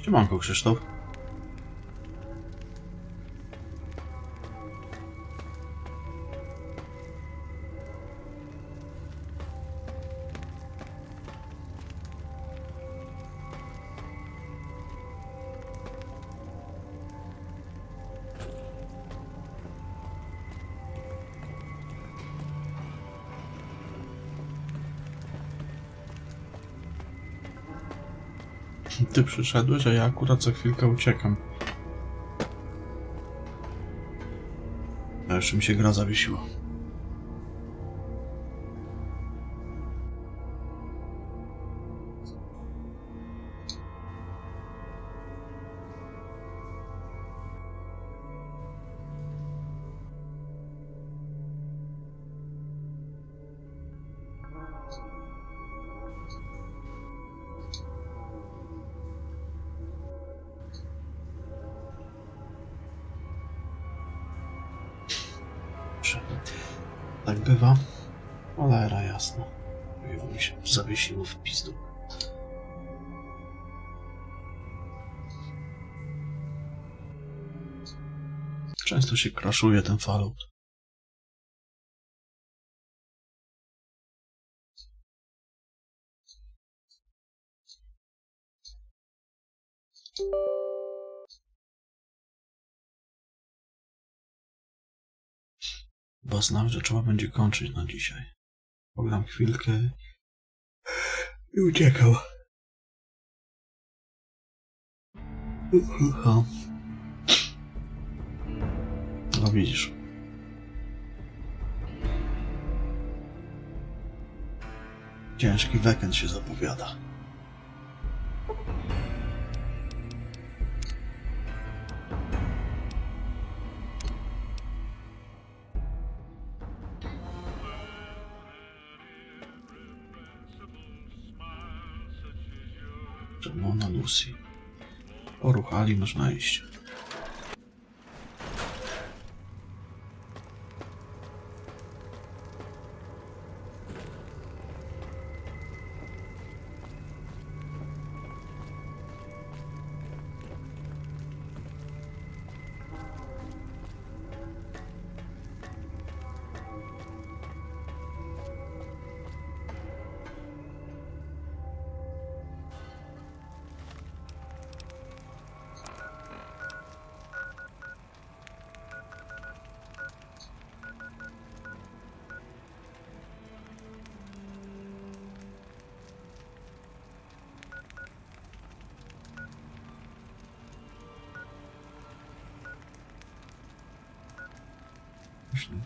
Siemanko, Krzysztof. Ty przyszedłeś, a ja akurat za chwilkę uciekam. A jeszcze mi się gra zawiesiła. Tak bywa. Cholera jasna. Mi się zawiesiło w pizdu. Często się crashuje ten Fallout. Bo znam, że trzeba będzie kończyć na dzisiaj. Pogram chwilkę i uciekał. No widzisz. Ciężki weekend się zapowiada. Czerwona Lucy. Poruchali, można iść.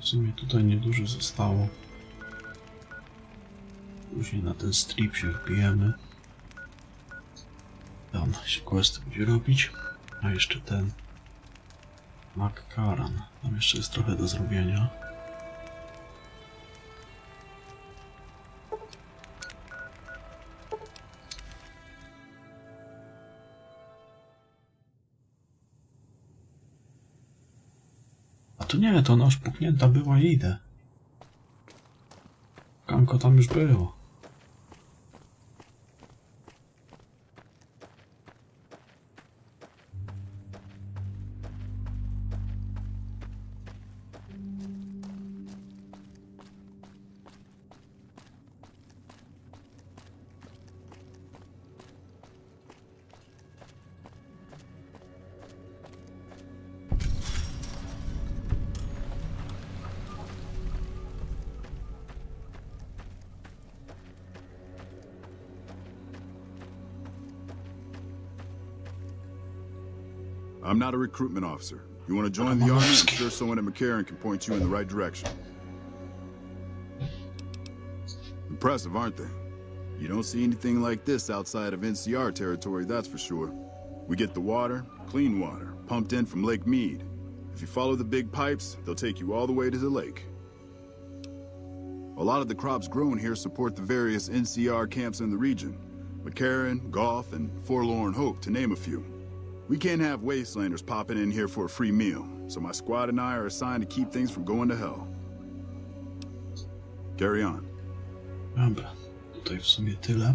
W sumie tutaj niedużo zostało. Później na ten strip się wbijemy. Tam się questy będzie robić. A jeszcze ten McCarran. Tam jeszcze jest trochę do zrobienia. A to nie, to ona już puknięta była i idę. Kanko tam już było. I'm not a recruitment officer. You want to join the army? I'm sure someone at McCarran can point you in the right direction. Impressive, aren't they? You don't see anything like this outside of NCR territory, that's for sure. We get the water, clean water, pumped in from Lake Mead. If you follow the big pipes, they'll take you all the way to the lake. A lot of the crops grown here support the various NCR camps in the region. McCarran, Goff, and Forlorn Hope, to name a few. We can't have wastelanders popping in here for a free meal, so my squad and I are assigned to keep things from going to hell. Carry on. Dobra, tutaj w sumie tyle.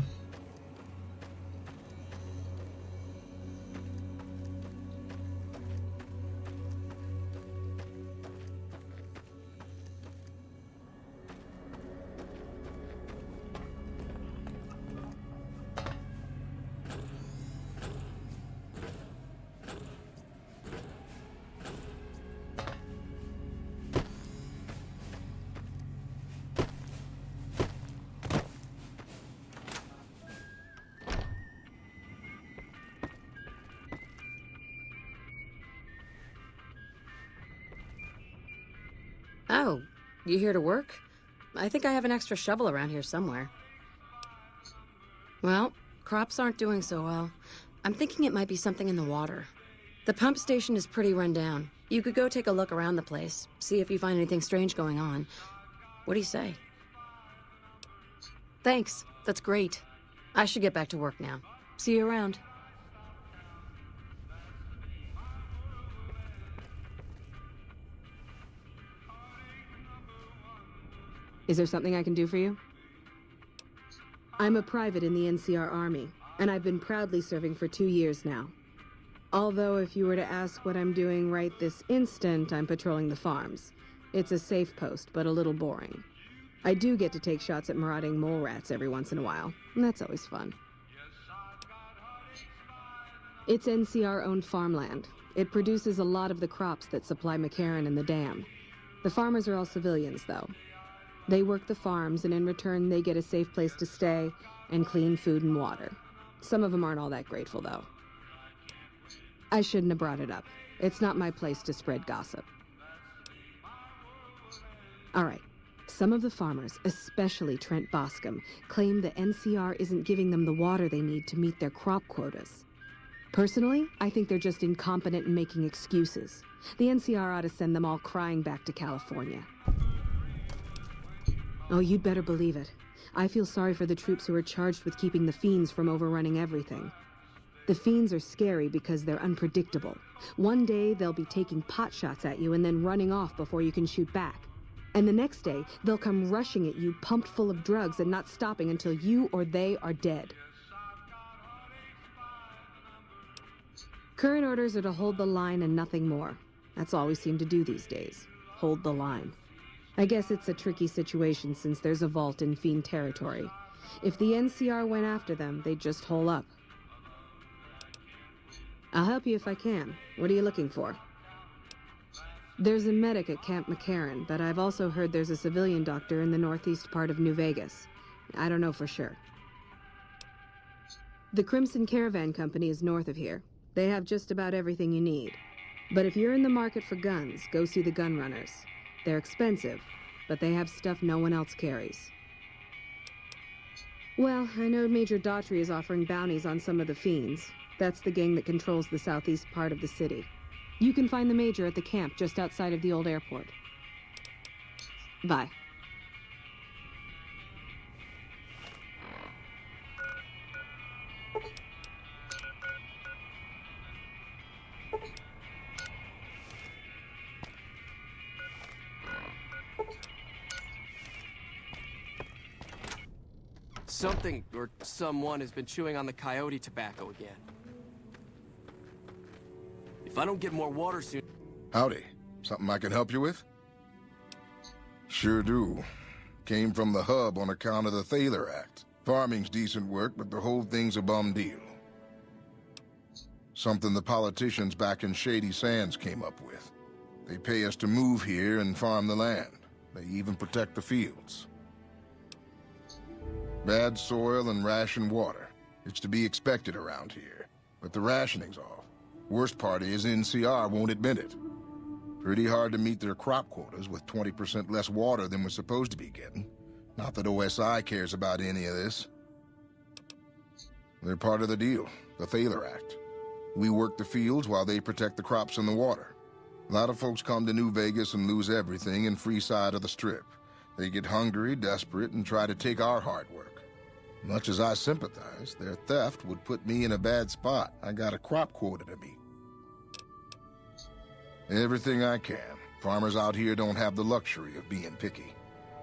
Oh, you here to work? I think I have an extra shovel around here somewhere. Well, crops aren't doing so well. I'm thinking it might be something in the water. The pump station is pretty run down. You could go take a look around the place, see if you find anything strange going on. What do you say? Thanks. That's great. I should get back to work now. See you around. Is there something I can do for you? I'm a private in the NCR Army, and I've been proudly serving for 2 years now. Although if you were to ask what I'm doing right this instant, I'm patrolling the farms. It's a safe post, but a little boring. I do get to take shots at marauding mole rats every once in a while, and that's always fun. It's NCR-owned farmland. It produces a lot of the crops that supply McCarran and the dam. The farmers are all civilians, though. They work the farms, and in return, they get a safe place to stay and clean food and water. Some of them aren't all that grateful, though. I shouldn't have brought it up. It's not my place to spread gossip. All right. Some of the farmers, especially Trent Boscombe, claim the NCR isn't giving them the water they need to meet their crop quotas. Personally, I think they're just incompetent and making excuses. The NCR ought to send them all crying back to California. Oh, you'd better believe it. I feel sorry for the troops who are charged with keeping the fiends from overrunning everything. The fiends are scary because they're unpredictable. One day, they'll be taking pot shots at you and then running off before you can shoot back. And the next day, they'll come rushing at you pumped full of drugs and not stopping until you or they are dead. Current orders are to hold the line and nothing more. That's all we seem to do these days. Hold the line. I guess it's a tricky situation since there's a vault in fiend territory. If the NCR went after them, they'd just hole up. I'll help you if I can. What are you looking for? There's a medic at Camp McCarran, but I've also heard there's a civilian doctor in the northeast part of New Vegas. I don't know for sure. The Crimson Caravan Company is north of here. They have just about everything you need. But if you're in the market for guns, go see the gun runners. They're expensive, but they have stuff no one else carries. Well, I know Major Daughtry is offering bounties on some of the fiends. That's the gang that controls the southeast part of the city. You can find the Major at the camp just outside of the old airport. Bye. Something or someone has been chewing on the coyote tobacco again. If I don't get more water soon... Howdy. Something I can help you with? Sure do. Came from the hub on account of the Thaler Act. Farming's decent work, but the whole thing's a bum deal. Something the politicians back in Shady Sands came up with. They pay us to move here and farm the land. They even protect the fields. Bad soil and ration water. It's to be expected around here. But the rationing's off. Worst part is NCR won't admit it. Pretty hard to meet their crop quotas with 20% less water than we're supposed to be getting. Not that OSI cares about any of this. They're part of the deal, the Thaler Act. We work the fields while they protect the crops and the water. A lot of folks come to New Vegas and lose everything in free side of the Strip. They get hungry, desperate, and try to take our hard work. Much as I sympathize, their theft would put me in a bad spot. I got a crop quota to meet. Everything I can. Farmers out here don't have the luxury of being picky.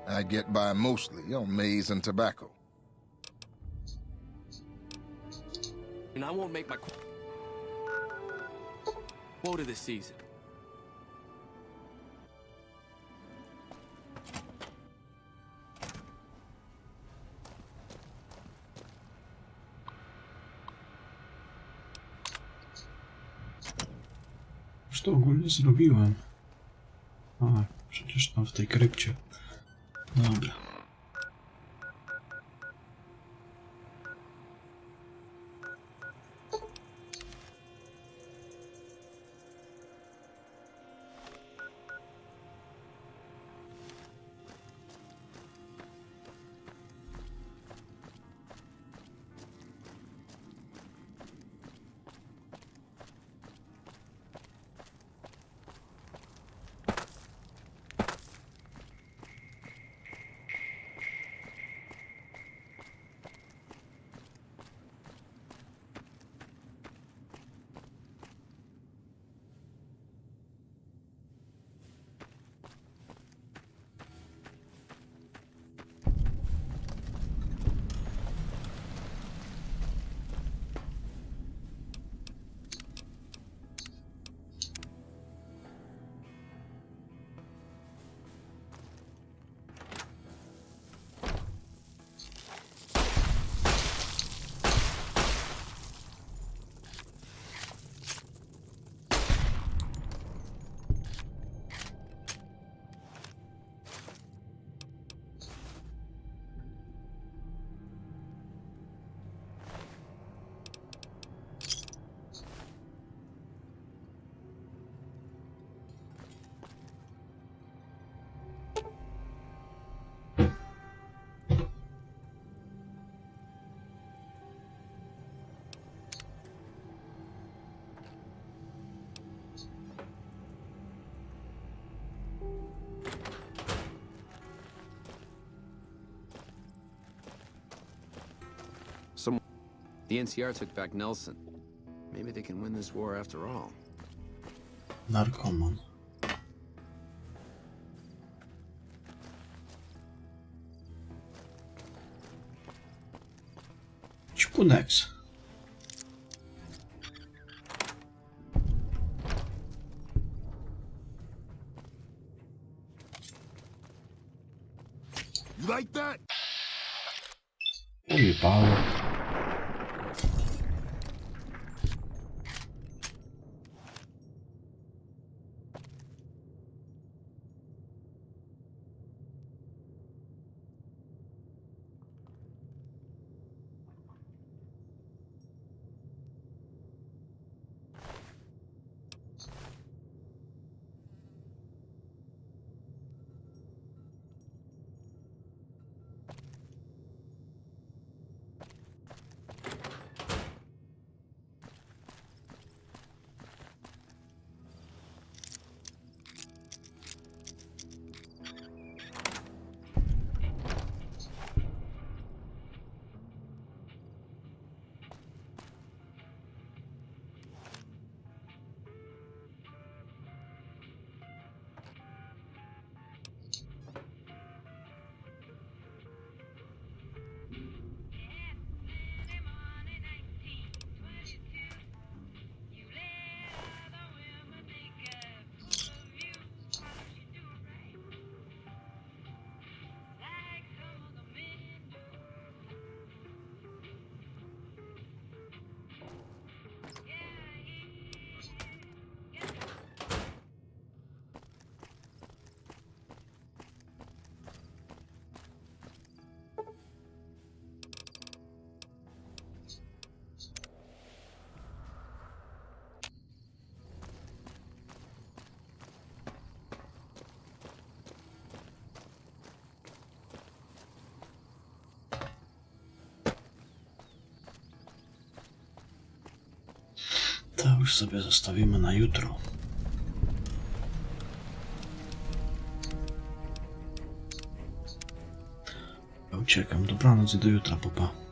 I get by mostly on maize and tobacco. And I won't make my quota this season. Już to ogólnie zrobiłem. A, przecież tam w tej krypcie. Dobra. The NCR took back Nelson. Maybe they can win this war after all. Narkoman. Ćpuneks. You like that? Ujebało. To już sobie zostawimy na jutro. Ja uciekam. Dobranoc i do jutra, papa.